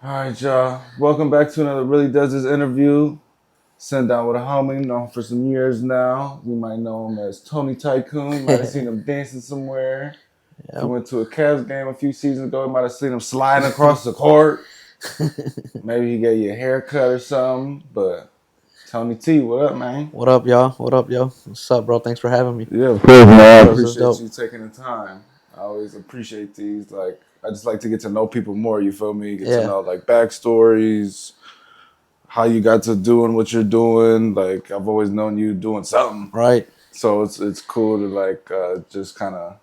All right, y'all. Welcome back to another Really Does This interview. Sent down with a homie, known for some years now. You might know him as Tony Tycoon. You might have seen him dancing somewhere. If you Yep. went to a Cavs game a few seasons ago, you might have seen him sliding across the court. Maybe he gave you a haircut or something. But Tony T, what up, man? What up, y'all? What up, yo? What's up, bro? Thanks for having me. Yeah, of course, man. I This is appreciate dope. you taking the time. I always appreciate these. Like, I just like to get to know people more. You feel me? Get to Yeah, know like backstories, how you got to doing what you're doing. Like I've always known you doing something, right. so it's cool to like just kind of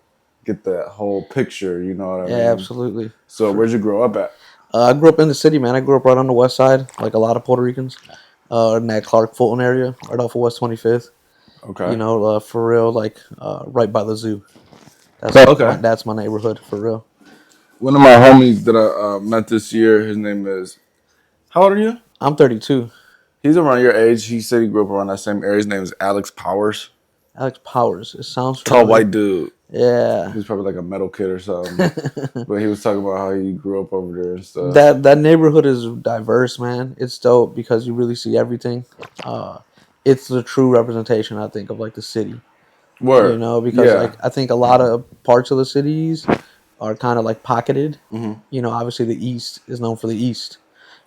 get that whole picture. You know what I Yeah, mean? absolutely. So where'd you grow up at? I grew up in the city, man. I grew up right on the west side, like a lot of Puerto Ricans, in that Clark Fulton area, right off of West 25th. Okay. For real, like right by the zoo. Okay. That's my neighborhood for real. One of my homies that I met this year, his name is. How old are you? I'm 32. He's around your age. He said he grew up around that same area. His name is Alex Powers. Alex Powers. It sounds Tall familiar. white dude. Yeah. He's probably like a metal kid or something. But he was talking about how he grew up over there and stuff. That neighborhood is diverse, man. It's dope because you really see everything. It's the true representation, I think, of like the city. Word. Because Yeah. like I think a lot of parts of the cities are kind of like pocketed. Mm-hmm. Obviously the East is known for the East.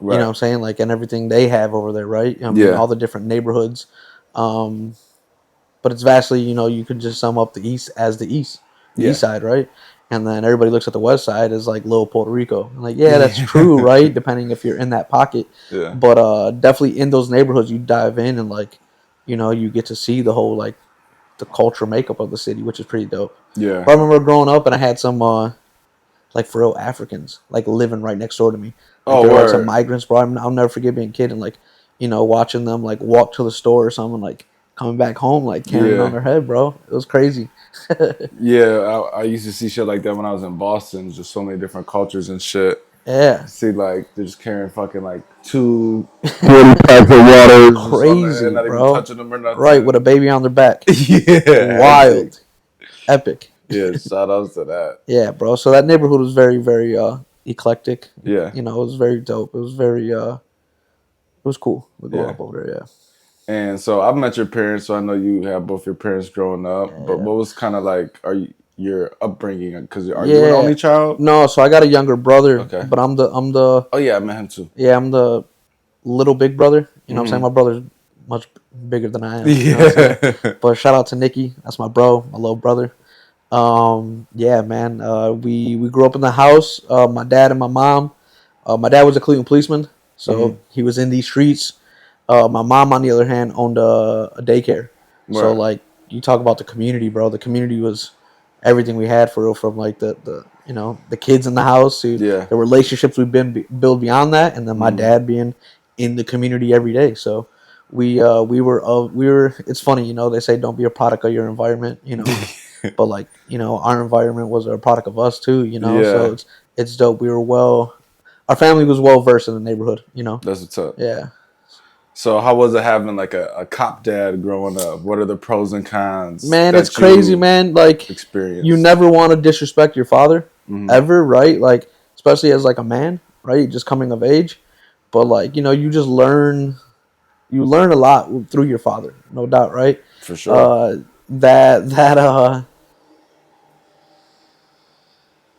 You know Right. what I'm saying? Like, and everything they have over there, right? I mean, Yeah. all the different neighborhoods. Um, but it's vastly, you could just sum up the East as the Yeah. East side, right? And then everybody looks at the West side as like little Puerto Rico. And like, yeah, that's Yeah. true, right? Depending if you're in that pocket. Yeah. But definitely in those neighborhoods, you dive in and like, you get to see the whole like the cultural makeup of the city, which is pretty dope. Yeah. But I remember growing up and I had some like for real Africans like living right next door to me. Like Oh, they're like some word. migrants, bro. I'll never forget being a kid and like watching them like walk to the store or something, like coming back home like carrying on Yeah. their head, bro. It was crazy. Yeah. I used to see shit like that when I was in Boston. Just so many different cultures and shit. Yeah, See, like, they're just carrying fucking, like, 2 40 packs of waters just on their head, crazy, not even bro. touching them or Right, with nothing. a baby on their back. Yeah. Hectic. Wild, epic. Yeah. Shout outs to that. Yeah, bro. So that neighborhood was very, very eclectic. Yeah. It was very dope. It was very it was cool growing Yeah. up over there. Yeah. And so I've met your parents, so I know you have both your parents growing up. But Yeah. what was kind of like, your upbringing? Because are you an Yeah. only child? No, so I got a younger brother, Okay. but I'm the Oh, yeah. I met him too. yeah, I'm the little big brother. You know what I'm saying? Hmm. My brother's much bigger than I am. You know what I'm saying? Yeah. But shout out to Nikki. That's my bro, my little brother. Yeah, man. We grew up in the house. My dad and my mom. My dad was a Cleveland policeman, Hmm. so he was in these streets. My mom, on the other hand, owned a daycare. So Right. like you talk about the community, bro. The community was everything we had for real. From like the kids in the house to Yeah. the relationships we've been build beyond that, and then my Hmm. dad being in the community every day. So we were. It's funny, they say don't be a product of your environment, but like our environment was a product of us too, so Yeah. it's dope. Our family was well versed in the neighborhood. That's what's up. Yeah, So how was it having like a cop dad growing up? What are the pros and cons man, it's that crazy, you man. Like you experienced? never want to disrespect your father Hmm. ever, right? Like especially as like a man, right? Just coming of age, but like you learn a lot through your father, no doubt, right? For sure. uh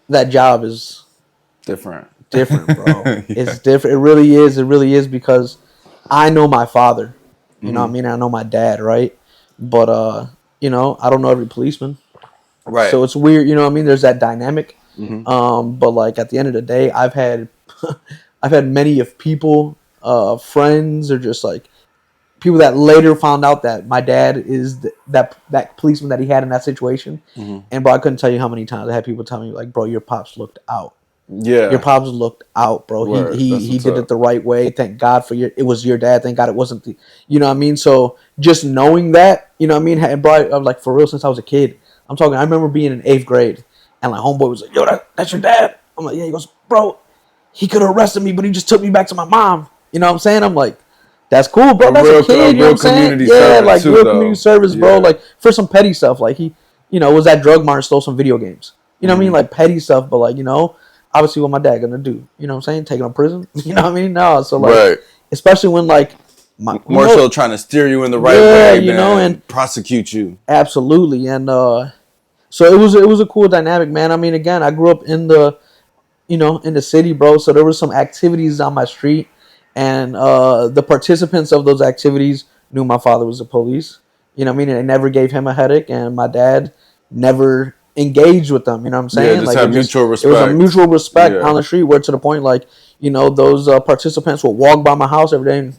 that job is Different. different, bro. Yeah. It's different. It really is. It really is because I know my father. You know what Hmm. I mean? I know my dad, right? But I don't know every policeman. Right. So it's weird, you know what I mean? There's that dynamic. Hmm. But like at the end of the day, I've had I've had many of people, friends or just like people that later found out that my dad is that policeman that he had in that situation. Hmm. And bro, I couldn't tell you how many times I had people tell me like, bro, your pops looked out. Your Yeah. pops looked out, bro. He Word. he That's he what's did it up. the right way. Thank God for it was your dad. Thank God it wasn't you know what I mean? So just knowing that, you know what I mean, had brought like for real since I was a kid. I'm talking. I remember being in 8th grade, and like homeboy was like, "Yo, that's your dad." I'm like, "Yeah." He goes, "Bro, he could have arrested me, but he just took me back to my mom." You know what I'm saying? I'm like, "That's cool, bro. That's a A kid." You know what real I'm saying? community Yeah, servant like too, real community though. service, bro. Yeah. Like for some petty stuff, like he, was at drug mart and stole some video games. You know what I mean? Hmm. Like petty stuff, but like obviously, what my dad gonna do? You know what I'm saying? Take him to prison? You know what I mean? No. So like, Right. especially when like More so trying to steer you in the right Yeah, way you than know, and prosecute you. absolutely, and so it was a cool dynamic, man. I mean, again, I grew up in the in the city, bro. So there was some activities on my street, and the participants of those activities knew my father was the police. You know what I mean? And it never gave him a headache, and my dad never engaged with them. You know what I'm Yeah, saying? just Like have mutual it was a respect. mutual respect Yeah. on the street, where to the point like those participants would walk by my house every day, and,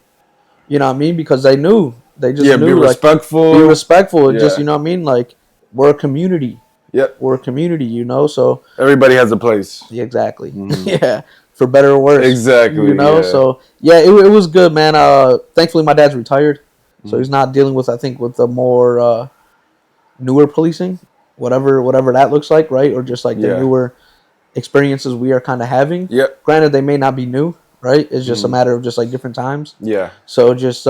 you know what I mean? Because they just Yeah, be knew like respectful. be respectful. It just Yeah. you know what I mean? Like we're a community. Yep. We're a community, so Everybody has a place. yeah, exactly. Yeah, for better or worse. Exactly. Yeah. So yeah, it was good, man. Thankfully my dad's retired, so he's not dealing with with the more newer policing, whatever that looks like, right? Or just like the Yeah. newer experiences we are kind of having. Yep. Granted, they may not be new, right? It's just a matter of just like different times. Yeah. So just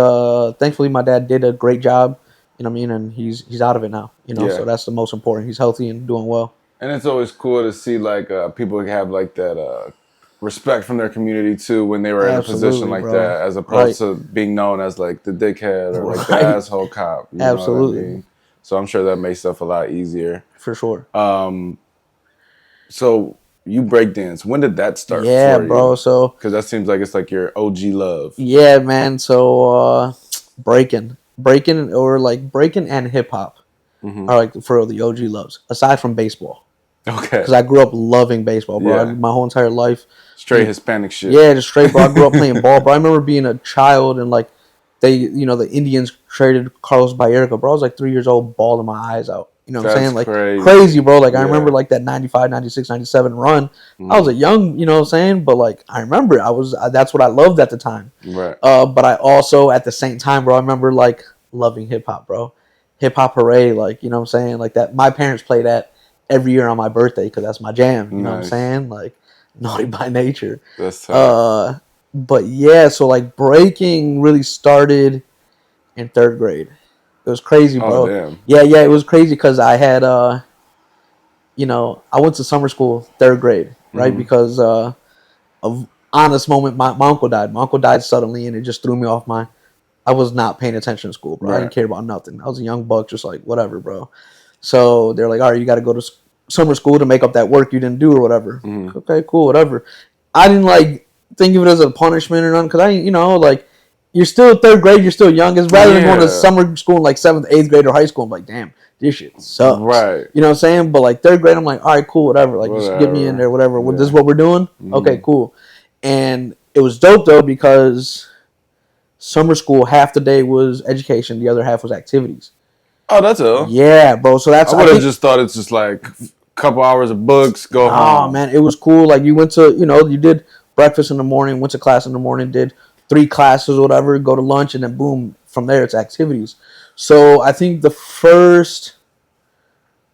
thankfully my dad did a great job, you know what I mean, and he's out of it now, Yeah. So that's the most important. He's healthy and doing well. And it's always cool to see like people have like that respect from their community too when they were in a position Absolutely, like bro. that, as opposed to being known as like the dickhead or like the Right. asshole cop. You know what I Absolutely. mean? So I'm sure that makes stuff a lot easier. For sure. So you breakdance. When did that start Yeah, for you? bro. So Because that seems like it's like your OG love. yeah, man. So breaking and hip hop are like for the OG loves, aside from baseball. Okay. Because I grew up loving baseball, bro. Yeah. My whole entire life. Straight Hispanic shit. Yeah, just straight, bro. I grew up playing ball, bro. I remember being a child and like the Indians traded Carlos Baerga, bro. I was like 3 years old, bawling my eyes out. You know what I'm saying? Like crazy, bro. Like I remember like that 95, 96, 97 run. I was a young, you know what I'm saying? But like I remember that's what I loved at the time. Right. But I also at the same time, bro, I remember like loving hip hop, bro. Hip hop hooray, like, you know what I'm saying? Like that my parents play that every year on my birthday because that's my jam. You know what I'm saying? Like naughty by nature. That's tough. But yeah, so like breaking really started in 3rd grade. It was crazy, bro. Oh, damn. Yeah, it was crazy because I had, I went to summer school 3rd grade, right? Because of honest moment, my uncle died. My uncle died suddenly, and it just threw me off I was not paying attention in school, bro. Right. I didn't care about nothing. I was a young buck, just like whatever, bro. So they're like, all right, you got to go to summer school to make up that work you didn't do or whatever. Okay, cool, whatever. I didn't like think of it as a punishment or nothing because like you're still 3rd grade, you're still young. It's rather than going to summer school in like 7th, 8th grade or high school. I'm like, damn, this shit sucks. Right. You know what I'm saying? But like 3rd grade, I'm like, all right, cool, whatever. Like just get me in there, whatever. Yeah. This is what we're doing. Okay, cool. And it was dope though because summer school, half the day was education, the other half was activities. Oh, that's all. Yeah, bro. So that's. I would have just thought it's just like a couple hours of books, go home. Oh man, it was cool. Like you went to, you did breakfast in the morning, went to class in the morning, did 3 classes or whatever, go to lunch, and then boom, from there it's activities. So I think the first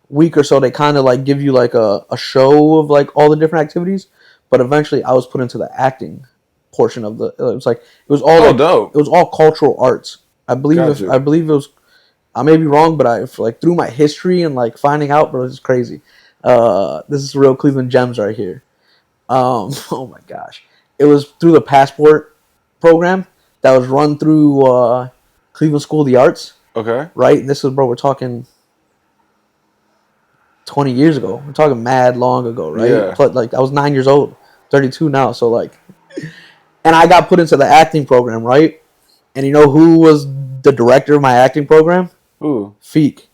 week or so they kind of like give you like a show of like all the different activities, but eventually I was put into the acting portion of it was all dope. It was all cultural arts. I believe it was. I may be wrong, but I like through my history and like finding out, bro, it's crazy. This is real Cleveland gems right here. Oh my gosh, it was through the Passport program that was run through Cleveland School of the Arts. Okay. Right, and this is, bro, we're talking 20 years ago. We're talking mad long ago, right? Yeah. But like I was 9 years old, 32 now, so like, and I got put into the acting program, right? And you know who was the director of my acting program? Who? Rafiq,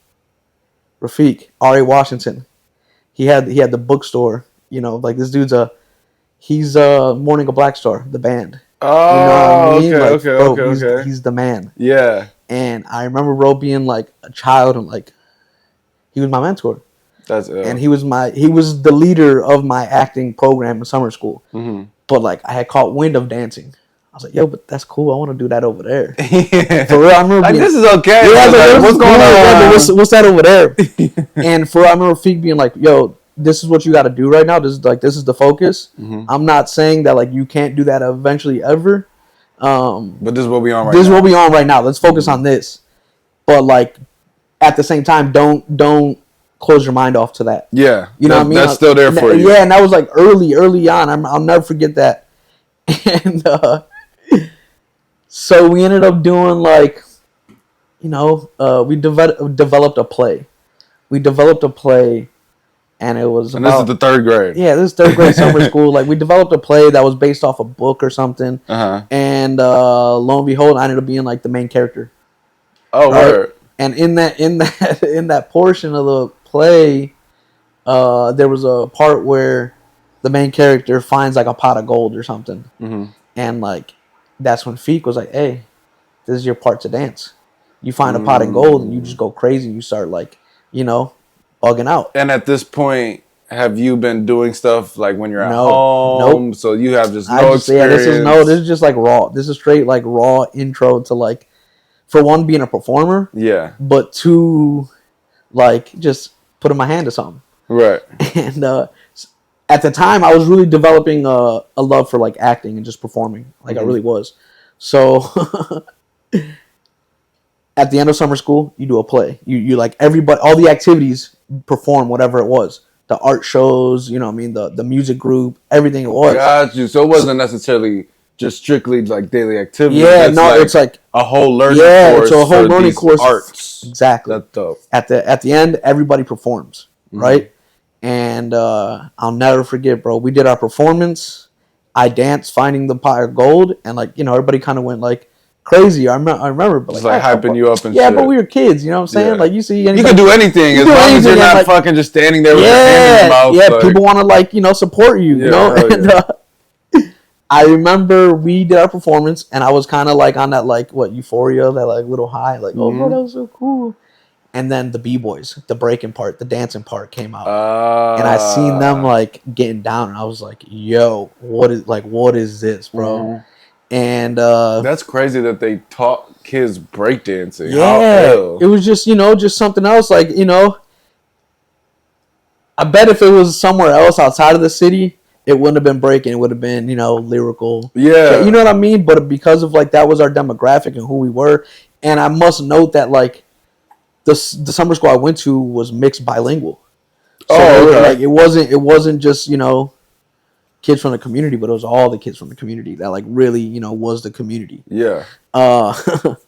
R.A. Washington. He had the bookstore. Like this dude's he's Morning a Black Star, the band. Oh, you know what I mean? Okay. He's the man. Yeah. And I remember, bro, being like a child and like he was my mentor. That's ill. And he was the leader of my acting program in summer school. Mm-hmm. But like I had caught wind of dancing. I was like, yo, but that's cool. I want to do that over there. Yeah. For real, I remember like, this is okay. Yeah, like, what's going on? What's that over there? And for real, I remember Feek being like, yo, this is what you got to do right now. This is the focus. Mm-hmm. I'm not saying that like you can't do that eventually ever. But this is what we on right now. This is what we on right now. Let's focus on this. But like at the same time, don't close your mind off to that. Yeah, You know what I mean? That's still there for you. Yeah, and that was like early on. I'll never forget that. And so we ended up doing like, we developed a play. We developed a play, and it was And this is the third grade. Yeah, this is third grade summer school. Like we developed a play that was based off a book or something. And lo and behold, I ended up being like the main character. Oh, right? Word. And in that portion of the play, there was a part where the main character finds like a pot of gold or something, and like that's when Feek was like, "Hey, this is your part to dance. You find a pot of gold and you just go crazy. You start like, bugging out." And at this point, have you been doing stuff like when you're at home? Nope. So you have just no experience. Yeah, this is just like raw. This is straight like raw intro to like, for one, being a performer. Yeah. But two, like just putting my hand to something. Right. And at the time, I was really developing a love for like acting and just performing. Like I really was. So at the end of summer school, you do a play. You like everybody, all the activities, perform whatever it was. The art shows, the music group, everything it was. Got you. So it wasn't necessarily just strictly like daily activities. Yeah, it's like a whole learning course. Yeah, so a whole learning course. Arts. Exactly. That's dope. At the end, everybody performs, right? And I'll never forget, bro. We did our performance. I danced, finding the pot of gold, and like everybody kind of went like crazy. I remember, but like hyping you up and yeah, shit. But we were kids, you know what I'm saying? Yeah. Like you see, you can do anything as long as you're not like, fucking just standing there with your hand in your mouth. Yeah, like, people want to support you, you know. And I remember we did our performance, and I was kind of like on that like euphoria, that like little high, like oh, bro, that was so cool. And then the b-boys, the breaking part, the dancing part came out, and I seen them like getting down, and I was like, "Yo, what is this, bro?" And that's crazy that they taught kids breakdancing. Yeah, it was just just something else. Like I bet if it was somewhere else outside of the city, it wouldn't have been breaking. It would have been lyrical. Yeah, you know what I mean. But because of like that was our demographic and who we were, and I must note that like. The summer school I went to was mixed bilingual. So like it wasn't just kids from the community, but it was all the kids from the community that like really was the community. Yeah. So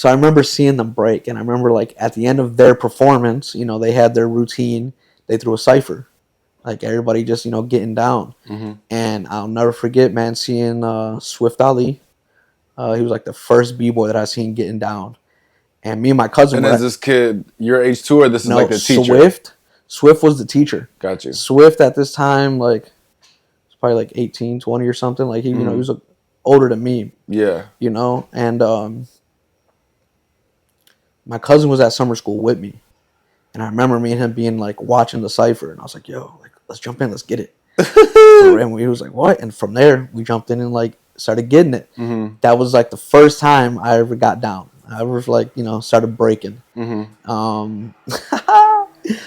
I remember seeing them break, and I remember like at the end of their performance, they had their routine. They threw a cipher, like everybody just getting down, and I'll never forget, man, seeing Swift Ali. He was like the first b-boy that I seen getting down. And me and my cousin. And is this kid your age too, or this is like the teacher? Swift was the teacher. Got you. Swift at this time, like, was probably like 18, 20 or something. Like he, he was older than me. Yeah. And my cousin was at summer school with me, and I remember me and him being like watching the cipher, and I was like, "Yo, like, let's jump in, let's get it." And he was like, "What?" And from there, we jumped in and like started getting it. That was like the first time I ever got down. I was like, started breaking.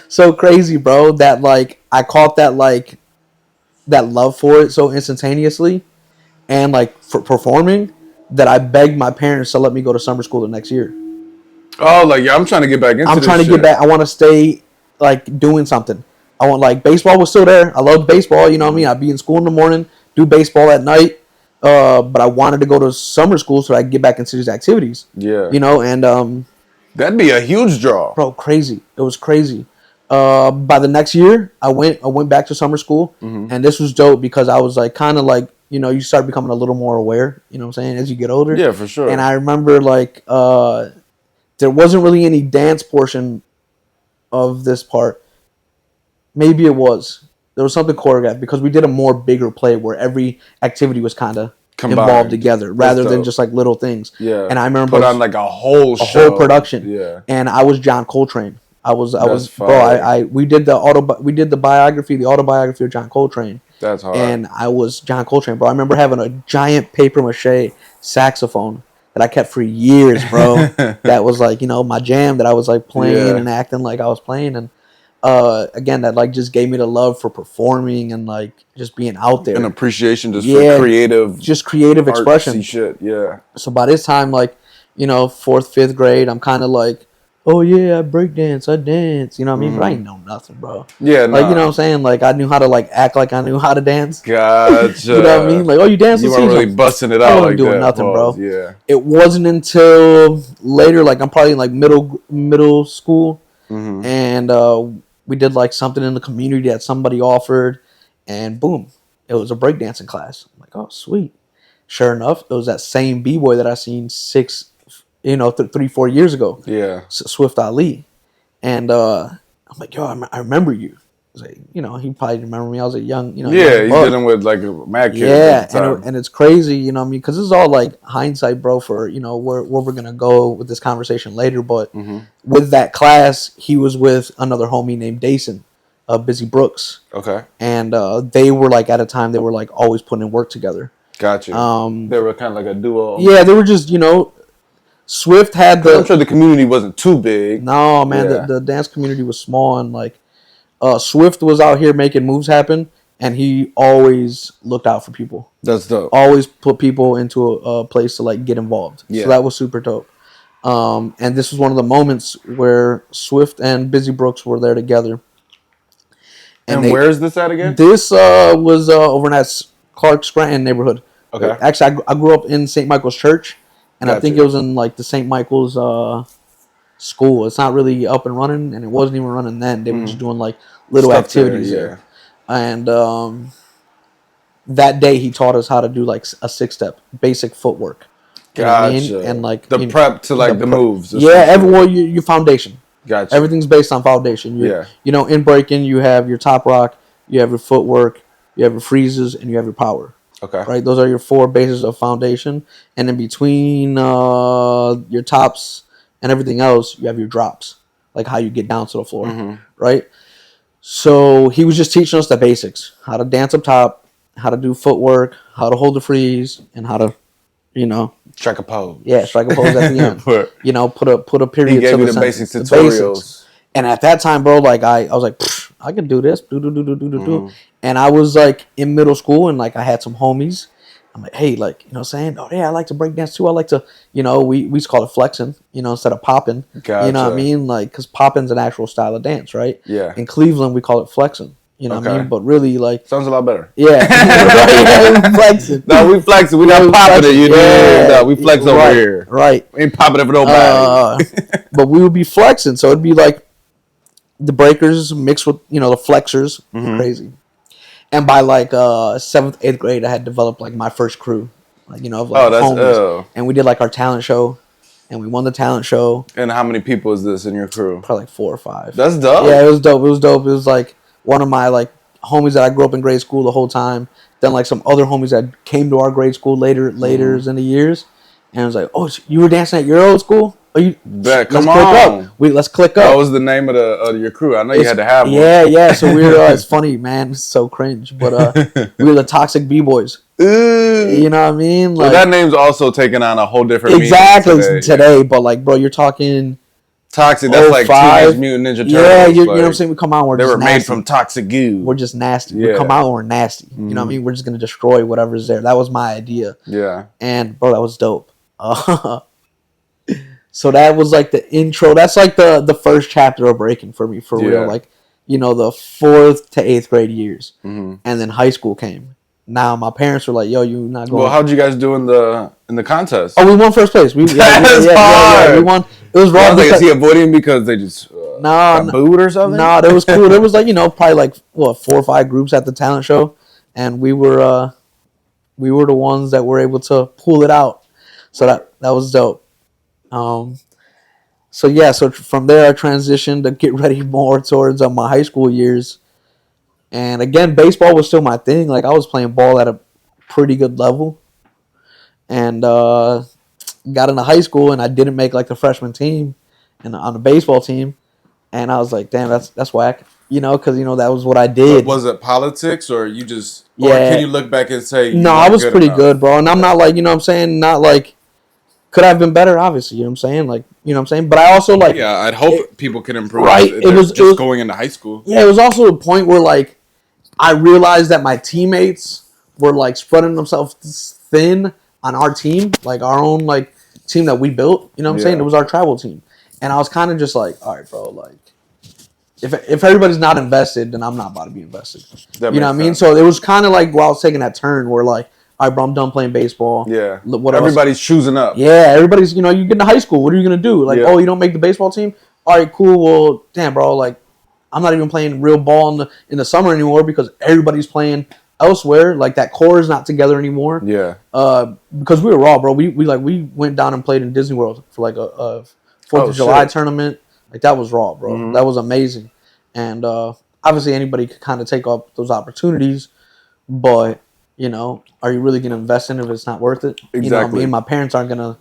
So crazy, bro, that like I caught that like that love for it so instantaneously, and like for performing, that I begged my parents to let me go to summer school the next year. Oh, like I'm trying to get back into I'm trying to get back. I want to stay like doing something. I want like baseball was still there. I loved baseball, you know what I mean? I'd be in school in the morning, do baseball at night. But I wanted to go to summer school so I could get back into these activities. Yeah. And that'd be a huge draw. Bro, crazy. It was crazy. By the next year, I went back to summer school, and this was dope because I was like kind of like, you start becoming a little more aware, you know what I'm saying, as you get older. Yeah, for sure. And I remember like there wasn't really any dance portion of this part. Maybe it was. There was something choreographed because we did a more bigger play where every activity was kind of involved together rather than just like little things. Yeah. And I remember put on like a whole production. Yeah. And I was John Coltrane. We did the autobiography of John Coltrane. That's hard. And I was John Coltrane, bro. I remember having a giant paper mache saxophone that I kept for years, bro. That was like, my jam that I was like playing and acting like I was playing. And again, that like just gave me the love for performing and like just being out there. An appreciation for creative expression. Shit, yeah. So by this time, like, 4th, 5th grade, I'm kind of like oh yeah, I break dance, I dance. You know what I mean? But I Mm-hmm. ain't know nothing, bro. Yeah, Like, you know what nah. I'm saying? Like, I knew how to like act like I knew how to dance. You know what I mean? Gotcha. Like, oh, you dance, You let's weren't see really something. busting it I out wasn't like doing that. nothing, Pause. bro. Yeah. It wasn't until later, like I'm probably in like middle school, Mm-hmm. and we did like something in the community that somebody offered, and boom, it was a breakdancing class. I'm like, oh sweet. Sure enough, it was that same b-boy that I seen 3-4 years ago, Yeah. Swift Ali, and I'm like, yo, I remember you. I was like, he probably remember me. I was a Yeah, young he's buck. dealing with like mad kids at the Yeah, time. and it's crazy, you know what I mean? Because this is all like hindsight, bro, for, where we're going to go with this conversation later. But Mm-hmm. with that class, he was with another homie named Dason, Busy Brooks. Okay. And they were like, at a time, they were like always putting in work together. Gotcha. They were kind of like a duo. Yeah, they were just, Swift had Because I'm sure the community wasn't too big. No, man, Yeah. the dance community was small, and like Swift was out here making moves happen, and he always looked out for people. That's dope. Always put people into a place to like get involved. Yeah. So that was super dope. And this was one of the moments where Swift and Busy Brooks were there together. And where is this at again? This was over in that Clark Scranton neighborhood. Okay. Actually, I grew up in St. Michael's Church, and I think Gotcha. it was in like the St. Michael's school. It's not really up and running, and it wasn't even running then. They were just doing like little Stuff activities there. And that day he taught us how to do like a 6-step basic footwork. You know what I mean? And like the prep to like the moves. Yeah, your foundation. Gotcha. Everything's based on foundation. In breaking, you have your top rock, you have your footwork, you have your freezes, and you have your power. Okay. Right? Those are your 4 bases of foundation. And in between your tops and everything else, you have your drops. Like how you get down to the floor. Right? So he was just teaching us the basics. How to dance up top, how to do footwork, how to hold the freeze, and how to, strike a pose. Yeah, strike a pose at the end. Put a period. He gave you the basic tutorials. And at that time, bro, like I was like, I can do this, do. And I was like in middle school, and like I had some homies. I'm like, hey, like, saying, oh yeah, I like to break dance too. I like to, we used to call it flexing, instead of popping. Gotcha. You know what I mean? Like, because popping's an actual style of dance, right? Yeah. In Cleveland, we call it flexing. You know what I mean? But really, like... Sounds a lot better. Yeah. Yeah, flexing. No, we flexing. We not popping it, No, we flex over here. Right. We ain't popping it for nobody. But we would be flexing, so it'd be like the breakers mixed with, the flexors. Crazy. And by like 7th, 8th grade, I had developed like my first crew. Like, of like homies. And we did like our talent show. And we won the talent show. And how many people is this in your crew? Probably like 4 or 5. That's dope. Yeah, it was dope. It was like one of my like homies that I grew up in grade school the whole time. Then like some other homies that came to our grade school later in the years. And I was like, oh, you were dancing at your old school? Are you? Come on. Let's click up. What was the name of your crew? I know you had to have one. Yeah. So we were. It's funny, man. It's so cringe, but we were the Toxic B-Boys. You know what I mean? Like, that name's also taken on a whole different meaning today. But like, bro, you're talking toxic. That's like Teenage Mutant Ninja Turtles. Yeah, you know what I'm saying. We come out, we're they just were nasty. Made from toxic goo. We're just nasty. Yeah. We come out and we're nasty. You know what I mean? We're just gonna destroy whatever's there. That was my idea. Yeah. And bro, that was dope. So that was like the intro. That's like the first chapter of breaking for me, for real. Like, the 4th to 8th grade years. And then high school came. Now my parents were like, "Yo, you not going?" Well, how'd you guys do in the contest? Oh, we won first place. We hard. We won. It was wrong. Is he avoiding because they just got booed or something? No, that was cool. There was like probably like 4 or 5 groups at the talent show, and we were the ones that were able to pull it out. So that was dope. So from there I transitioned to get ready more towards my high school years. And again, baseball was still my thing. Like, I was playing ball at a pretty good level. And got into high school, and I didn't make like the freshman team and on the baseball team. And I was like, damn, that's whack. Because that was what I did. But was it politics, or you just or can you look back and say no, I was pretty good, bro. And I'm not like, what I'm saying, not like could I have been better, obviously, you know what I'm saying? Like, you know what I'm saying? But I also like I'd hope people can improve. Right. It was just going into high school. Yeah, it was also a point where like I realized that my teammates were like spreading themselves thin on our team, like our own like team that we built. You know what I'm saying? It was our travel team. And I was kind of just like, all right, bro, like, if everybody's not invested, then I'm not about to be invested. You know what I mean? So it was kind of like where I was taking that turn where like, all right, bro, I'm done playing baseball. Yeah. What everybody's choosing up. Yeah, everybody's, you know, you get into high school. What are you going to do? Like, oh, you don't make the baseball team? All right, cool. Well, damn, bro, like, I'm not even playing real ball in the summer anymore because everybody's playing elsewhere. Like, that core is not together anymore. Yeah. Because we were raw, bro. We went down and played in Disney World for like a 4th of July tournament. Like, that was raw, bro. Mm-hmm. That was amazing. And obviously anybody could kind of take up those opportunities, but, you know, are you really going to invest in it if it's not worth it? Exactly. You know what I mean? My parents aren't going to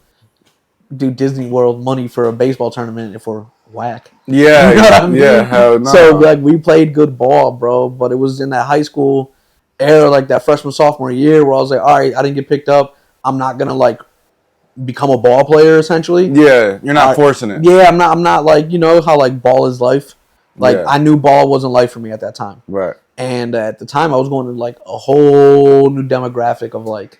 do Disney World money for a baseball tournament if we're whack. Yeah. You know what I mean? Yeah, hell no. So, like, we played good ball, bro, but it was in that high school era, like that freshman, sophomore year where I was like, all right, I didn't get picked up. I'm not going to, like, become a ball player, essentially. Yeah, you're not forcing it. Yeah, I'm not, like, you know how, like, ball is life? Like, I knew ball wasn't life for me at that time. Right. And at the time, I was going to, like, a whole new demographic of, like,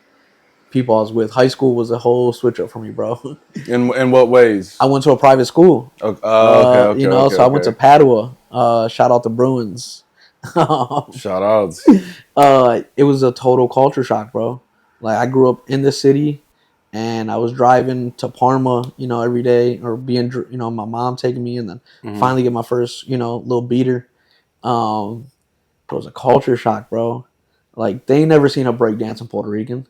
people I was with. High school was a whole switch up for me, bro. In what ways? I went to a private school. Okay, you know, so I went to Padua. Shout out to Bruins. Shout outs. It was a total culture shock, bro. Like, I grew up in the city. And I was driving to Parma, you know, every day, or being, you know, my mom taking me, and then finally get my first, you know, little beater. It was a culture shock, bro. Like, they ain't never seen a breakdance in Puerto Rican.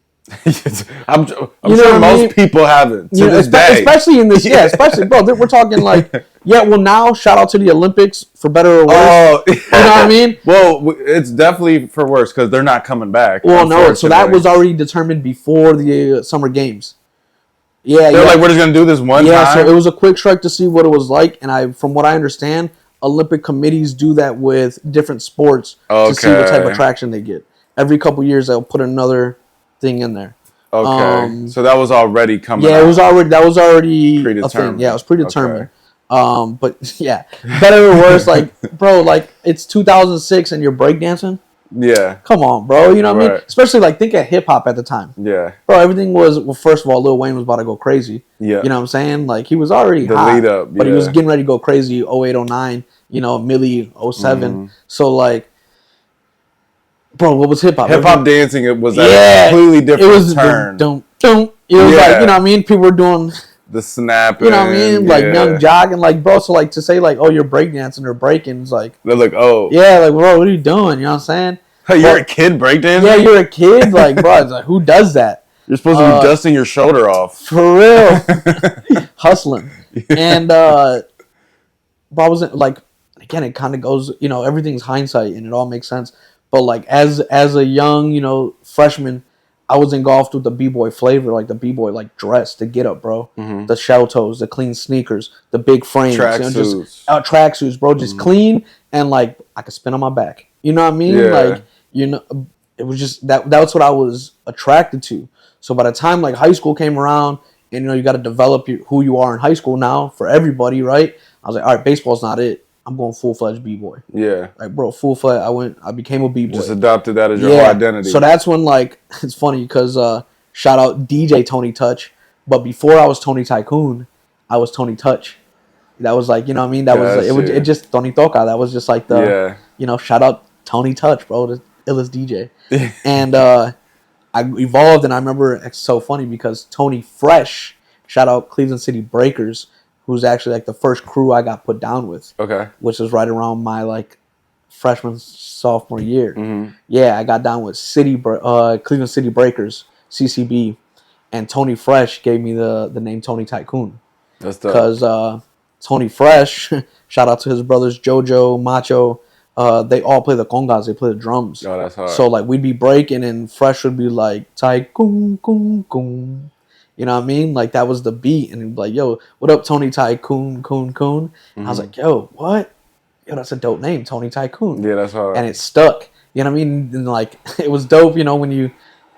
I'm sure most people haven't to this day. Especially in this, especially, bro. We're talking like, well, now, shout out to the Olympics, for better or worse. Oh, you know what I mean? Well, it's definitely for worse because they're not coming back. Well, no, so that was already determined before the Summer Games. Yeah, they're like, we're just gonna do this one time. Yeah, so it was a quick strike to see what it was like, and from what I understand, Olympic committees do that with different sports to see what type of traction they get. Every couple years, they'll put another thing in there. Okay, so that was already coming. Yeah, out. That was already predetermined. A thing. Yeah, it was predetermined. Okay. But yeah, better or worse, like, bro, like, it's 2006 and you're breakdancing. Yeah. Come on, bro. You know what I mean? Especially, like, think of hip-hop at the time. Yeah. Bro, everything was, well, first of all, Lil Wayne was about to go crazy. Yeah. You know what I'm saying? Like, he was already the hot, lead up, but he was getting ready to go crazy 08, 09, you know, Millie 07. So, like, bro, what was hip-hop? Hip-hop dancing, it was a completely different turn. It was like, you know what I mean? People were doing the snapping. You know what I mean? Like, young jogging. Like, bro, so, like, to say, like, oh, you're breakdancing or breaking, it's like... They're like, oh. Yeah, like, bro, what are you doing? You know what I'm saying? Hey, you're a kid breakdancing? Yeah, you're a kid? Like, bro, it's like, who does that? You're supposed to be dusting your shoulder off. For real. Hustling. And, bro, I wasn't, like, again, it kind of goes, you know, everything's hindsight, and it all makes sense. But, like, as a young, you know, freshman, I was engulfed with the b-boy flavor, like the b-boy, like, dress, the get up, bro. Mm-hmm. The shell toes, the clean sneakers, the big frames. Tracksuits. Tracksuits, bro, just clean, and, like, I could spin on my back. You know what I mean? Yeah. Like, you know, it was just, that's what I was attracted to. So by the time, like, high school came around, and, you know, you got to develop who you are in high school now for everybody, right? I was like, all right, baseball's not it. I'm going full-fledged b-boy. Yeah. Like, bro, full-fledged, I became a b-boy. Just adopted that as your whole identity. So that's when, like, it's funny because, shout out DJ Tony Touch, but before I was Tony Tycoon, I was Tony Touch. That was, like, you know what I mean? That was, it just, Tony Toca, that was just, like, you know, shout out Tony Touch, bro, the illest DJ. And I evolved, and I remember it's so funny because Tony Fresh, shout out Cleveland City Breakers, who's actually, like, the first crew I got put down with. Okay. Which was right around my, like, freshman, sophomore year. Mm-hmm. Yeah, I got down with Cleveland City Breakers, CCB, and Tony Fresh gave me the name Tony Tycoon. That's dope. Because Tony Fresh, shout out to his brothers Jojo, Macho, they all play the congas, they play the drums. Oh, that's hard. So, like, we'd be breaking, and Fresh would be like, Tycoon, coon, coon. You know what I mean? Like, that was the beat, and he'd be like, yo, what up, Tony Tycoon, coon, coon? Mm-hmm. I was like, yo, what? Yo, that's a dope name, Tony Tycoon. Yeah, that's hard. And it stuck. You know what I mean? And, like, it was dope, you know, when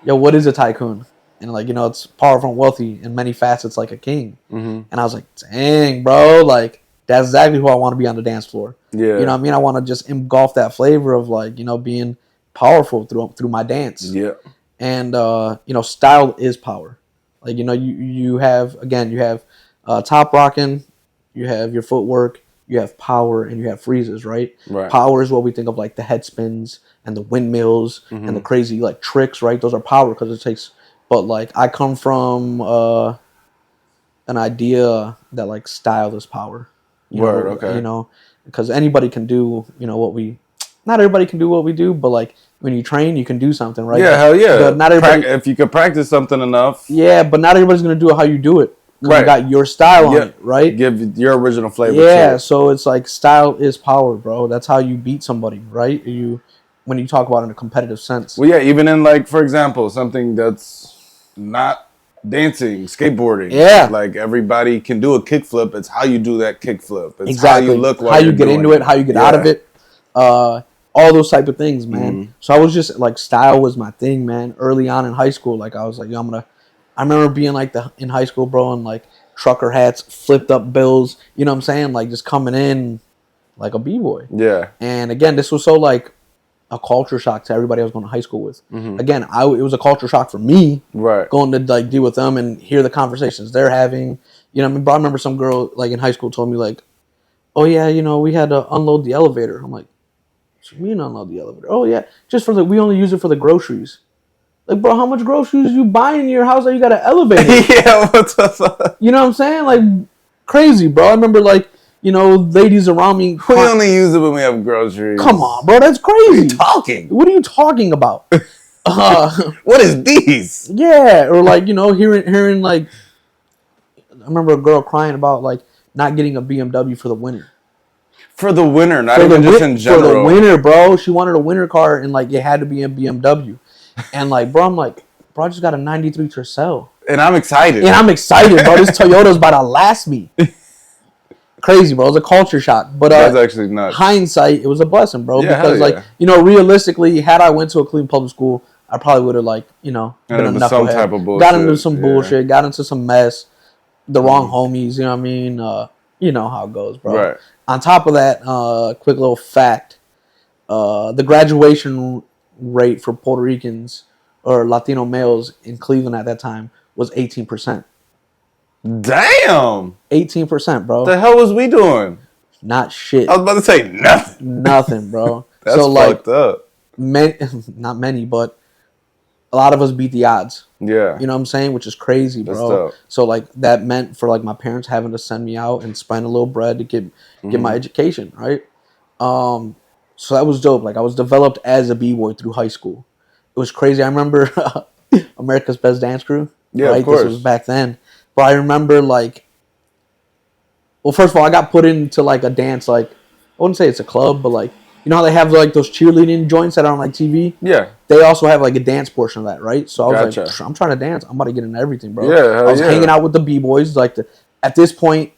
what is a tycoon? And, like, you know, it's powerful and wealthy in many facets, like a king. Mm-hmm. And I was like, dang, bro, like, that's exactly who I want to be on the dance floor. Yeah. You know what I mean? I want to just engulf that flavor of, like, you know, being powerful through my dance. Yeah. And, you know, style is power. Like, you know, you have Top Rockin', you have your footwork, you have power, and you have freezes, right? Right. Power is what we think of like the head spins and the windmills and the crazy like tricks, right? Those are power because it takes. But like I come from an idea that like style is power. Word. Okay. You know, because anybody can do what we. Not everybody can do what we do, but like when you train, you can do something, right? Yeah, hell yeah. But not everybody. If you could practice something enough. Yeah, but not everybody's gonna do it how you do it. Right. You got your style on it, right? Give your original flavor. Yeah, to it. so it's like style is power, bro. That's how you beat somebody, right? When you talk about it in a competitive sense. Well, yeah, even in like, for example, something that's not dancing, skateboarding. Yeah, like everybody can do a kickflip. It's how you do that kickflip. It's exactly. how you look, how you get into it, how you get out of it, all those type of things, man. So I was just like, style was my thing, man. Early on in high school, like I was like, I remember being like in high school, bro, and like trucker hats, flipped up bills. You know what I'm saying? Like just coming in like a b-boy. Yeah. And again, this was so like a culture shock to everybody I was going to high school with. Again, it was a culture shock for me, right? Going to like deal with them and hear the conversations they're having. You know what I mean? But I remember some girl like in high school told me like, "Oh yeah, we had to unload the elevator." I'm like, "What do you mean unload the elevator?" "Oh yeah, just we only use it for the groceries." Like, bro, how much groceries you buying in your house that you got an elevator? Yeah, what's up? You know what I'm saying? Like, crazy, bro. I remember, like, ladies around me. We only use it when we have groceries. Come on, bro. That's crazy. What are you talking? What are you talking about? What is these? Yeah, or like, hearing like, I remember a girl crying about like not getting a BMW for the winter. For the winter, not even just in general. For the winter, bro. She wanted a winter car and like it had to be a BMW. And like, bro, I'm like, bro, I just got a 93 Tercel. And I'm excited. Bro. This Toyota's about to last me. Crazy, bro. It was a culture shock. But that's actually nuts. Hindsight, it was a blessing, bro. Yeah, because like, realistically, had I went to a clean public school, I probably would have like, been a knucklehead. Some type of bullshit. Got into some bullshit, got into some mess, the wrong homies, you know what I mean? You know how it goes, bro. Right. On top of that, quick little fact, the graduation rate for Puerto Ricans or Latino males in Cleveland at that time was 18%. Damn. 18%, bro. What the hell was we doing? Not shit. I was about to say nothing. Nothing, bro. That's so, fucked up. Not many, but a lot of us beat the odds. Yeah. You know what I'm saying? Which is crazy, bro. That's dope. So like that meant for like my parents having to send me out and spend a little bread to get my education, right? So that was dope. Like I was developed as a b-boy through high school. It was crazy. I remember America's Best Dance Crew. Yeah, right? of course. This was back then. But I remember like, well, first of all, I got put into like a dance, like I wouldn't say it's a club, but like, you know how they have like those cheerleading joints that are on like TV? Yeah. They also have like a dance portion of that, right? So I was Gotcha. like, I'm trying to dance. I'm about to get into everything, bro. Yeah, I was hanging out with the b-boys. Like at this point,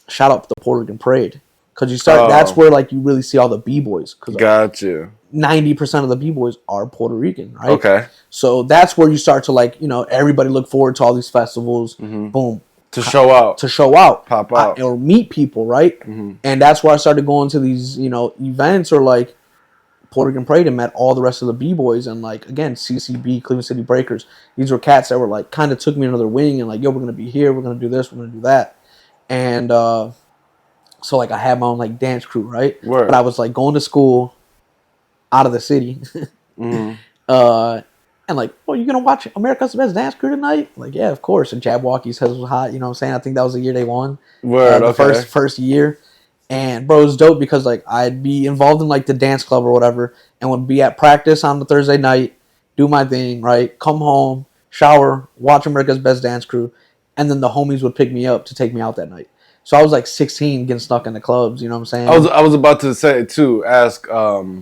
shout out to the Puerto Rican Parade. Because you start, that's where like you really see all the b-boys. Gotcha. 90% of the b-boys are Puerto Rican, right? Okay. So that's where you start to like, everybody look forward to all these festivals. Boom. To show out. Pop out. Or meet people, right? And that's where I started going to these, events or like Puerto Rican Parade and met all the rest of the b-boys. And like, again, CCB, Cleveland City Breakers. These were cats that were like, kind of took me under their wing and like, yo, we're going to be here. We're going to do this. We're going to do that. And, so like I had my own like dance crew, right? Word. But I was like going to school out of the city. And like, oh, you gonna watch America's Best Dance Crew tonight? Like, yeah, of course. And Jabberwocky says it was hot, you know what I'm saying? I think that was the year they won. Word, the first year. And bro, it was dope because like I'd be involved in like the dance club or whatever and would be at practice on the Thursday night, do my thing, right? Come home, shower, watch America's Best Dance Crew, and then the homies would pick me up to take me out that night. So I was like 16 getting stuck in the clubs, you know what I'm saying? I was about to ask, so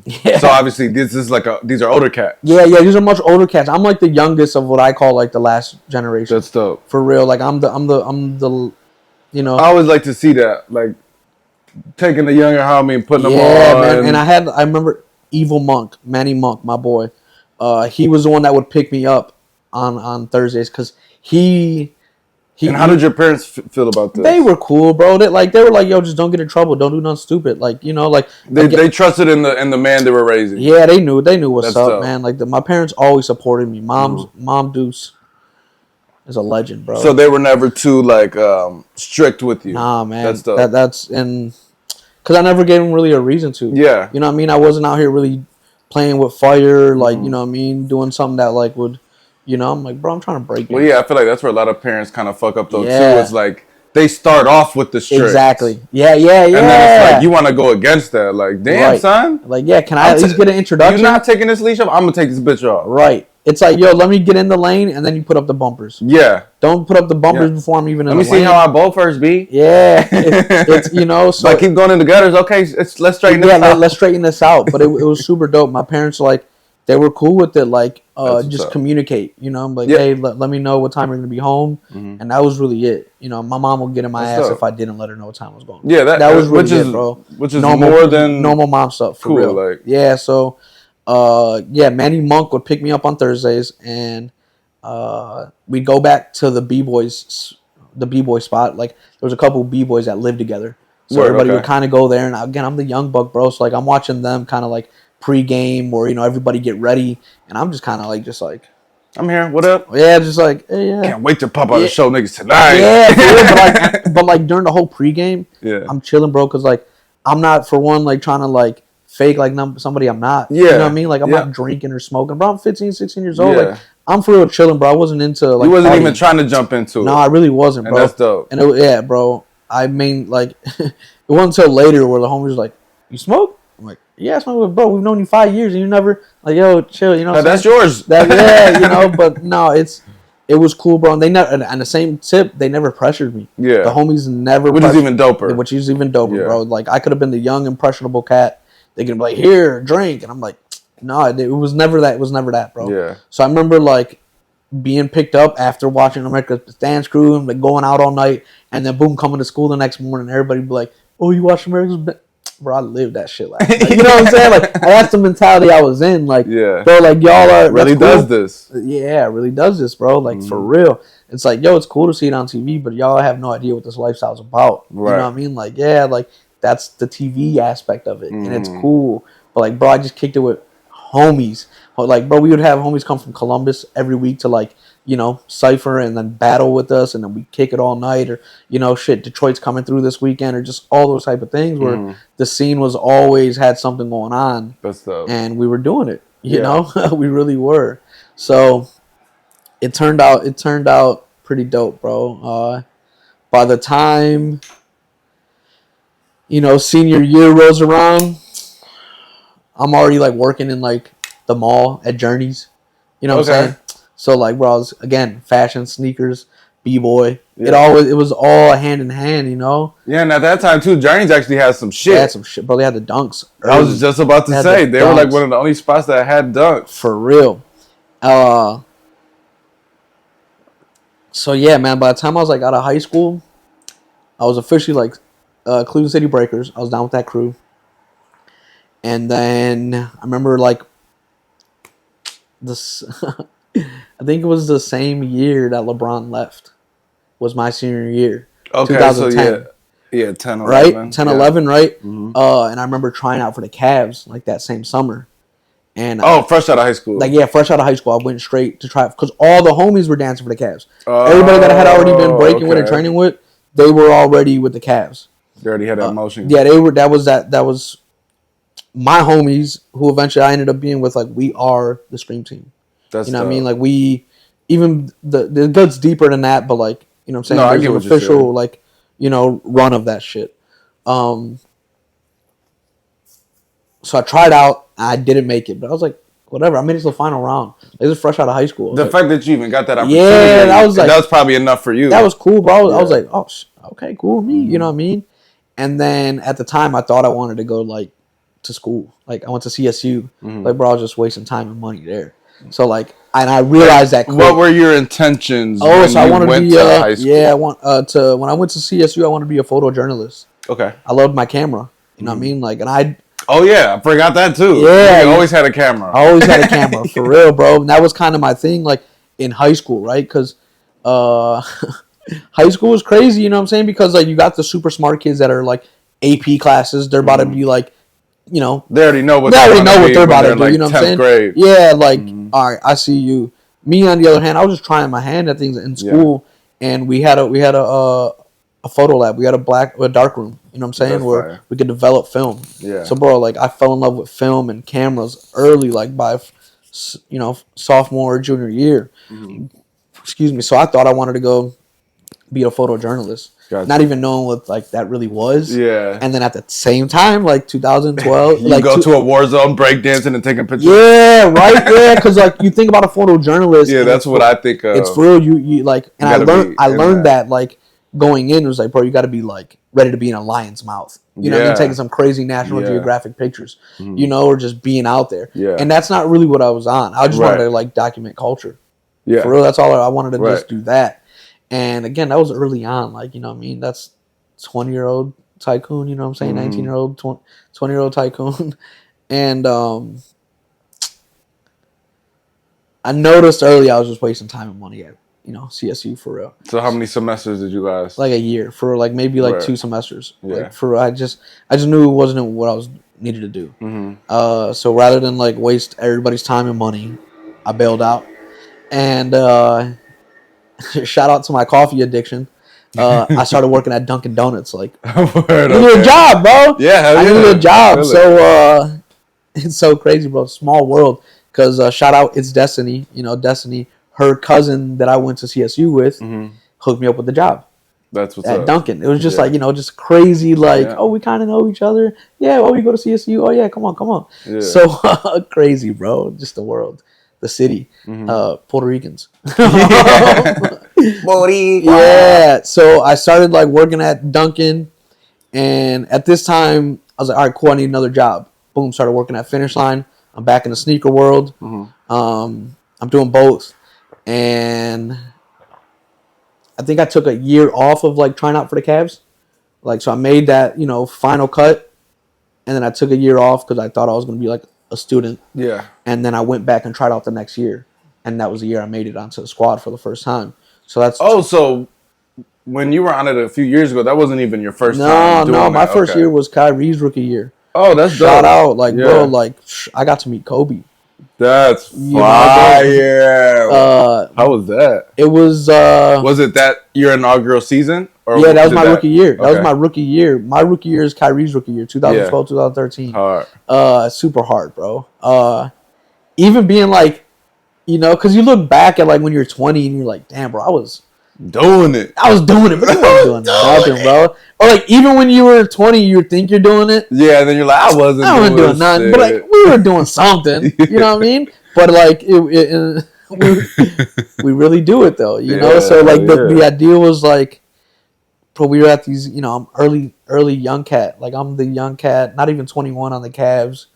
obviously this is like these are older cats. Yeah, these are much older cats. I'm like the youngest of what I call like the last generation. That's dope. For real. Like I'm the I always like to see that. Like taking the younger homie and putting them on. Yeah, man. And I remember Evil Monk, Manny Monk, my boy. He was the one that would pick me up on Thursdays because and how did your parents feel about this? They were cool, bro. They were like, yo, just don't get in trouble. Don't do nothing stupid. Like, like they trusted in the man they were raising. Yeah, they knew what's That's up, dope. man. Like my parents always supported me. Mom Deuce. is a legend, bro. So they were never too like strict with you. Nah, man. That's dope. That's and because I never gave him really a reason to. Yeah. You know what I mean? I wasn't out here really playing with fire, like, you know what I mean? Doing something that, like, would, you know, I'm like, bro, I'm trying to break it. Well, yeah, I feel like that's where a lot of parents kind of fuck up, though, Yeah. too. It's like, they start off with the strict. Exactly. Yeah. And then it's like, you want to go against that. Like, damn, Right. son. Like, yeah, can I at least get an introduction? You're not taking this leash off? I'm going to take this bitch off. Right. It's like, yo, let me get in the lane, and then you put up the bumpers. Yeah. Don't put up the bumpers before I'm even in the lane. Let me see how I bowl first, B. Yeah. It's, you know. So like, keep going in the gutters. Okay, let's straighten this out. Yeah, let's straighten this out. But it was super dope. My parents, like, they were cool with it. Like, just communicate. You know, I'm like, hey, let me know what time you're going to be home. Mm-hmm. And that was really it. You know, my mom would get in my ass if I didn't let her know what time I was going. Yeah, that was really it, bro. Which is more than normal mom stuff, for cool, real. Like. Yeah, so... Manny Monk would pick me up on Thursdays, and we'd go back to the b-boy spot. Like, there was a couple of b-boys that lived together, so everybody would kind of go there. And again, I'm the young buck, bro, so like I'm watching them kind of like pre-game, or, you know, everybody get ready, and I'm just kind of like, I'm here. What up? Yeah, just like, hey, yeah. Can't wait to pop out and show niggas tonight. Yeah, but like during the whole pre-game, I'm chilling, bro, because like I'm not, for one, like trying to like fake like somebody I'm not. Yeah. You know what I mean? Like, I'm not drinking or smoking, bro. I'm 15, 16 years old. Like, I'm for real chilling, bro. I wasn't into, like, you wasn't partying. even trying to jump into it. No, I really wasn't, bro. And that's dope. And bro. I mean, like, it wasn't until later where the homies was like, you smoke? I'm like, yeah, I smoke. Bro, we've known you 5 years and you never, like, yo, chill, you know what I'm that's saying? yours. Yeah, you know, but no, it was cool, bro. And they never, and the same tip, they never pressured me. Yeah. The homies never Which is even doper. Which is even doper, bro. Like, I could have been the young, impressionable cat. They can be like, here, drink. And I'm like, no, it was never that. It was never that, bro. Yeah. So I remember, like, being picked up after watching America's Dance Crew and, like, going out all night. And then, boom, coming to school the next morning. Everybody be like, oh, you watched America's Dance? Bro, I lived that shit last night. You know what I'm saying? Like, that's the mentality I was in. Like, bro, like, y'all are... Really does this. Yeah, really does this, bro. Like, for real. It's like, yo, it's cool to see it on TV, but y'all have no idea what this lifestyle's about. Right. You know what I mean? Like, yeah, like, that's the TV aspect of it, and it's cool. But, like, bro, I just kicked it with homies. Like, bro, we would have homies come from Columbus every week to, like, you know, cypher and then battle with us, and then we kick it all night, or, you know, shit, Detroit's coming through this weekend, or just all those type of things where the scene was always had something going on. That's dope. And we were doing it, you know? We really were. So it turned out pretty dope, bro. By the time, you know, senior year rolls around, I'm already, like, working in, like, the mall at Journeys. You know what I'm saying? So, like, bro, I was, again, fashion, sneakers, b-boy. Yeah. It was all hand in hand, you know? Yeah, and at that time, too, Journeys actually had some shit. They had some shit, bro. They had the dunks. I was just about to say, they were, like, one of the only spots that had dunks. For real. So, yeah, man, by the time I was, like, out of high school, I was officially, like, Cleveland City Breakers. I was down with that crew. And then I remember, like, this... I think it was the same year that LeBron left. Was my senior year. Okay, 2010. So yeah, 10, 11. Right? 10, 11, right? Mm-hmm. And I remember trying out for the Cavs, like, that same summer. And fresh out of high school. Like, yeah, fresh out of high school. I went straight to try, because all the homies were dancing for the Cavs. Everybody that I had already been breaking with and training with, they were already with the Cavs. They already had that motion. Yeah, they were. That was my homies, who eventually I ended up being with. Like, we are the Scream Team. That's, you know what I mean? Like, we, even the guts deeper than that, but, like, you know what I'm saying? No, I get an what you're official, saying. like, you know, run of that shit. So I tried out. I didn't make it, but I was like, whatever. I made it to the final round. Like, this is fresh out of high school. The fact that you even got that opportunity, yeah, that was probably enough for you. That was cool, bro. I was like, oh, okay, cool with me. You know what I mean? And then at the time, I thought I wanted to go, like, to school. Like, I went to CSU. Like, bro, I was just wasting time and money there. So, like, and I realized that quick. What were your intentions so I wanted to be, high school? Yeah, when I went to CSU, I wanted to be a photojournalist. Okay. I loved my camera. You know what I mean? Like, and I... Oh, yeah. I forgot that, too. Yeah. You always had a camera. I always had a camera, for real, bro. And that was kind of my thing, like, in high school, right? Because high school was crazy, you know what I'm saying? Because, like, you got the super smart kids that are, like, AP classes. They're about to be, like, you know... They already know what they're about to do, like you know what I'm saying? Grade. Yeah, like, all right, I see you. Me, on the other hand, I was just trying my hand at things in school, and we had a photo lab. We had a dark room. You know what I'm saying? That's Where fire. we could develop film. Yeah. So, bro, like I fell in love with film and cameras early, like by sophomore or junior year. Mhm. Excuse me. So I thought I wanted to go be a photojournalist, Gotcha. not even knowing what like that really was. Yeah. And then at the same time, like 2012, You like go to a war zone, breakdancing, and taking pictures. yeah, right, yeah, because like you think about a photojournalist. Yeah, that's what I think of. It's for real. You like, and You I learned that like going in, it was like, bro, you got to be like ready to be in a lion's mouth. You know what I mean? Taking some crazy National Geographic pictures, you know, or just being out there. Yeah. And that's not really what I was on. I just wanted to like document culture. Yeah. For real, that's all I wanted to just do that. And again, that was early on. Like, you know what I mean? That's 20-year-old tycoon, you know what I'm saying? 19-year-old, 20-year-old tycoon. And I noticed early I was just wasting time and money at, you know, CSU for real. So how many semesters did you last? Like a year, for like maybe like 2 semesters. Yeah. Like for I just knew it wasn't what I was needed to do. Mm-hmm. So rather than like waste everybody's time and money, I bailed out. And shout out to my coffee addiction. I started working at Dunkin' Donuts. Like, I needed a job, bro. Yeah, I needed a job. So it's so crazy, bro. Small world. Because shout out, it's Destiny. You know, Destiny, her cousin that I went to CSU with, hooked me up with the job. That's what's at up. Dunkin'. It was just like, you know, just crazy. Like, oh, we kind of know each other. Yeah. Oh, you go to CSU. Oh, yeah. Come on. Yeah. So crazy, bro. Just the world. The city, Puerto Ricans. Yeah. So I started like working at Dunkin', and at this time I was like, all right, cool. I need another job. Boom. Started working at Finish Line. I'm back in the sneaker world. I'm doing both, and I think I took a year off of like trying out for the Cavs. Like, so I made that, you know, final cut, and then I took a year off because I thought I was going to be like a student. Yeah. And then I went back and tried out the next year, and that was the year I made it onto the squad for the first time. So that's so when you were on it a few years ago, that wasn't even your first time. No, my first year was Kyrie's rookie year. Oh, that's shout dope. out, like bro, like I got to meet Kobe. That's fire. How was that? It was. Was it that your inaugural season? Or yeah, that was my rookie year. That was my rookie year. My rookie year is Kyrie's rookie year, 2012, 2013. Hard. Super hard, bro. Even being like, you know, because you look back at like when you're 20 and you're like, damn, bro, I was doing it, but you weren't doing nothing, bro. Or like even when you were 20, you think you're doing it. Yeah, and then you're like, I wasn't doing nothing, but like we were doing something. You know what I mean? But like we really do it though, you know. So like the idea was like, bro, we were at these, you know, I'm early young cat. Like I'm the young cat, not even 21 on the Cavs,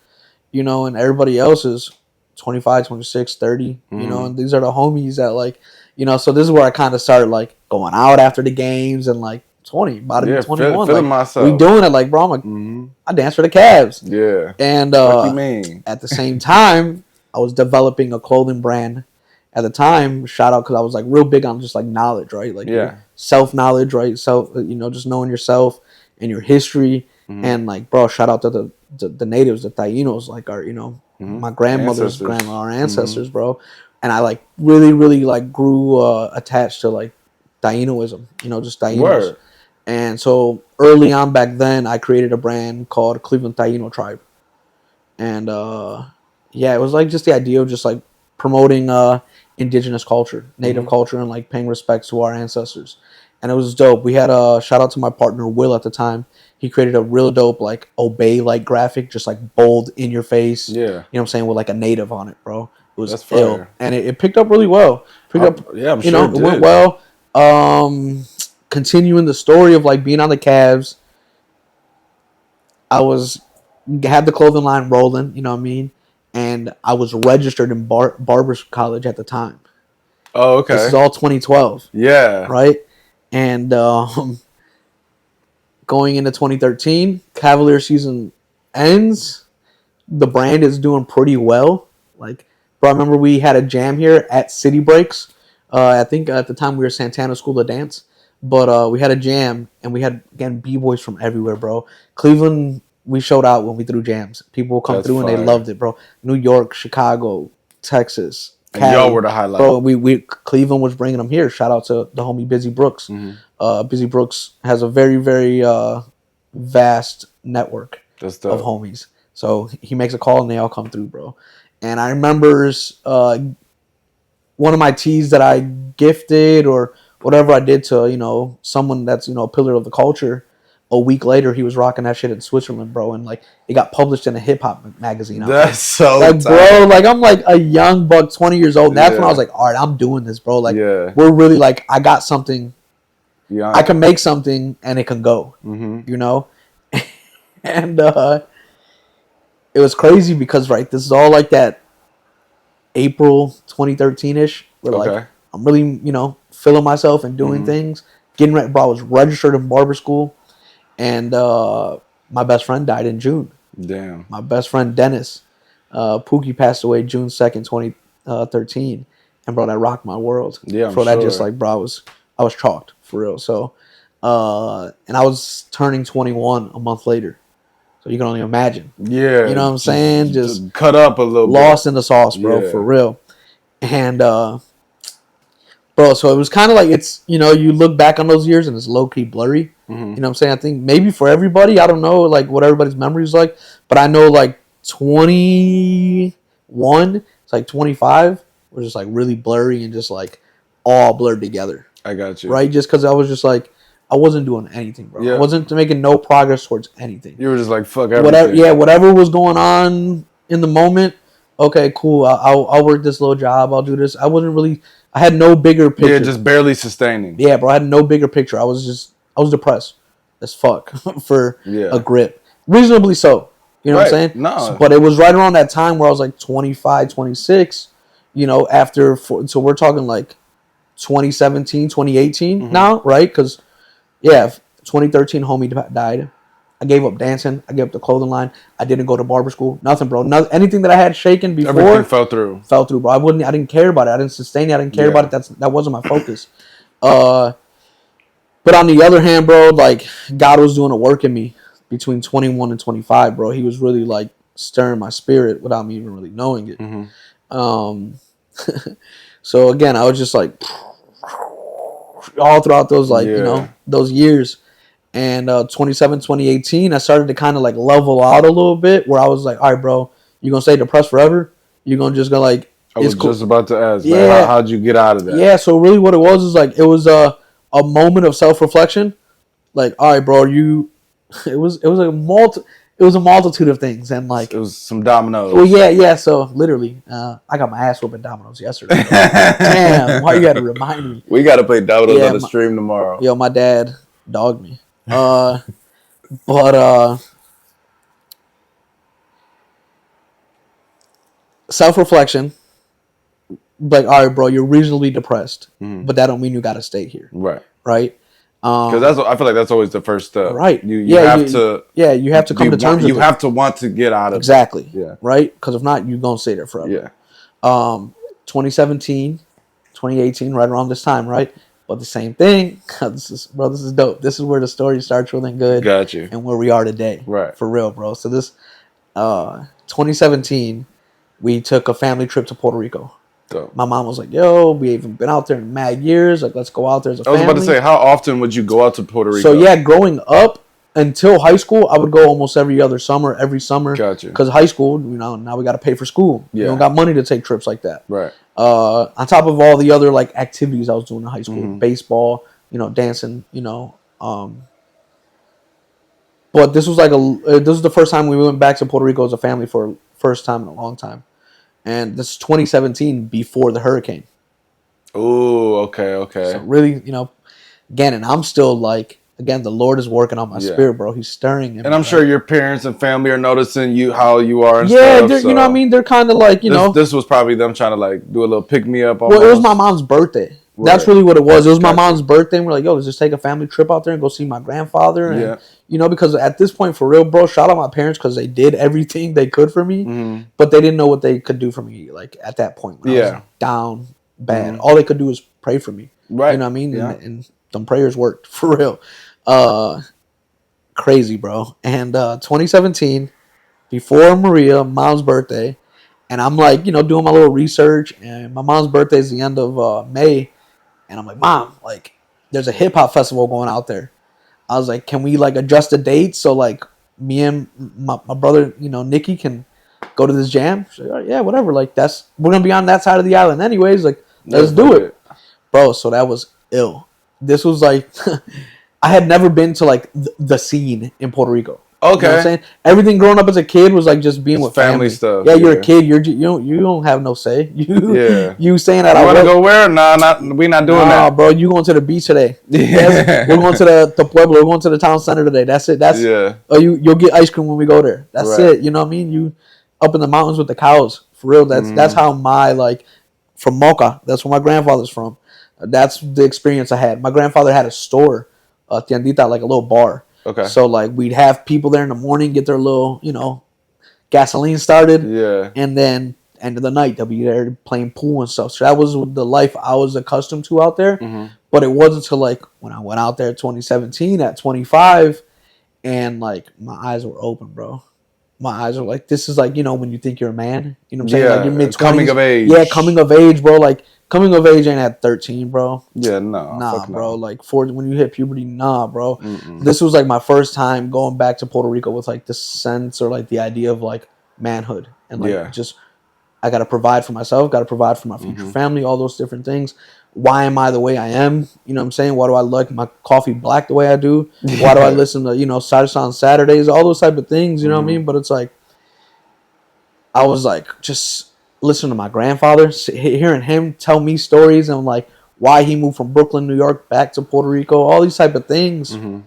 you know, and everybody else is 25, 26, 30, you know, and these are the homies that like, you know, so this is where I kind of started like going out after the games and like 20, about to be 21. Feeling like, myself. We doing it like, bro, I'm like, I dance for the Cavs. Yeah. And what you mean? At the same time, I was developing a clothing brand at the time. Shout out, because I was like real big on just like knowledge, right? Like self-knowledge, right? Self, you know, just knowing yourself and your history. And like, bro, shout out to the natives, the Tainos, like our, you know, my grandmother's grandma, our ancestors, bro. And I like really like grew attached to like Tainoism, you know, just Tainos. Word. And so early on back then, I created a brand called Cleveland Taino Tribe. And yeah, it was like just the idea of just like promoting indigenous culture, native culture, and like paying respects to our ancestors. And it was dope. We had a shout out to my partner Will at the time. He created a real dope like obey like graphic, just like bold in your face. Yeah. You know what I'm saying, with like a native on it, bro. It was That's ill. fire. And it picked up really well. Yeah, I'm sure it went well. Continuing the story of like being on the Cavs, I had the clothing line rolling, you know what I mean? And I was registered in Barber's College at the time. Oh, okay. This is all 2012. Yeah. Right? And going into 2013, Cavalier season ends. The brand is doing pretty well. Like, bro, I remember we had a jam here at City Breaks. I think at the time we were Santana School of Dance. But we had a jam, and we had, again, B-boys from everywhere, bro. Cleveland, we showed out when we threw jams. People would come through, and they loved it, bro. New York, Chicago, Texas, And y'all were the highlight. Bro, we Cleveland was bringing them here. Shout out to the homie Busy Brooks. Busy Brooks has a very, very vast network of homies. So he makes a call and they all come through, bro. And I remember one of my tees that I gifted or whatever I did to, someone that's, a pillar of the culture. A week later, he was rocking that shit in Switzerland, bro, and like it got published in a hip hop magazine. That's so like, tight. bro, like I'm like a young buck, 20 years old. And that's when I was like, all right, I'm doing this, bro. Like, we're really like, I got something. Yeah, I can make something and it can go. And it was crazy because this is all like that April 2013 ish. Where like I'm really feeling myself and doing things, getting ready. Bro, I was registered in barber school. And my best friend died in June. Damn. My best friend, Dennis. Pookie passed away June 2nd, 2013. And, bro, that rocked my world. Yeah, bro, that just, bro, I was chalked, for real. So, and I was turning 21 a month later. So you can only imagine. Yeah. You know what I'm saying? Just cut up a little bit. Lost in the sauce, bro, for real. And, bro, so it was kind of like it's, you look back on those years and it's low-key blurry. You know what I'm saying? I think maybe for everybody, I don't know, like, what everybody's memories like. But I know, like, 21, it's like 25 was just, like, really blurry and just, like, all blurred together. I got you. Right? Just because I was just, like, I wasn't doing anything, bro. Yeah. I wasn't making no progress towards anything. You were just like, fuck everything. Whatever was going on in the moment, okay, cool. I'll work this little job. I'll do this. I had no bigger picture. Yeah, just barely sustaining. Yeah, bro. I had no bigger picture. I was depressed as fuck for a grip. Reasonably so. You know what I'm saying? No. But it was right around that time where I was like 25, 26, so we're talking like 2017, 2018 now, right? Because, 2013 homie died. I gave up dancing. I gave up the clothing line. I didn't go to barber school. Nothing, bro. Anything that I had shaken before. Everything fell through. Bro. I didn't care about it. I didn't sustain it. I didn't care about it. That wasn't my focus. But on the other hand, bro, like, God was doing a work in me between 21 and 25, bro. He was really, like, stirring my spirit without me even really knowing it. So, again, I was just, like, all throughout those, like, those years. And 2018, I started to kind of, like, level out a little bit where I was like, all right, bro, you going to stay depressed forever? You're going to just go, like, I was just about to ask, like, how'd you get out of that? Yeah, so really what it was is, like, it was a moment of self-reflection. Like, all right, bro, it was a multitude of things, and like it was some dominoes. Well, yeah. So literally, I got my ass whooping dominoes yesterday. Damn, why you got to remind me? We got to play dominoes on the stream tomorrow. Yo, my dad dogged me. But self-reflection. Like, all right, bro, you're reasonably depressed, but that don't mean you got to stay here. Right. Because I feel like that's always the first step. Right. You have to come to terms with it. You have to want to get out of it. Exactly. Yeah. Right? Because if not, you're going to stay there forever. Yeah. 2017, 2018, right around this time, right? But the same thing. This is dope. This is where the story starts feeling good. Got you. And where we are today. Right. For real, bro. So this 2017, we took a family trip to Puerto Rico. Dope. My mom was like, yo, we haven't been out there in mad years. Like, let's go out there as a family. I was about to say, how often would you go out to Puerto Rico? So, growing up until high school, I would go almost every summer. Gotcha. Because high school, now we got to pay for school. Yeah. We don't got money to take trips like that. Right. On top of all the other, like, activities I was doing in high school. Baseball, dancing, But this was this was the first time we went back to Puerto Rico as a family for first time in a long time. And this is 2017 before the hurricane. Oh, okay. So really, again, and I'm still like, again, the Lord is working on my spirit, bro. He's stirring. And I'm sure your parents and family are noticing how you are and stuff. So you know what I mean? They're kind of like, This was probably them trying to like do a little pick me up. Well, it was my mom's birthday. Right. That's really what it was. It was my mom's birthday, and we're like, yo, let's just take a family trip out there and go see my grandfather. And, because at this point, for real, bro, shout out my parents because they did everything they could for me, but they didn't know what they could do for me, like, at that point when I was down bad. All they could do was pray for me. Right. You know what I mean? Yeah. And them prayers worked, for real. Crazy, bro. And 2017, before Maria, mom's birthday, And I'm like, doing my little research, and my mom's birthday is the end of May, and I'm like, Mom, like, there's a hip hop festival going out there. I was like, can we like adjust the date so like me and my brother, Nikki can go to this jam? She's like, all right, yeah, whatever. Like we're gonna be on that side of the island anyways. Like, let's do it, bro. So that was ill. This was like, I had never been to like the scene in Puerto Rico. Okay. You know what I'm saying? Everything growing up as a kid was like just being with family stuff. Yeah, you're a kid. You don't have no say. You saying that I want to go where? We not doing that, bro. You going to the beach today? Yeah. We're going to the Pueblo. We're going to the town center today. That's it. You'll get ice cream when we go there. That's it. You know what I mean? You up in the mountains with the cows for real. That's how my like from Mocha. That's where my grandfather's from. That's the experience I had. My grandfather had a store, tiendita, like a little bar. Okay. So like we'd have people there in the morning get their little, gasoline started. Yeah. And then end of the night they'll be there playing pool and stuff. So that was the life I was accustomed to out there. Mm-hmm. But it wasn't until like when I went out there 2017 at 25 and like my eyes were open, bro. My eyes were like, this is like, when you think you're a man. You know what I'm saying? Yeah, like your mid-20s. coming of age. Yeah, coming of age, bro. Like coming of age ain't at 13, bro. Yeah, no. Nah, bro. No. Like when you hit puberty, nah, bro. Mm-mm. This was like my first time going back to Puerto Rico with like the sense or like the idea of like manhood and like just I gotta provide for myself, gotta provide for my future family, all those different things. Why am I the way I am? You know what I'm saying? Why do I like my coffee black the way I do? Why do I listen to, salsa on Saturdays? All those type of things, you know what I mean? But it's like, I was like, just listening to my grandfather, hearing him tell me stories and like why he moved from Brooklyn, New York back to Puerto Rico, all these type of things. Mm-hmm.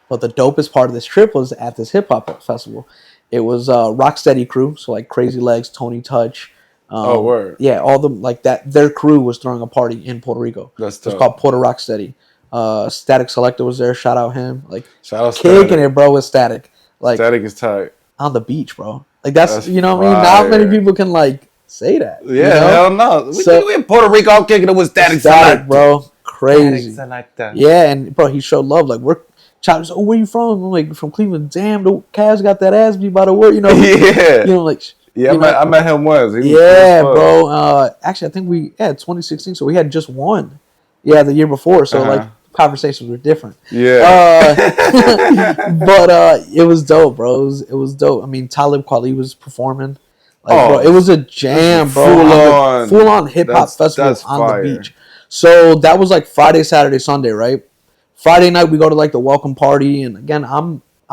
But the dopest part of this trip was at this hip hop festival. It was Rocksteady crew, so like Crazy Legs, Tony Touch. Word. Yeah, all them like that. Their crew was throwing a party in Puerto Rico. That's dope. It's called Puerto Rocksteady. Static Selector was there. Shout out him. Like shout out kicking Static. It, bro, with Static. Like Static is tight. On the beach, bro. Like that's you know what I mean. Not many people can like say that. Yeah, hell no. We in Puerto Rico, I'm kicking it with Static Selector, bro. Crazy. Static Selector. Yeah, and bro, he showed love. Like we're. Oh, where you from? I'm like from Cleveland. Damn, the Cavs got that ass beat by the word. Yeah. Like. Yeah, I met him once. Bro. Actually, I think we had 2016, so we had just won. Yeah, the year before. So like conversations were different. Yeah. But it was dope, bro. It was dope. I mean, Talib Kweli was performing. Like, bro, it was a jam, bro. Full on hip hop festival on the beach. So that was like Friday, Saturday, Sunday, right? Friday night we go to like the welcome party, and again I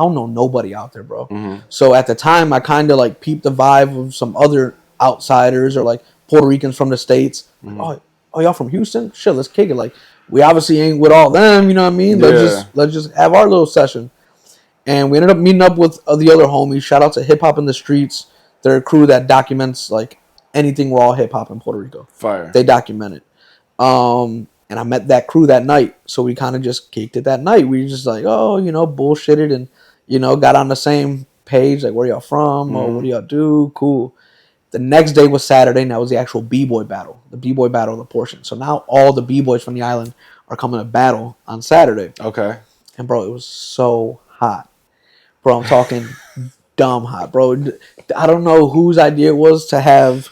don't know nobody out there, bro. Mm-hmm. So at the time I kind of like peeped the vibe of some other outsiders or like Puerto Ricans from the States. Mm-hmm. Like, oh, y'all from Houston? Shit, let's kick it. Like we obviously ain't with all them, you know what I mean? Let's just have our little session. And we ended up meeting up with the other homies. Shout out to Hip Hop in the Streets. They're a crew that documents like anything raw hip hop in Puerto Rico. Fire. They document it. And I met that crew that night. So we kind of just kicked it that night. We just like, bullshitted and, got on the same page. Like, where y'all from? Or what do y'all do? Cool. The next day was Saturday, and that was the actual B-Boy battle. The B-Boy battle of the portion. So now all the B-Boys from the island are coming to battle on Saturday. Okay. And, bro, it was so hot. Bro, I'm talking dumb hot. Bro, I don't know whose idea it was to have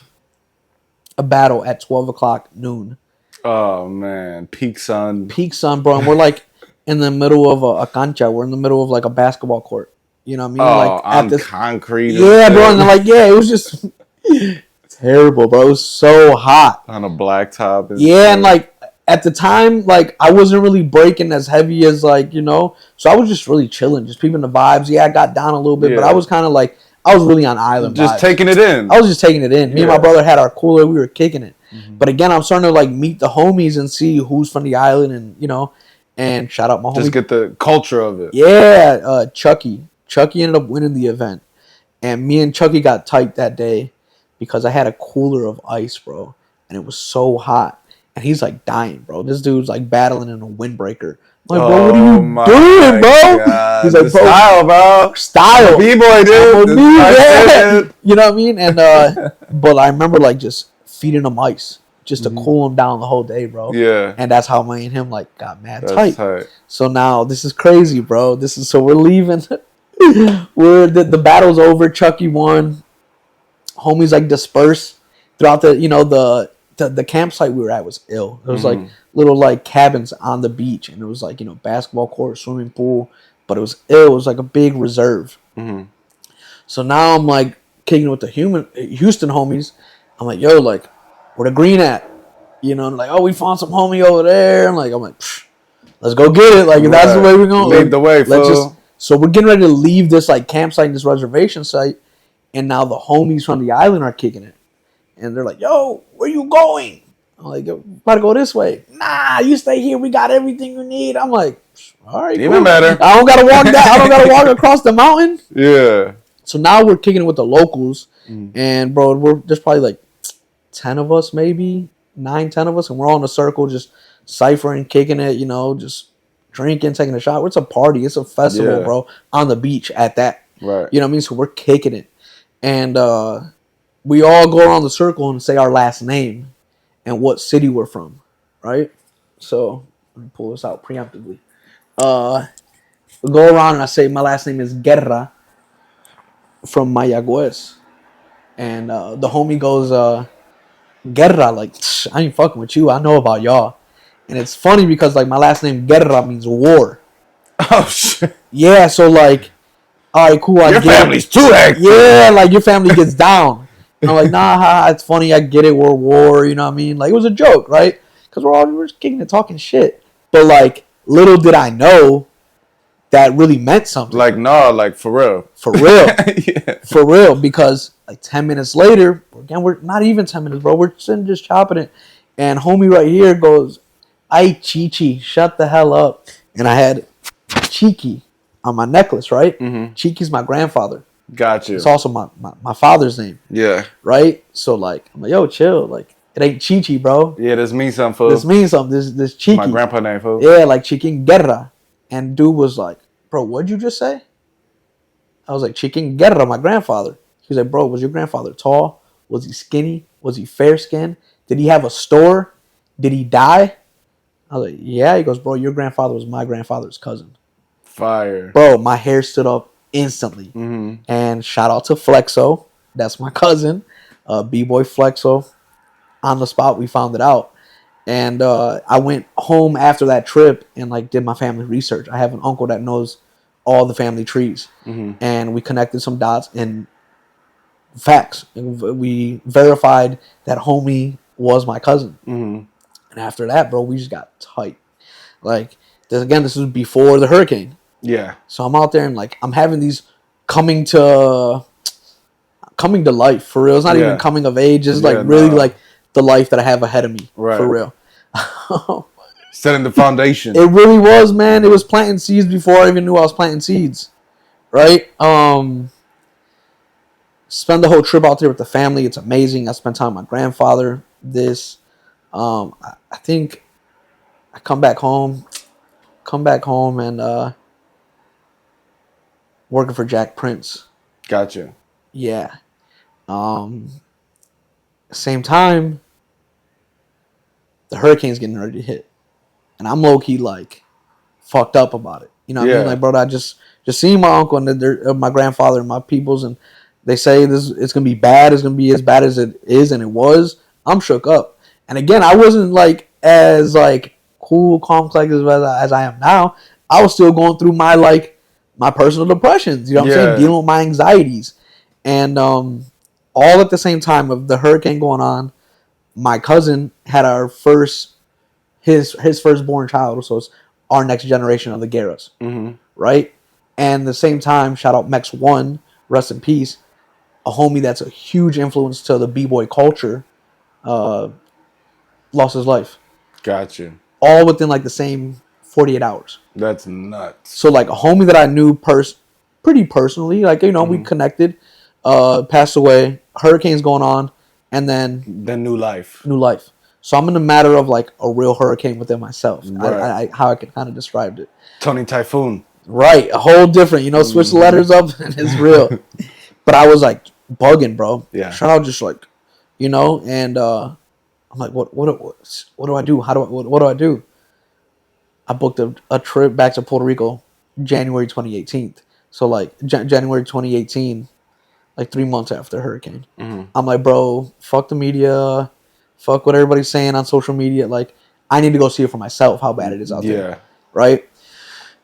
a battle at 12 o'clock noon. Oh, man. Peak sun, bro. And we're like in the middle of a cancha. We're in the middle of like a basketball court. You know what I mean? Like on this concrete. Yeah, bro. And like, it was just terrible, bro. It was so hot. On a black-top. And like at the time, like I wasn't really breaking as heavy as like, so I was just really chilling, just peeping the vibes. Yeah, I got down a little bit, but I was kind of like, I was really on island just vibes. Taking it in. I was just taking it in. Me and my brother had our cooler. We were kicking it. Mm-hmm. But again, I'm starting to like meet the homies and see who's from the island and, and shout out my homie. Just get the culture of it. Yeah. Chucky ended up winning the event. And me and Chucky got tight that day because I had a cooler of ice, bro. And it was so hot. And he's like dying, bro. This dude's like battling in a windbreaker. I'm like, bro, what are you doing, bro? God. He's like, bro, style, bro. Style. B-boy, dude. Yeah. You know what I mean? And but I remember like just feeding him ice just to cool him down the whole day, bro. Yeah. And that's how me and him like got mad tight. So now this is crazy, bro. So we're leaving. The battle's over. Chucky won. homies like dispersed throughout the campsite we were at was ill. There was like little like cabins on the beach, and it was like basketball court, swimming pool, but it was ill. It was like a big reserve. So now I'm like kicking with the Houston homies. I'm like, yo, like, where the green at? And like, oh, we found some homie over there. I'm like, let's go get it. Like, if that's the way we're going, lead the way, fool. So we're getting ready to leave this like campsite, this reservation site, and now the homies from the island are kicking it, and they're like, yo, where you going? I'm like, about to go this way. Nah, you stay here. We got everything you need. I'm like, all right, even better. I don't gotta walk that. I don't gotta walk across the mountain. Yeah. So now we're kicking it with the locals, and bro, there's probably like 10 of us, maybe 9-10 of us, and we're all in a circle, just ciphering, kicking it, just drinking, taking a shot. It's a party. It's a festival, bro, on the beach at that. Right. You know what I mean? So we're kicking it, and we all go around the circle and say our last name and what city we're from, right? So let me pull this out preemptively. We go around and I say my last name is Guerra from Mayagüez, and the homie goes, Guerra, like, I ain't fucking with you. I know about y'all. And it's funny because like my last name Guerra means war. Oh shit. Yeah, so like, all right, cool. Your family's too active. Yeah, like your family gets down. And I'm like, nah, it's funny. I get it. We're war. You know what I mean? Like it was a joke, right? Because we're just kicking and talking shit. But like, little did I know that really meant something. Like, no, like for real. For real. Yeah. For real. Because like 10 minutes later, again, we're not even 10 minutes, bro. We're sitting just chopping it. And homie right here goes, ay, Chichi, shut the hell up. And I had Chiqui on my necklace, right? Chiqui's my grandfather. Got you. It's also my father's name. Yeah. Right? So like, I'm like, yo, chill. Like, it ain't Chichi, bro. Yeah, this means something, fool. This means something. This Chiqui. My grandpa name, fool. Yeah, like Chicken Guerra. And dude was like, bro, what'd you just say? I was like, Chicken Guerra, my grandfather. He was like, bro, was your grandfather tall? Was he skinny? Was he fair skinned? Did he have a store? Did he die? I was like, yeah. He goes, bro, your grandfather was my grandfather's cousin. Fire. Bro, my hair stood up instantly. And shout out to Flexo. That's my cousin. B-Boy Flexo. On the spot, we found it out. And I went home after that trip and like did my family research. I have an uncle that knows all the family trees. And we connected some dots and facts. And we verified that homie was my cousin. And after that, bro, we just got tight. Like, this was before the hurricane. Yeah. So I'm out there and like I'm having these coming to life for real. It's not even coming of age. It's like really like the life that I have ahead of me for real. Setting the foundation. It really was, man. It was planting seeds before I even knew I was planting seeds. Right? Spend the whole trip out there with the family. It's amazing. I spent time with my grandfather. I think I come back home and working for Jack Prince. Gotcha. Yeah. Same time, the hurricane's getting ready to hit. And I'm low-key, like, fucked up about it. You know what I mean? Like, bro, I just seeing my uncle and my grandfather and my peoples, and they say it's going to be bad. It's going to be as bad as it is, and it was. I'm shook up. And again, I wasn't, like, as, like, cool, calm, collected as I am now. I was still going through my personal depressions. You know what I'm saying? Dealing with my anxieties. And all at the same time of the hurricane going on, my cousin had his firstborn child, so it's our next generation of the Guerras, right? And at the same time, shout out Mex One, rest in peace, a homie that's a huge influence to the b-boy culture, lost his life. Gotcha. All within like the same 48 hours. That's nuts. So like a homie that I knew pretty personally, like we connected, passed away. Hurricanes going on, and then new life. So I'm in a matter of like a real hurricane within myself. Right. How I can kind of describe it. Tony Typhoon. Right, a whole different. Switch the letters up, and it's real. But I was like bugging, bro. Yeah. Shout out, just like, and I'm like, what do I do? What do I do? I booked a trip back to Puerto Rico, January 2018. So like January 2018, like 3 months after the hurricane. Mm-hmm. I'm like, bro, fuck the media, fuck what everybody's saying on social media. Like, I need to go see it for myself how bad it is out there, right?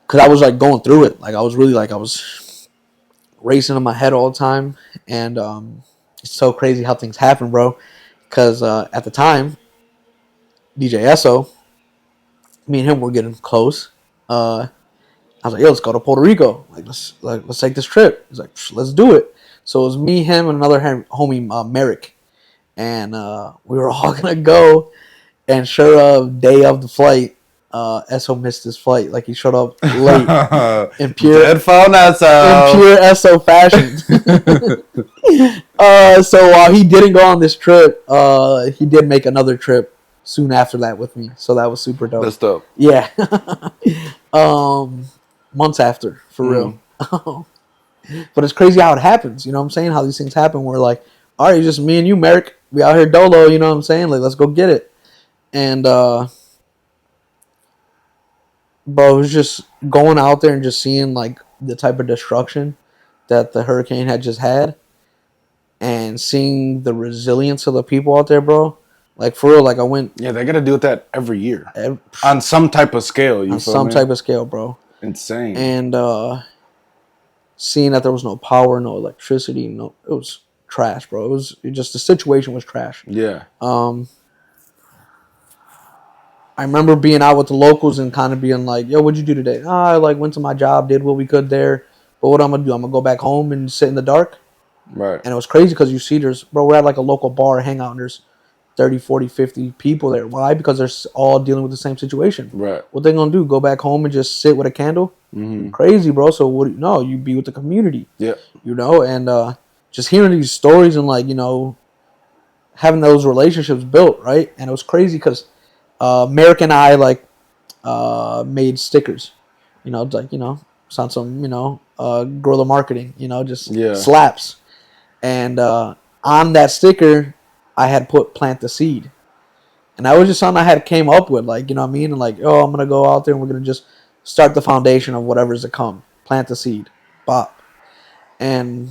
Because I was like going through it. Like, I was really like I was racing in my head all the time, and it's so crazy how things happen, bro. Because at the time, DJ Esso, me and him were getting close. I was like, yo, let's go to Puerto Rico. Let's take this trip. He's like, let's do it. So it was me, him, and another homie, Merrick, and we were all gonna go. And sure enough, day of the flight, Esso missed his flight. Like he showed up late in pure Esso fashion. So while he didn't go on this trip, he did make another trip soon after that with me. So that was super dope. That's dope. Yeah. Months after, for real. But it's crazy how it happens. You know what I'm saying? How these things happen. We're like, all right, just me and you, Merrick. We out here dolo. You know what I'm saying? Like, let's go get it. And bro, it was just going out there and just seeing like the type of destruction that the hurricane had just had, and seeing the resilience of the people out there, bro. Like for real, like I went. Yeah, they gotta do with that every year on some type of scale. On some type of scale, bro. Insane. And seeing that there was no power, no electricity, it was trash, bro. It just the situation was trash. Yeah. I remember being out with the locals and kind of being like, yo, what'd you do today? I went to my job, did what we could there. But what I'm going to do, I'm going to go back home and sit in the dark. Right. And it was crazy because you see we're at like a local bar hangout and there's 30, 40, 50 people there. Why? Because they're all dealing with the same situation. Right. What they going to do? Go back home and just sit with a candle? Mm-hmm. Crazy, bro. So you be with the community. Yeah. And just hearing these stories and having those relationships built, right? And it was crazy because Merrick and I made stickers, sound some guerrilla marketing, just slaps, and on that sticker I had put plant the seed, and that was just something I had came up with, you know what I mean, and I'm gonna go out there and we're gonna just start the foundation of whatever's to come, plant the seed, bop, and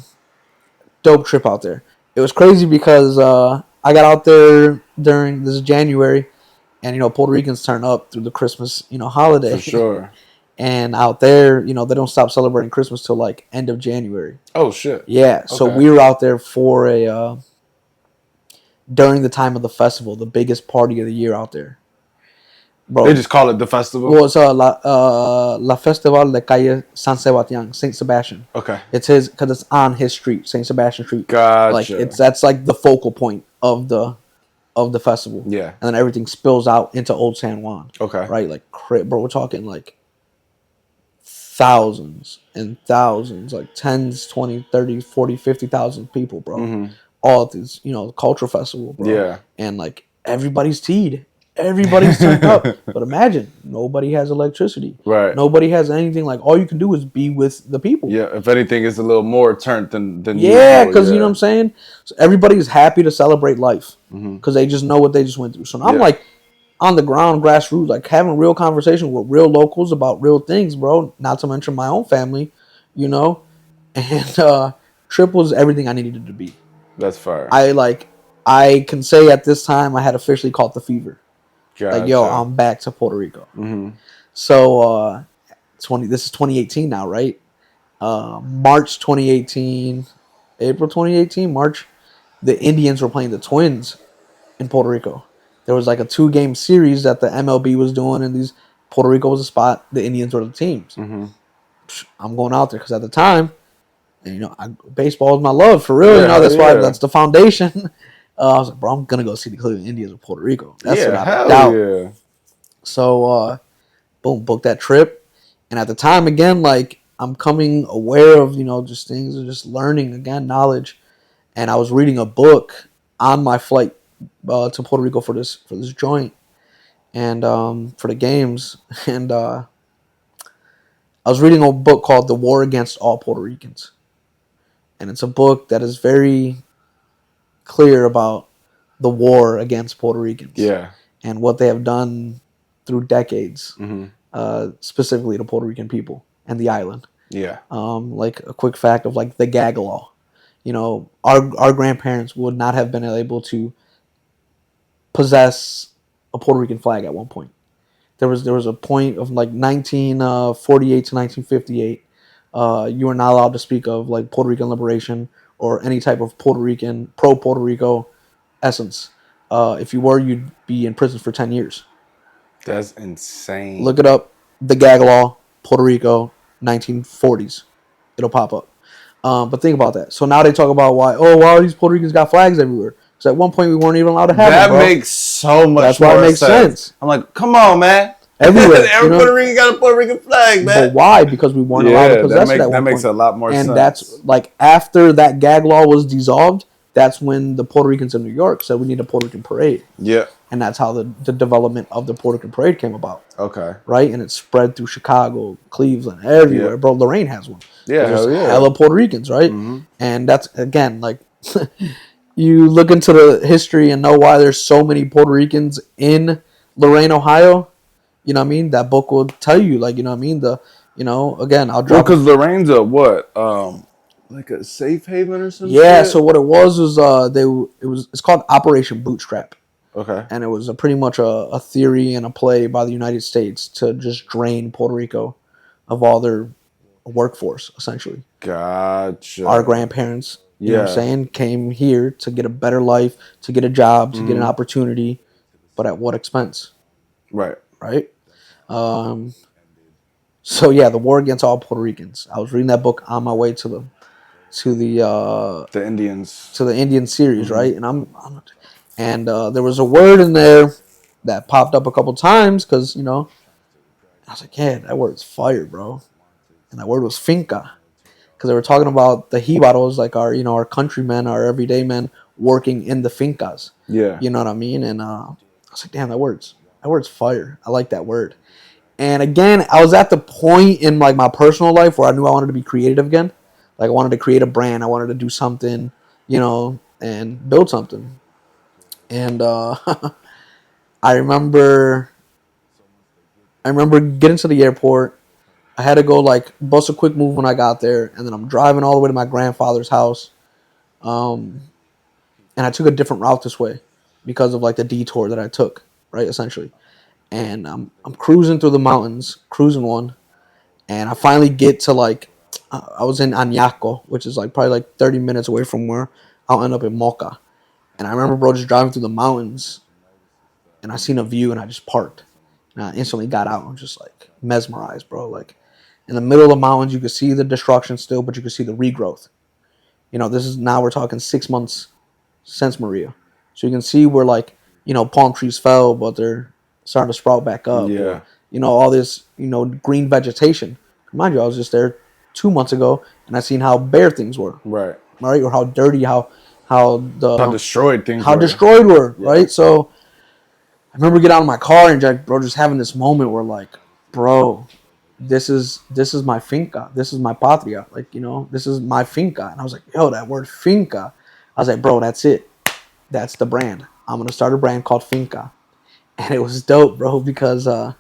dope trip out there. It was crazy because I got out there during this January. And, Puerto Ricans turn up through the Christmas, holiday. For sure. And out there, they don't stop celebrating Christmas till, end of January. Oh, shit. Yeah. Okay. So we were out there for during the time of the festival, the biggest party of the year out there. Bro. They just call it the festival? Well, it's La Festival de Calle San Sebastián, St. Sebastian. Okay. It's because it's on his street, St. Sebastian Street. Gotcha. That's the focal point of the festival. Yeah. And then everything spills out into Old San Juan. Okay. Right? Bro, we're talking thousands and thousands, 10s, 20, 30, 40, 50,000 people, bro. Mm-hmm. All at this, cultural festival, bro. Yeah. And everybody's teed. Everybody's turned up. But imagine, nobody has electricity. Right. Nobody has anything. All you can do is be with the people. Yeah, if anything, it's a little more turned than yeah, because you know what I'm saying? So everybody's happy to celebrate life because they just know what they just went through. So I'm on the ground, grassroots, having real conversations with real locals about real things, bro. Not to mention my own family, And Trip was everything I needed it to be. That's fire. I can say at this time I had officially caught the fever. Gotcha. I'm back to Puerto Rico. Mm-hmm. So this is 2018 now, right? March 2018, April 2018, March, the Indians were playing the Twins in Puerto Rico. There was a 2-game series that the MLB was doing, and Puerto Rico was a spot. The Indians were the teams. Mm-hmm. I'm going out there because at the time, baseball is my love for real. Yeah, that's why that's the foundation. I was like, bro, I'm gonna go see the Cleveland Indians in Puerto Rico. That's without a doubt. Yeah. So, boom, booked that trip, and at the time, again, I'm coming aware of just things and just learning again knowledge, and I was reading a book on my flight to Puerto Rico for this joint, and for the games, and I was reading a book called "The War Against All Puerto Ricans," and it's a book that is very clear about the war against Puerto Ricans. Yeah. And what they have done through decades, specifically to Puerto Rican people and the island. Yeah. A quick fact of the gag law. our grandparents would not have been able to possess a Puerto Rican flag at one point. There was a point of like 1948 to 1958. You were not allowed to speak of like Puerto Rican liberation or any type of Puerto Rican pro Puerto Rico essence. If you were, you'd be in prison for 10 years. That's insane. Look it up. The gag law, Puerto Rico, 1940s. It'll pop up. But think about that. So now they talk about why all these Puerto Ricans got flags everywhere. Because at one point we weren't even allowed to have that them, bro. makes so much That's more why it makes sense. I'm like, come on, man. Everywhere. Every Puerto Rican got a Puerto Rican flag, man. But why? Because we weren't allowed to possess it at one that makes point. a lot more sense. And that's like after that gag law was dissolved, that's when the Puerto Ricans in New York said we need a Puerto Rican parade. Yeah. And that's how the development of the Puerto Rican parade came about. Okay. Right? And it spread through Chicago, Cleveland, everywhere. Yeah. Bro, Lorraine has one. Yeah, There's hell yeah. hella Puerto Ricans, right? Mm-hmm. And that's, again, like, you look into the history and know why there's so many Puerto Ricans in Lorain, Ohio. You know what I mean? That book will tell you, like, you know what I mean? Again, I'll drop. Well, because Lorraine's a what? Like a safe haven or something? Yeah, so what it was it's called Operation Bootstrap. Okay. And it was pretty much a theory and a play by the United States to just drain Puerto Rico of all their workforce, essentially. Gotcha. Our grandparents, you know what I'm saying, came here to get a better life, to get a job, to get an opportunity, but at what expense? Right. Right? So yeah, the war against all Puerto Ricans. I was reading that book on my way to the Indians, to the Indian series, right? And there was a word in there that popped up a couple times because I was like, yeah, that word's fire, bro. And that word was finca, because they were talking about the jibaros, like our countrymen, our everyday men working in the fincas. Yeah. You know what I mean? And I was like, damn, that word's fire. I like that word. And again, I was at the point in like my personal life where I knew I wanted to be creative again. Like I wanted to create a brand. I wanted to do something, and build something. And I remember getting to the airport. I had to go like bust a quick move when I got there, and then I'm driving all the way to my grandfather's house. And I took a different route this way because of like the detour that I took, right, essentially. And I'm cruising through the mountains, cruising one, and I finally get to like I was in Añaco, which is like probably like 30 minutes away from where I'll end up in Moca. And I remember, bro, just driving through the mountains, and I seen a view, and I just parked. And I instantly got out and was just like mesmerized, bro. Like in the middle of the mountains, you could see the destruction still, but you could see the regrowth. We're talking 6 months since Maria. So you can see where like, palm trees fell, but they're starting to sprout back up. Yeah. Or, all this, green vegetation. Mind you, I was just there 2 months ago, and I seen how bare things were. Right. Right? Or how dirty, how destroyed things how were. destroyed were, yeah. Right? So I remember getting out of my car and just having this moment where like, bro, this is my finca. This is my patria. Like, this is my finca. And I was like, yo, that word finca. I was like, bro, that's it. That's the brand. I'm going to start a brand called Finca. And it was dope, bro, because I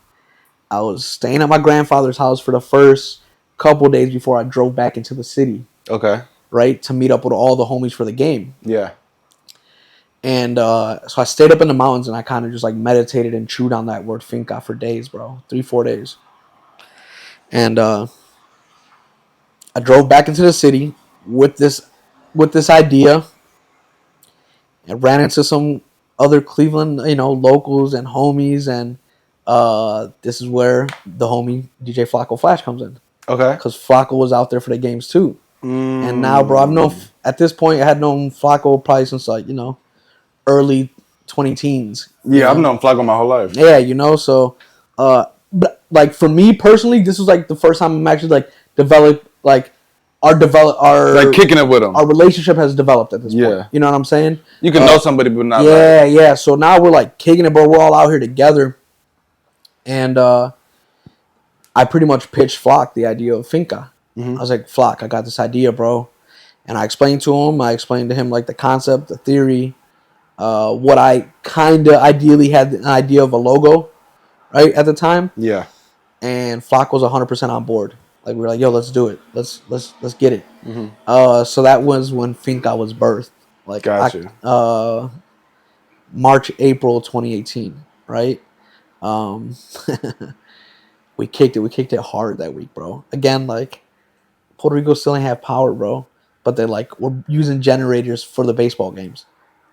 was staying at my grandfather's house for the first couple days before I drove back into the city. Okay. Right? To meet up with all the homies for the game. Yeah. And so I stayed up in the mountains, and I kind of just like meditated and chewed on that word finca for days, bro. 3-4 days. And I drove back into the city with this idea, and ran into some other Cleveland, locals and homies, and this is where the homie DJ Flacco Flash comes in. Okay. Because Flacco was out there for the games too. And now, bro, I've known, at this point, I had known Flacco probably since like, early 20-teens. Yeah, I've known Flacco my whole life. Yeah, so, but like for me personally, this was like the first time I'm actually like developed, like our like kicking it with him. Our relationship has developed at this point. You know what I'm saying? You can know somebody, but not. Yeah. So now we're like kicking it, bro. We're all out here together, and I pretty much pitched Flock the idea of Finca. I was like, Flock, I got this idea, bro. And I explained to him. I explained to him like the concept, the theory, what I kind of ideally had an idea of a logo, right, at the time. Yeah. And Flock was 100% on board. Like we were like, yo, let's do it. Let's get it. Mm-hmm. So that was when Finca was birthed. Like Gotcha. March, April 2018, right? Um, we kicked it. We kicked it hard that week, bro. Again, like Puerto Rico still ain't have power, bro. But they like were using generators for the baseball games.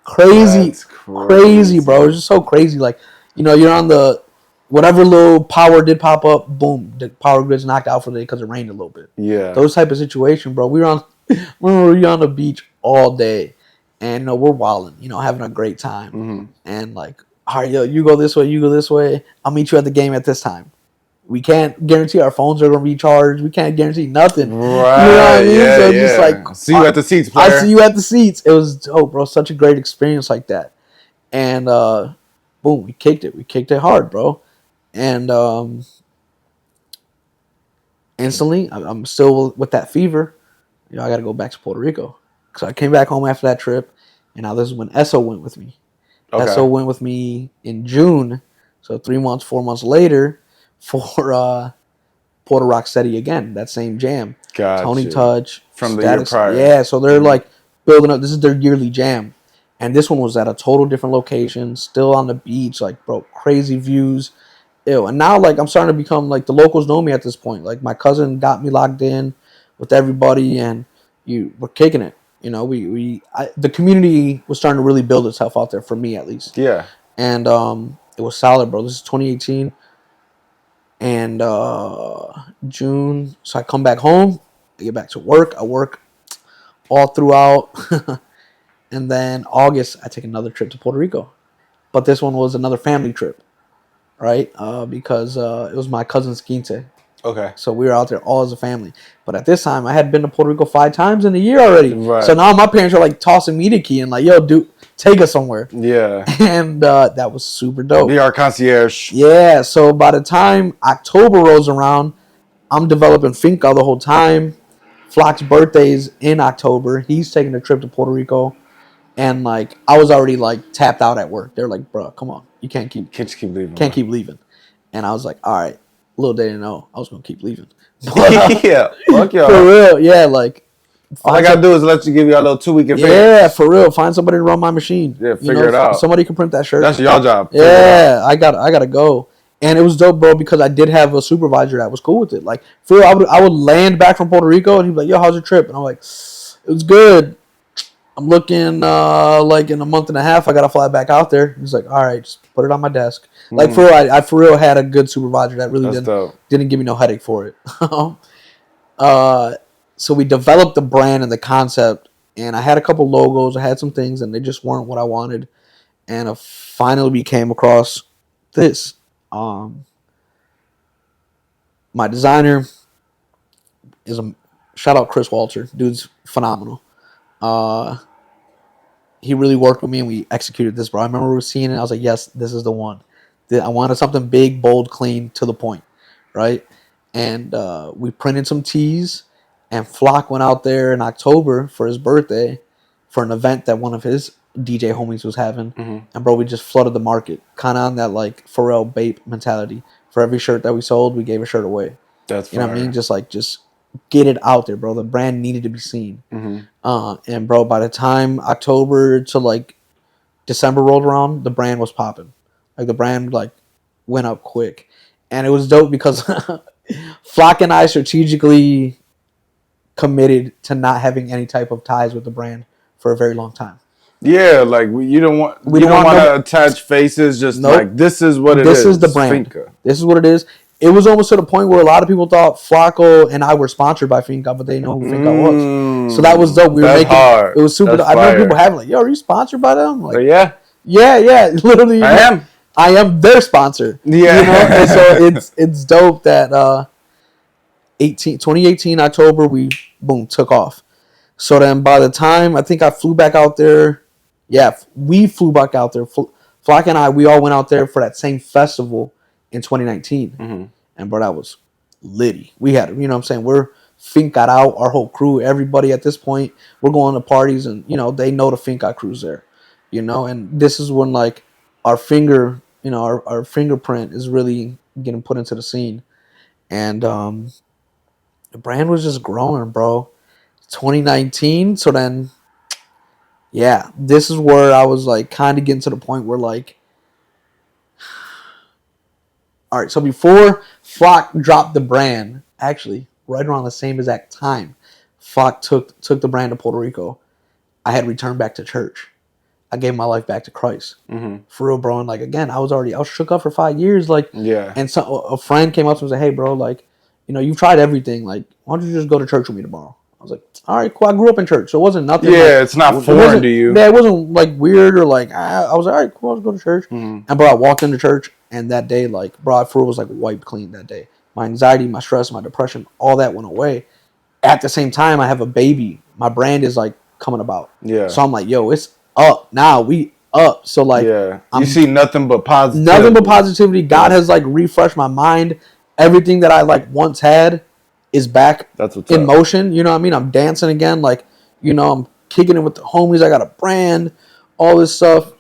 Crazy, That's crazy, bro. crazy. It's just so crazy. Like, you're on the whatever little power did pop up, boom, the power grid's knocked out for the day because it rained a little bit. Yeah. Those type of situation, bro. We were on the beach all day, and we're wilding, having a great time, Mm-hmm. and like, all right, yo, you go this way, you go this way. I'll meet you at the game at this time. We can't guarantee our phones are gonna be charged. We can't guarantee nothing. You know what I Right. mean? Yeah. So just like, Yeah. See you at the seats, I player. see you at the seats. It was dope, bro. Such a great experience like that. And boom, we kicked it. We kicked it hard, bro. And instantly, I'm still with that fever. I got to go back to Puerto Rico. So I came back home after that trip, and now this is when Esso went with me. Okay. Esso went with me in June, so 3 months, 4 months later, for Puerto Rock Steady again, that same jam. Tony Gotcha. Touch, From the year Status. prior. Yeah, so they're like building up. This is their yearly jam. And this one was at a total different location, still on the beach, like, bro, crazy views. Ew. And now, like, I'm starting to become, like, the locals know me at this point. Like, my cousin got me locked in with everybody, and we're kicking it. The community was starting to really build itself out there, for me at least. Yeah. And it was solid, bro. This is 2018. And June, so I come back home, I get back to work. I work all throughout. And then August, I take another trip to Puerto Rico. But this one was another family trip, right? Because it was my cousin's quince. Okay. So we were out there all as a family. But at this time, I had been to Puerto Rico 5 times in a year already. Right. So now my parents are like tossing me the key and like, yo, dude, take us somewhere. Yeah. And that was super dope. Be our concierge. Yeah. So by the time October rolls around, I'm developing Finca the whole time. Flock's birthday's in October. He's taking a trip to Puerto Rico. And like I was already like tapped out at work. They're like, bro, come on. You can't keep leaving. keep leaving. And I was like, all right. Little they didn't know I was gonna keep leaving. Yeah. Fuck y'all. For real, yeah, like all I gotta do is let you give you a little 2-week advance. Yeah, for real. Find somebody to run my machine. Yeah, figure it out. Somebody can print that shirt. That's your job. Yeah, I gotta go. And it was dope, bro, because I did have a supervisor that was cool with it. Like, for real, I would land back from Puerto Rico, and he'd be like, yo, how's your trip? And I'm like, it was good. I'm looking like in a month and a half, I got to fly back out there. He's like, all right, just put it on my desk. Like, for real, I for real had a good supervisor that really didn't give me no headache for it. So we developed the brand and the concept, and I had a couple logos. I had some things, and they just weren't what I wanted. And I finally came across this. My designer is shout out Chris Walter. Dude's phenomenal. He really worked with me, and we executed this, bro. I remember seeing it. I was like, yes, this is the one. I wanted something big, bold, clean, to the point, right? And we printed some tees, and Flock went out there in October for his birthday for an event that one of his DJ homies was having. Mm-hmm. And, bro, we just flooded the market, kind of on that, like, Pharrell Bape mentality. For every shirt that we sold, we gave a shirt away. That's you know what I mean? Just get it out there, bro. The brand needed to be seen. Mm-hmm. And, bro, by the time October to, like, December rolled around, the brand was popping. Like, the brand, like, went up quick. And it was dope because Flock and I strategically committed to not having any type of ties with the brand for a very long time. Yeah, like you don't want to attach faces. Just like this is what it is. This is the brand. Finca. This is what it is. It was almost to the point where a lot of people thought Flacco and I were sponsored by Finca, but they know who Finca was. So that was dope. We were making hard. It was super. I remember people having like, "Yo, are you sponsored by them?" Like, yeah. Literally, I am their sponsor. Yeah, and so it's dope that 2018 October we took off. So then by the time I think I flew back out there, we flew back out there. Flock and I, we all went out there for that same festival in 2019. Mm-hmm. And bro, that was litty. We had, you know what I'm saying, we're Finca out, our whole crew, everybody at this point, we're going to parties and, they know the Finca crew's there, and this is when like our finger, our fingerprint is really getting put into the scene. And the brand was just growing, bro. 2019. So then, yeah, this is where I was like kind of getting to the point where like, all right. So before Flock dropped the brand, actually, right around the same exact time, Flock took the brand to Puerto Rico. I had returned back to church. I gave my life back to Christ. For real, bro. And like again, I was shook up for 5 years. Like, and so a friend came up to me and said, "Hey, bro, like, you've tried everything. Like, why don't you just go to church with me tomorrow?" I was like, "All right, cool." I grew up in church, so it wasn't nothing. Yeah, like, it's not foreign to you. Yeah, it wasn't like weird or like I was like, "All right, cool, I'll go to church." And bro, I walked into church, and that day, like, bro, for real was like wiped clean that day. My anxiety, my stress, my depression, all that went away. At the same time, I have a baby. My brand is like coming about. Yeah. So I'm like, yo, it's up now. We up. So like, you see nothing but positivity. Nothing but positivity. God has like refreshed my mind. Everything that I like once had is back in motion. You know what I mean? I'm dancing again. Like, I'm kicking it with the homies. I got a brand, all this stuff.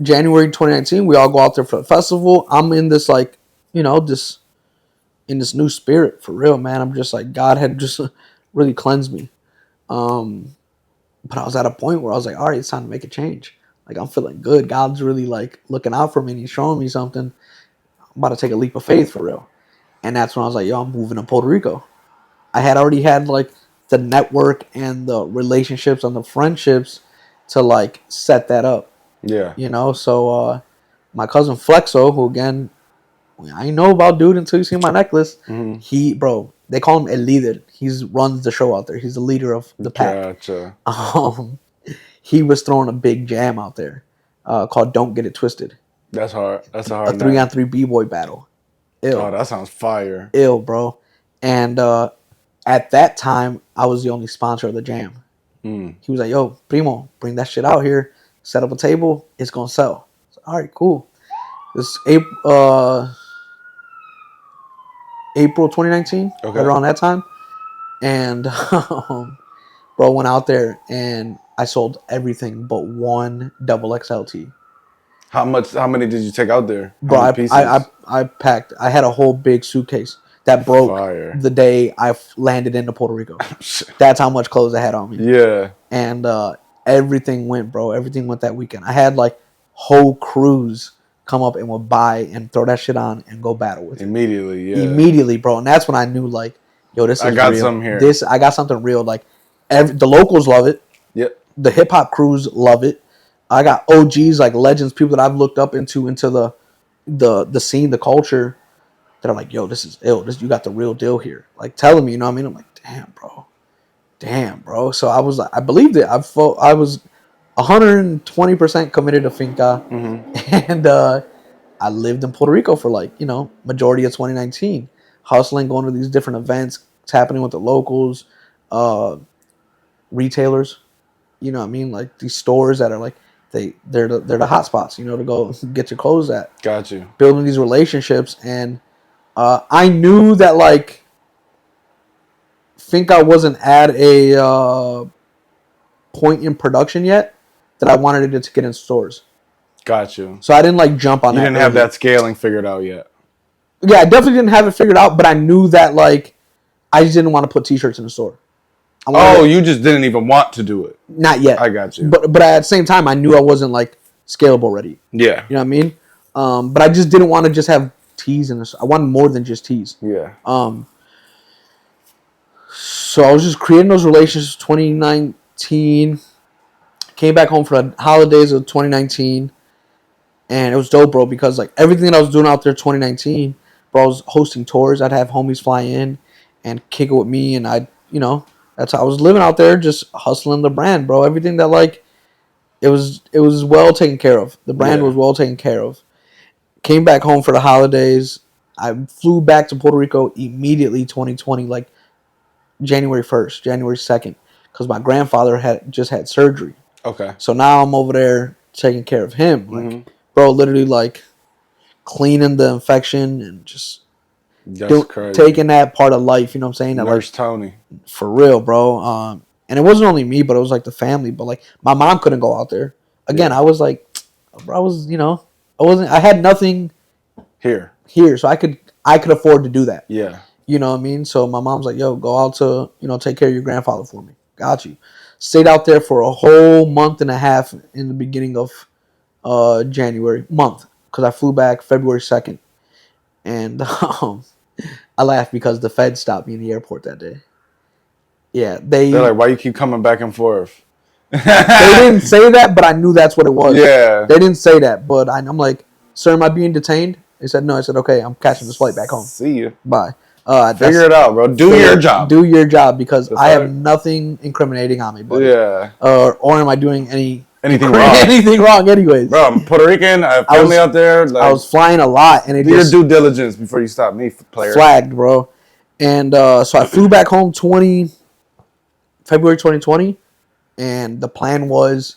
January 2019, we all go out there for the festival. I'm in this like, in this new spirit for real, man. I'm just like, God had just really cleansed me. But I was at a point where I was like, all right, it's time to make a change. Like, I'm feeling good. God's really like looking out for me and he's showing me something. I'm about to take a leap of faith for real. And that's when I was like, yo, I'm moving to Puerto Rico. I had already had like the network and the relationships and the friendships to like set that up. Yeah. So my cousin Flexo, who again, I ain't know about dude until you see my necklace. They call him El Líder. He runs the show out there. He's the leader of the pack. Gotcha. He was throwing a big jam out there called "Don't Get It Twisted." That's hard. That's a hard. A 3-on-3 b-boy battle. Ill. Oh, that sounds fire. Ill, bro. And at that time, I was the only sponsor of the jam. He was like, "Yo, Primo, bring that shit out here. Set up a table. It's gonna sell." So, all right, cool. This April 2019, right around that time. And bro, went out there and I sold everything but one double XLT. How many did you take out there? Bro, I packed. I had a whole big suitcase that broke the day I landed into Puerto Rico. That's how much clothes I had on me. Yeah. And everything went, bro. Everything went that weekend. I had like whole crews come up and would buy and throw that shit on and go battle with it. Immediately, bro. And that's when I knew, like, yo, this is real. I got something here. I got something real. Like, the locals love it. Yep. The hip hop crews love it. I got OGs, like legends, people that I've looked up into the scene, the culture, that are like, yo, this is ill. You got the real deal here. Like, telling me, you know what I mean? I'm like, damn, bro. So I was like, I believed it. I was 120% committed to Finca, and I lived in Puerto Rico for like, majority of 2019, hustling, going to these different events. It's happening with the locals, retailers, you know what I mean? Like these stores that are like, they're the hot spots, to go get your clothes at. Got you. Building these relationships, and I knew that like Finca wasn't at a point in production yet that I wanted it to get in stores. Got you. So I didn't like jump on that. You didn't have that scaling figured out yet. Yeah, I definitely didn't have it figured out, but I knew that like I just didn't want to put t-shirts in the store. You just didn't even want to do it. Not yet. I got you. But at the same time, I knew I wasn't like scalable ready. Yeah. You know what I mean? But I just didn't want to just have tees in this. I wanted more than just tees. Yeah. So I was just creating those relationships. 2019. Came back home for the holidays of 2019. And it was dope, bro, because like everything that I was doing out there 2019, bro, I was hosting tours. I'd have homies fly in and kick it with me, and that's how I was living out there, just hustling the brand, bro. Everything that like it was well taken care of. The brand was well taken care of. Came back home for the holidays. I flew back to Puerto Rico immediately 2020, like January 1st, January 2nd, because my grandfather had just had surgery. Okay. So now I'm over there taking care of him. Like, bro, literally like cleaning the infection and just taking that part of life, you know what I'm saying? Nurse Tony. For real, bro. And it wasn't only me, but it was like the family. But like my mom couldn't go out there. Again, I was like, bro, I was, I had nothing here. here, so I could afford to do that. Yeah. You know what I mean? So my mom's like, yo, go out to, take care of your grandfather for me. Got you. Stayed out there for a whole month and a half in the beginning of January month, because I flew back February 2nd, and I laughed because the Fed stopped me in the airport that day. Yeah, They're like, why you keep coming back and forth? They didn't say that, but I knew that's what it was. Yeah. They didn't say that, but I'm like, sir, am I being detained? They said no. I said, okay, I'm catching this flight back home. See you. Bye. Figure it out, bro. Do your job. Do your job, because That's I have right. nothing incriminating on me, buddy. Yeah. Or am I doing anything wrong? Anything wrong, anyways. Bro, I'm Puerto Rican. I have family out there. Like, I was flying a lot, and it do your due diligence before you stop me, player. Flagged, bro. And so I flew back home February 2020, and the plan was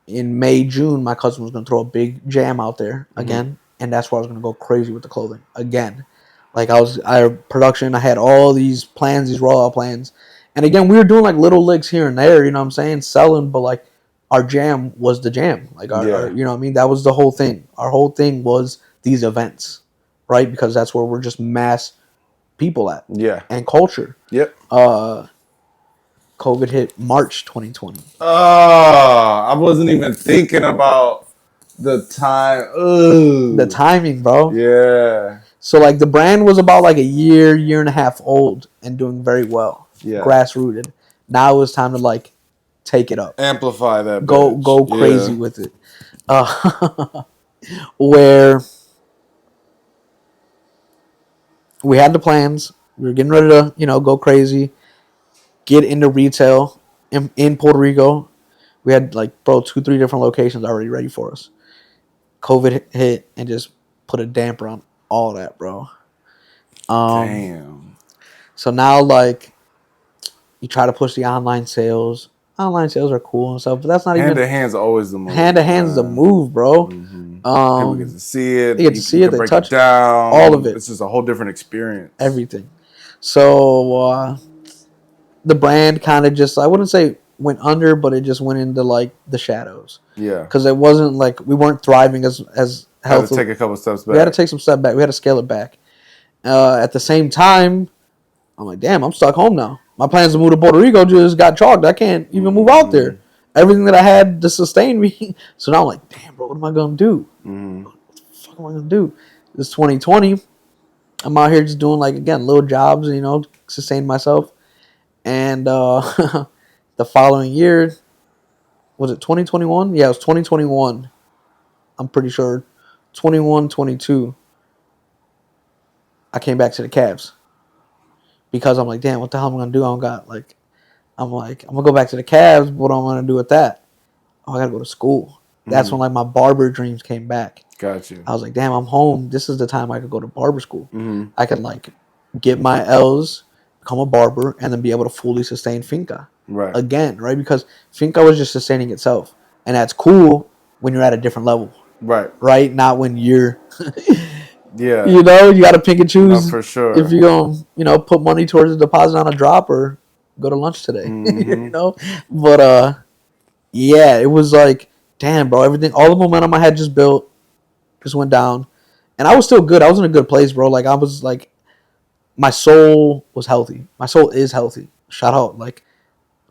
in May, June, my cousin was going to throw a big jam out there again, and that's where I was going to go crazy with the clothing again. Like I production, I had all these plans, these rollout plans, and again, we were doing like little licks here and there, you know what I'm saying, selling, but like our jam was the jam, like our you know what I mean, that was the whole thing. Our whole thing was these events, right? Because that's where we're just mass people at, and culture. Yep. COVID hit March 2020. I wasn't even thinking about the time. Ugh. The timing, bro. Yeah. So like the brand was about like a year and a half old and doing very well. Yeah. Grassrooted. Now it was time to like take it up. Amplify that. Go crazy with it. Where we had the plans. We were getting ready to, go crazy. Get into retail in Puerto Rico. We had like, bro, 2-3 different locations already ready for us. COVID hit and just put a damper on all that, bro. Damn. So now, like, you try to push the online sales. Online sales are cool and stuff, but that's not hand to hand's always the move. Hand to hand's the move, bro. Mm-hmm. People get to see it. They get to see it. They break touch it down. All of it. It's just a whole different experience. Everything. So the brand kind of just, I wouldn't say went under, but it just went into like the shadows. Yeah. Because it wasn't like we weren't thriving as healthy. Had to take a couple steps back. We had to take some steps back. We had to scale it back. At the same time, I'm like, damn, I'm stuck home now. My plans to move to Puerto Rico just got chalked. I can't even move out there. Everything that I had to sustain me. So now I'm like, damn, bro, what am I going to do? What the fuck am I going to do? This 2020, I'm out here just doing, like, again, little jobs, sustain myself. And the following year, was it 2021? Yeah, it was 2021. I'm pretty sure. 21, 22. I came back to the Cavs. Because I'm like, damn, what the hell am I going to do? I'm going to go back to the Cavs. What am I going to do with that? Oh, I got to go to school. That's when, like, my barber dreams came back. Gotcha. I was like, damn, I'm home. This is the time I could go to barber school. I could, like, get my L's, become a barber, and then be able to fully sustain Finca. Right. Again, right? Because Finca was just sustaining itself. And that's cool when you're at a different level. Right. Right? Not when you're... Yeah. You got to pick and choose. No, for sure. If you're going to, put money towards a deposit on a drop or go to lunch today. But, yeah, it was like, damn, bro, everything, all the momentum I had just built just went down. And I was still good. I was in a good place, bro. Like, I was like, my soul was healthy. My soul is healthy. Shout out. Like,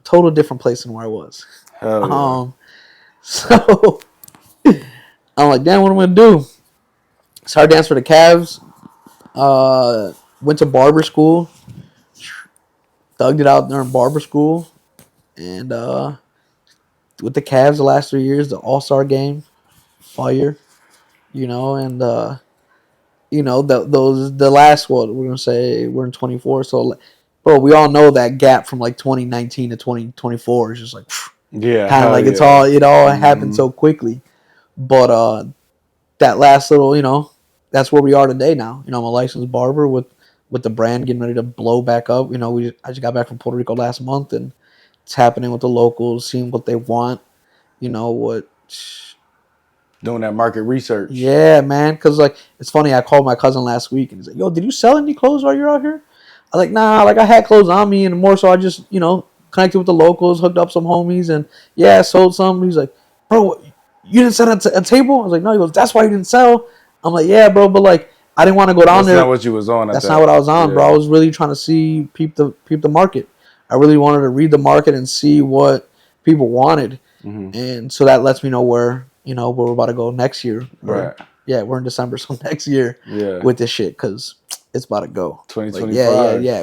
total different place than where I was. Hell yeah. So, I'm like, damn, what am I going to do? Started dancing for the Cavs. Went to barber school. Thugged it out there in barber school. And with the Cavs the last 3 years, the All-Star game, fire. And the last, what we're going to say, we're in 24. So, bro, we all know that gap from like 2019 to 2024 is just like, yeah, kind of like it all happened so quickly. But that last little, that's where we are today now. I'm a licensed barber with the brand getting ready to blow back up. I just got back from Puerto Rico last month, and it's happening with the locals, seeing what they want. What. Doing that market research. Yeah, man. Because, like, it's funny. I called my cousin last week, and he's like, yo, did you sell any clothes while you're out here? I was like, nah, like, I had clothes on me, and more so I just, connected with the locals, hooked up some homies, and, yeah, I sold some. He's like, bro, you didn't sell a table? I was like, no. He goes, that's why you didn't sell. I'm like, yeah, bro, but, like, I didn't want to go down That's there. not what you was on. That's not what I was on, bro. I was really trying to peep the market. I really wanted to read the market and see what people wanted, and so that lets me know where we're about to go next year. Right. Yeah, we're in December, so next year with this shit because it's about to go. 2025. Yeah.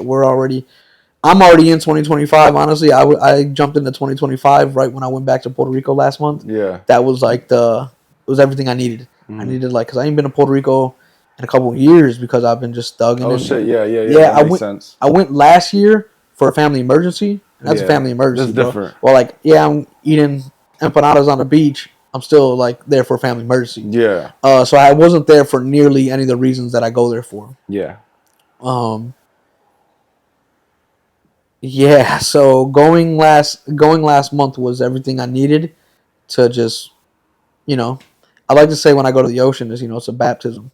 I'm already in 2025. Honestly, I jumped into 2025 right when I went back to Puerto Rico last month. Yeah. That was like it was everything I needed. I needed because I ain't been to Puerto Rico in a couple of years because I've been just thugging. Oh shit! Yeah. That makes sense. I went last year for a family emergency. And that's a family emergency. That's different. Well, I'm eating empanadas on the beach. I'm still there for a family emergency. Yeah. So I wasn't there for nearly any of the reasons that I go there for. Yeah. Yeah. So going last month was everything I needed to just, I like to say when I go to the ocean is it's a baptism.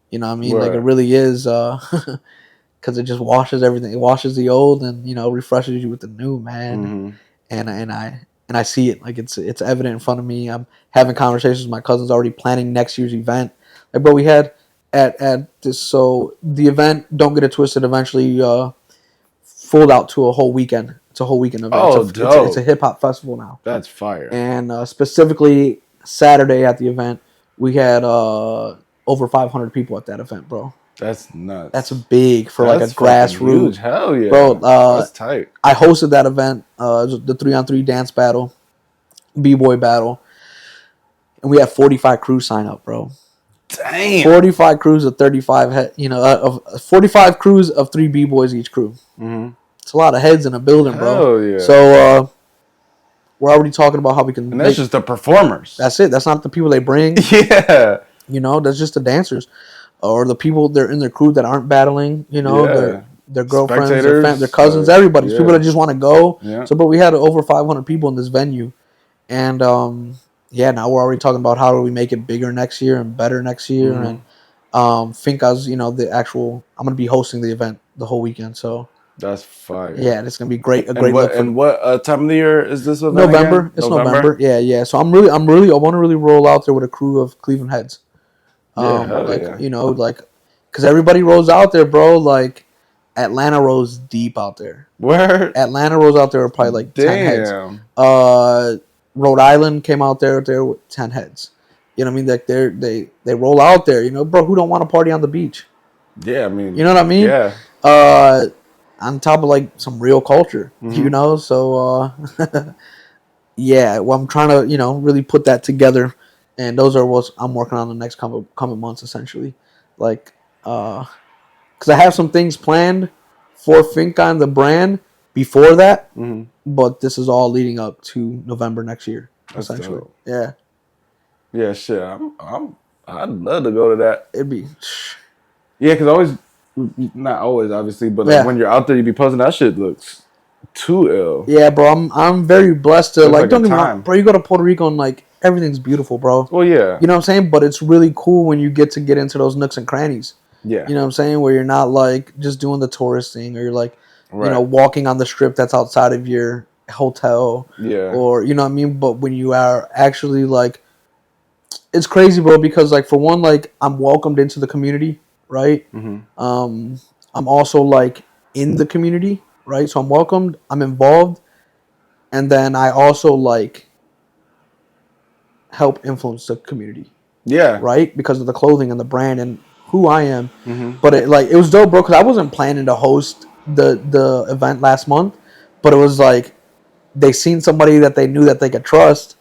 You know what I mean? Right. Like it really is. Because it just washes everything. It washes the old and refreshes you with the new, man. And I see it it's evident in front of me. I'm having conversations with my cousins already planning next year's event. Like, bro, we had at this the event. Don't get it twisted. Eventually, fooled out to a whole weekend. It's a whole weekend event. Oh, dope. It's a hip hop festival now. That's fire. And specifically Saturday at the event, we had over 500 people at that event, bro. That's nuts. That's big for a grassroots. Huge. Hell yeah, bro. That's tight. I hosted that event, the 3-on-3 dance battle, b-boy battle, and we had 45 crews sign up, bro. Damn. 45 crews of 35 of 45 crews of 3 b-boys each crew. It's a lot of heads in a building, bro. Hell yeah. So we're already talking about how we can. And that's just the performers. That's it. That's not the people they bring. Yeah. That's just the dancers. Or the people they're in their crew that aren't battling, their girlfriends, their cousins, everybody. People that just want to go. Yeah. So, but we had over 500 people in this venue, and now we're already talking about how do we make it bigger next year and better next year. And Finca's, the actual. I'm gonna be hosting the event the whole weekend, so that's fire. Yeah, and it's gonna be great. And what time of the year is this event? November. Again? It's November. Yeah. So I want to really roll out there with a crew of Cleveland heads. Because everybody rolls out there, bro. Like, Atlanta rolls deep out there. Where? Atlanta rolls out there with probably 10 heads. Rhode Island came out there with 10 heads. You know what I mean? Like they roll out there. Bro, who don't want to party on the beach? Yeah, I mean, you know what I mean? Yeah. On top of some real culture, So yeah, well, I'm trying to really put that together. And those are what I'm working on the next coming months, essentially. Because I have some things planned for Finca and the brand before that, but this is all leading up to November next year, essentially. Dope. Yeah. Yeah, shit. I'd love to go to that. It'd be. Yeah, because not always, obviously, but when you're out there, you be posting that shit looks too ill. Yeah, bro. I'm very blessed to don't get me wrong, bro. You go to Puerto Rico and everything's beautiful, bro. Well, yeah. You know what I'm saying? But it's really cool when you get into those nooks and crannies. Yeah. You know what I'm saying? Where you're not just doing the tourist thing, or you're walking on the strip that's outside of your hotel. Yeah. Or you know what I mean? But when you are actually it's crazy, bro, because for one, I'm welcomed into the community, right? I'm also in the community, right? So I'm welcomed, I'm involved, and then I also help influence the community. Yeah. Right? Because of the clothing and the brand and who I am. But it was dope, bro, because I wasn't planning to host the event last month, but it was they seen somebody that they knew that they could trust,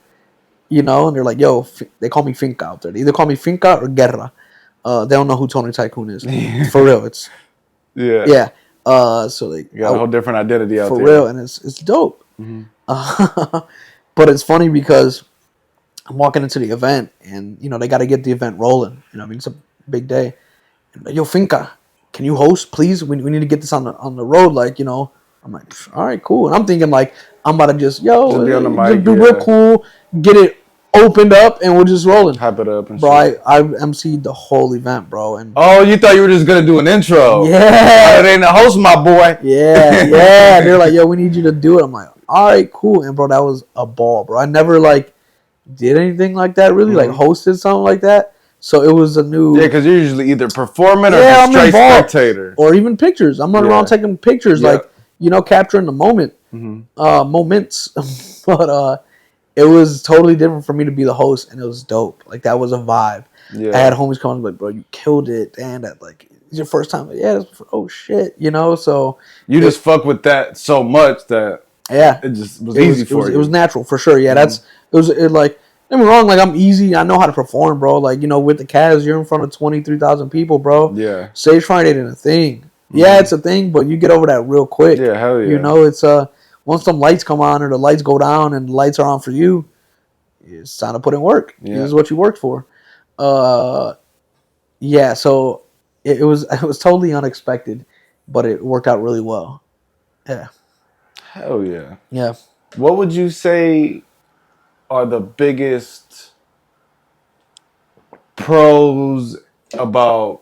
and they're like, yo, they call me Finca out there. They either call me Finca or Guerra. They don't know who Tony Tycoon is. For real. It's yeah. So you got a whole different identity out there. For real, and it's dope. But it's funny because I'm walking into the event, and they got to get the event rolling. I mean, it's a big day. And, yo, Finca, can you host, please? We need to get this on the road. I'm like, all right, cool. And I'm thinking I'm about to just be on the mic, be real cool, get it opened up, and we're just rolling. Hype it up, and bro. Shit. I emceed the whole event, bro. And you thought you were just gonna do an intro? Yeah, they ain't the host, my boy. Yeah. They're like, yo, we need you to do it. I'm like, all right, cool. And bro, that was a ball, bro. I never did anything like that, really, hosted something like that. So it was a new. Yeah, because you're usually either performing or Yeah, just I'm straight involved. spectator. Or even pictures. I'm running around taking pictures, Yep. like, you know, capturing the moment, moments. But it was totally different for me to be the host, and it was dope. Like, that was a vibe. Yeah. I had homies coming like, bro, you killed it, and that, like, it's your first time. Like, yeah, oh shit, you know. So you just fuck with that so much that yeah, it just was easy for you. It was natural for sure. Yeah, it was like. Don't get me wrong, like, I'm easy. I know how to perform, bro. Like, you know, with the Cavs, you're in front of 23,000 people, bro. Yeah. Stage fright ain't a thing. Yeah, it's a thing, but you get over that real quick. Yeah, hell yeah. You know, it's once some lights come on or the lights go down and the lights are on for you, it's time to put in work. Yeah. This is what you worked for. Yeah, so it was totally unexpected, but it worked out really well. Yeah. Hell yeah. Yeah. What would you say are the biggest pros about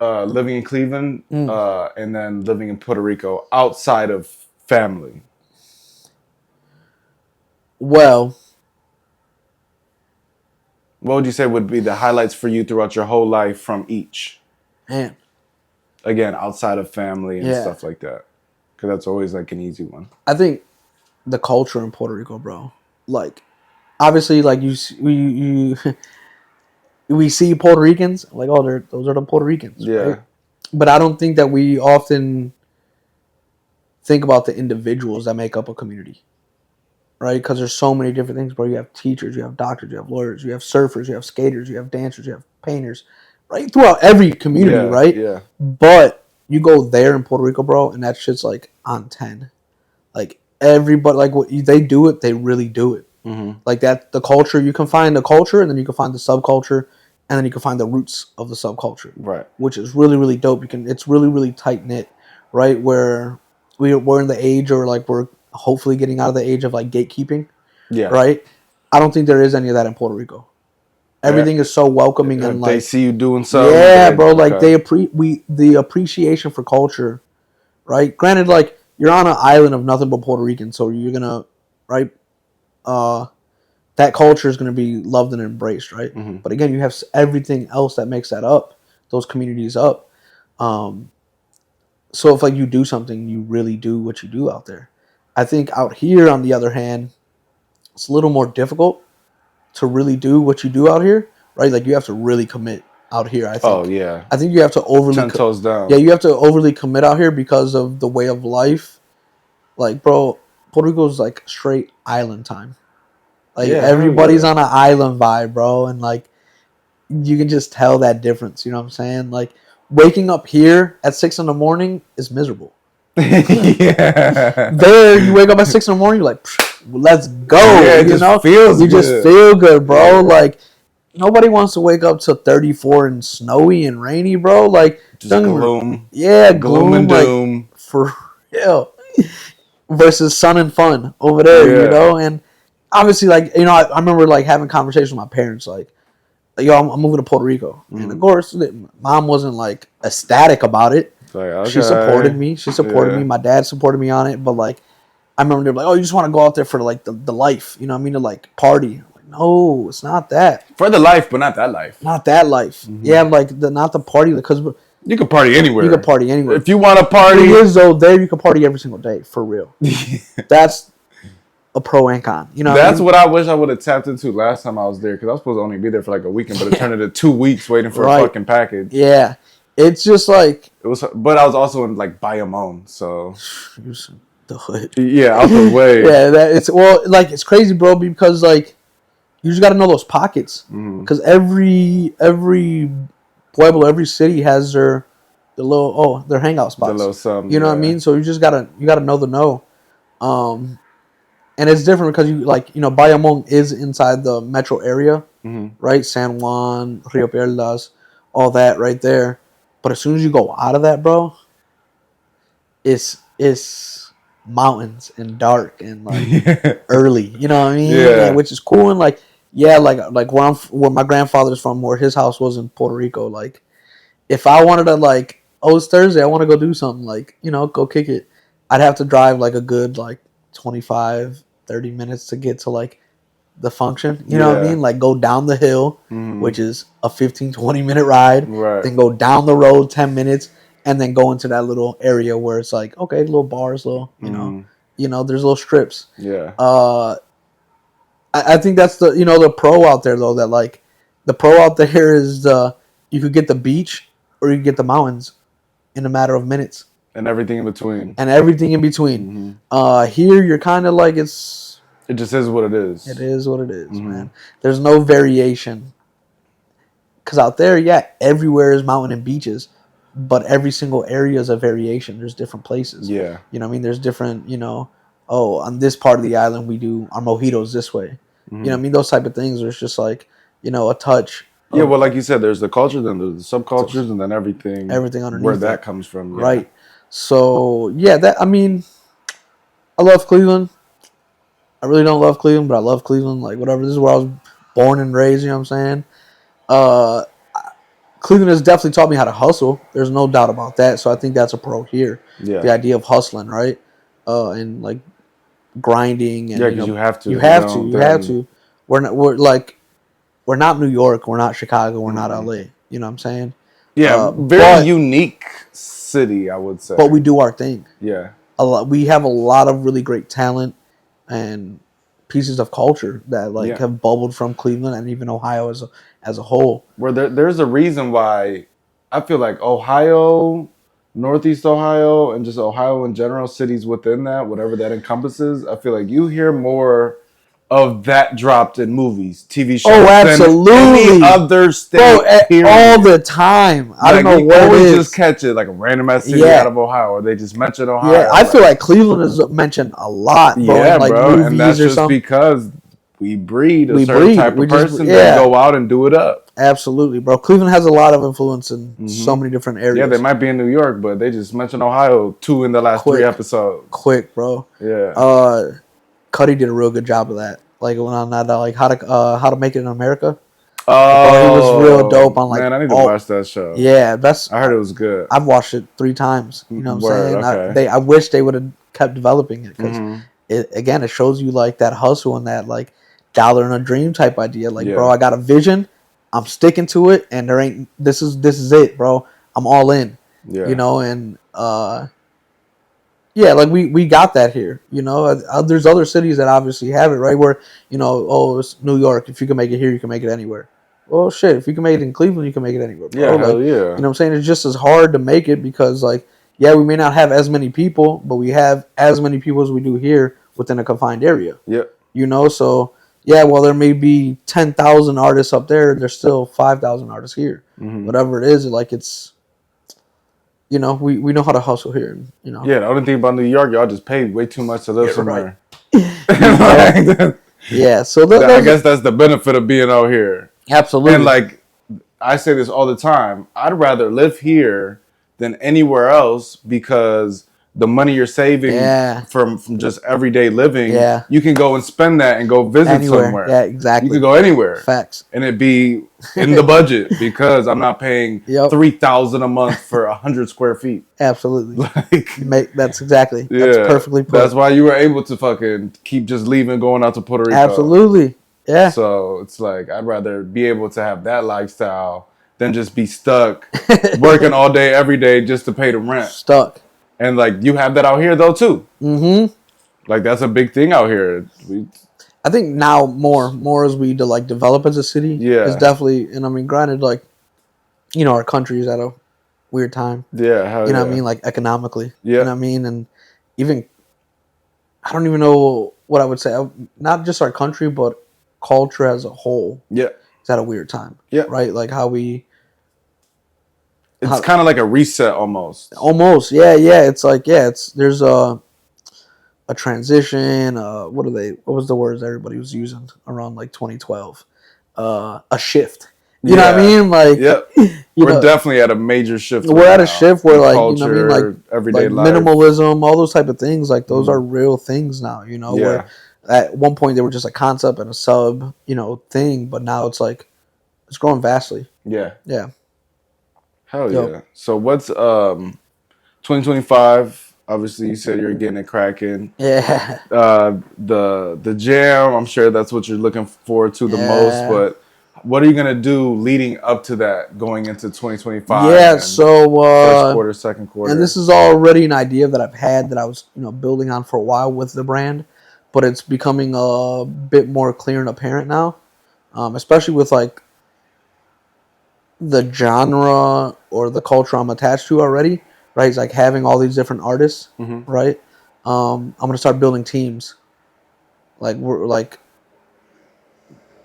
living in Cleveland and then living in Puerto Rico outside of family? Well, what would you say would be the highlights for you throughout your whole life from each? Man. Again, outside of family and stuff like that. Because that's always like an easy one. I think the culture in Puerto Rico, bro. Like, obviously, like, we see Puerto Ricans, like, oh, those are the Puerto Ricans, right? But I don't think that we often think about the individuals that make up a community, right? Because there's so many different things, bro. You have teachers, you have doctors, you have lawyers, you have surfers, you have skaters, you have dancers, you have painters, right? Throughout every community, right? Yeah. But you go there in Puerto Rico, bro, and that shit's like on 10. Like, everybody, like, what they do it, they really do it. Like, that, the culture, you can find the culture, and then you can find the subculture, and then you can find the roots of the subculture, right? Which is really, really dope. It's really, really tight knit, right? Where we're in the age, or like we're hopefully getting out of the age of like gatekeeping, right? I don't think there is any of that in Puerto Rico. Everything is so welcoming and like they see you doing something. Yeah, bro. Like, the appreciation for culture, right? Granted, like, you're on an island of nothing but Puerto Rican, so you're gonna, right? That culture is going to be loved and embraced, right? But again, you have everything else that makes that up, those communities up. So if, like, you do something, you really do what you do out there. I think out here, on the other hand, it's a little more difficult to really do what you do out here, right? Like, you have to really commit out here, I think. Oh, yeah. I think you have to overly... 10 toes down. Yeah, you have to overly commit out here because of the way of life. Like, bro, Puerto Rico's like straight island time. Like, everybody's on an island vibe, bro. And, like, you can just tell that difference. You know what I'm saying? Like, waking up here at 6 a.m. is miserable. Yeah. There, you wake up at 6 a.m, you're like, let's go. Yeah, you know? Feels you good. just feel good, bro. Yeah. Like, nobody wants to wake up to 34 and snowy and rainy, bro. Like, just gloom. Yeah, gloom and doom. Like, for real. Versus sun and fun over there, you know? And obviously, like, you know, I remember, like, having conversations with my parents, like, yo, I'm moving to Puerto Rico. And, of course, mom wasn't, like, ecstatic about it. Like, okay. She supported me. Me. My dad supported me on it. But, like, I remember they were like, oh, you just want to go out there for, like, the life. You know what I mean? To, like, party. I'm like, no, it's not that. For the life, but not that life. Not that life. Yeah, like, not the party. Because you can party anywhere. You can party anywhere. If you want to party. The thing is, though, there you can party every single day. For real. That's a pro and con. You know that's what I wish I would have tapped into last time I was there, because I was supposed to only be there for like a weekend, but it turned into 2 weeks waiting for a fucking package. Yeah, it's just like it was, but I was also in like Bayamon, so the hood. Yeah, out the way. Yeah, it's crazy, bro, because like you just got to know those pockets, because every pueblo, every city has their hangout spots. The little something, you know what I mean? So you gotta know the know. And it's different because Bayamon is inside the metro area, right? San Juan, Rio Piedras, all that right there. But as soon as you go out of that, bro, it's mountains and dark and like early. You know what I mean? Yeah. Which is cool and like where my grandfather's from, where his house was in Puerto Rico. Like, if I wanted to it's Thursday, I want to go do something, go kick it, I'd have to drive like a good 25, 30 minutes to get to like the function. You know what I Yeah. mean? Like go down the hill, Mhm. which is a 15, 20-minute ride. Right. Then go down the road 10 minutes, and then go into that little area where it's like, okay, little bars, little, there's little strips. Yeah. I think that's the pro out there though, that like the pro out there is you could get the beach or you could get the mountains in a matter of minutes. And everything in between. And everything in between. Here you're kind of like It just is what it is. It is what it is, man. There's no variation. Because out there, yeah, everywhere is mountain and beaches, but every single area is a variation. There's different places. Yeah. You know what I mean? There's different, on this part of the island we do our mojitos this way. You know what I mean? Those type of things. There's just like, a touch. Yeah, well, like you said, there's the culture, then there's the subcultures, and then everything underneath where that comes from. Yeah. Right. So, yeah, I love Cleveland. I really don't love Cleveland, but I love Cleveland. Like, whatever. This is where I was born and raised, you know what I'm saying? Cleveland has definitely taught me how to hustle. There's no doubt about that. So I think that's a pro here. Yeah. The idea of hustling, right? And like grinding. And, because you have to. You have to. We're not New York. We're not Chicago. We're not LA. You know what I'm saying? Yeah, very unique city, I would say. But we do our thing. Yeah. We have a lot of really great talent and pieces of culture that have bubbled from Cleveland and even Ohio as a whole. Where there's a reason why I feel like Ohio, Northeast Ohio, and just Ohio in general, cities within that, whatever that encompasses, I feel like you hear more of that dropped in movies, TV shows. Oh, absolutely. Than any other state. All the time. I don't know what it is. Just catch it like a random ass city out of Ohio, or they just mention Ohio. Yeah, I feel like Cleveland is mentioned a lot, bro. Yeah, in, like, bro, movies and that's or just something. because we breed a certain type of person that go out and do it up. Absolutely, bro. Cleveland has a lot of influence in so many different areas. Yeah, they might be in New York, but they just mentioned Ohio 2 in the last 3 episodes. Quick, bro. Yeah. Cuddy did a real good job of that. Like when on that, like how to make it in America. Oh, he was real dope on like. Man, I need to watch that show. Yeah, I heard it was good. I've watched it 3 times. You know what I'm saying? Okay. I wish they would have kept developing it because it shows you like that hustle and that like dollar and a dream type idea. Like, bro, I got a vision. I'm sticking to it, and there ain't. This is it, bro. I'm all in. Yeah. And yeah, like we got that here. There's other cities that obviously have it, right? Where it's New York. If you can make it here, you can make it anywhere. Well, shit. If you can make it in Cleveland, you can make it anywhere, bro. Yeah, hell yeah. You know what I'm saying? It's just as hard to make it because, like, yeah, we may not have as many people, but we have as many people as we do here within a confined area. Yep. So yeah, well, there may be 10,000 artists up there. There's still 5,000 artists here. Whatever it is, like it's. We know how to hustle here. Yeah, the only thing about New York, y'all just pay way too much to live somewhere. Right. Yeah, so I guess that's the benefit of being out here. Absolutely. And like I say this all the time, I'd rather live here than anywhere else because the money you're saving from just everyday living, you can go and spend that and go visit somewhere. Yeah, exactly. You can go anywhere. Facts. And it'd be in the budget because I'm not paying $3,000 a month for 100 square feet. Absolutely. That's exactly. That's perfectly put. That's why you were able to fucking keep just leaving, going out to Puerto Rico. Absolutely. Yeah. So it's like I'd rather be able to have that lifestyle than just be stuck working all day, every day just to pay the rent. Stuck. And like you have that out here though too. Mm-hmm. Like that's a big thing out here. I think now more as we develop as a city. Yeah. It's definitely, and I mean, granted, like, our country is at a weird time. Yeah. Hell you know what I mean? Like economically. Yeah. You know what I mean? And even, I don't even know what I would say. Not just our country, but culture as a whole. Yeah. It's at a weird time. Yeah. Right? Like how we. It's kind of like a reset almost. Almost, yeah. It's like, there's a transition. What was the words everybody was using around like 2012? A shift. You know what I mean? Like, we're definitely at a major shift. We're at a shift where like culture, you know what I mean? Like everyday life, minimalism, all those type of things. Like those are real things now. Where at one point they were just a concept and a sub, thing, but now it's like it's growing vastly. Yeah. Yeah. Hell yeah. So what's 2025 Obviously, you said you're getting it cracking. Yeah. The jam, I'm sure that's what you're looking forward to the most. Yeah. But what are you gonna do leading up to that, going into 2025 Yeah. and So, first quarter, second and quarter? this is already an idea that I've had that I was, building on for a while with the brand, but it's becoming a bit more clear and apparent now, especially with like the genre or the culture I'm attached to already, right? It's like having all these different artists, Hmm. right? I'm gonna start building teams. Like we're like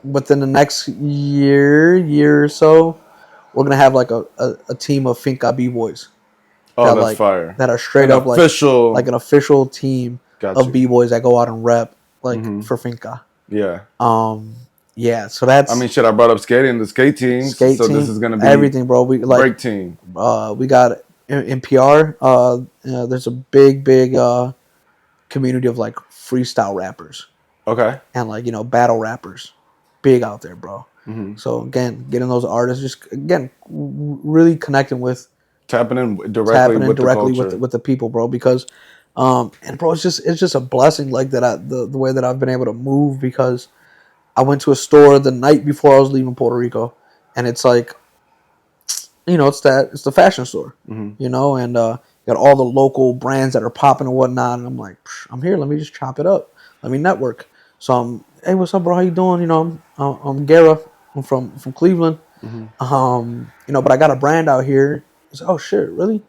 within the next year or so, we're gonna have like a team of Finca B boys Oh, that that's like fire. that are straight An up like official. an official team Got of you. B boys that go out and rep like Hmm. for Finca. Yeah. Um, yeah, so I mean, that's shit. I brought up skating, the skate teams. skate So this team, is gonna be everything, bro. We like break team. we got in PR. There's a big community of like freestyle rappers Okay. and like battle rappers, big out there, bro. Hmm. So again, getting those artists, just again, really connecting with, Tapping in directly tapping in with the directly culture. with the people, bro. Because, and bro, it's just a blessing like that. The way that I've been able to move because I went to a store the night before I was leaving Puerto Rico, and it's like, it's the fashion store, Hmm. and got all the local brands that are popping and whatnot. And I'm like, I'm here. Let me just chop it up. Let me network. So hey, what's up, bro? How you doing? I'm Guerra. I'm from Cleveland. Hmm. But I got a brand out here. He's like, oh shit, really?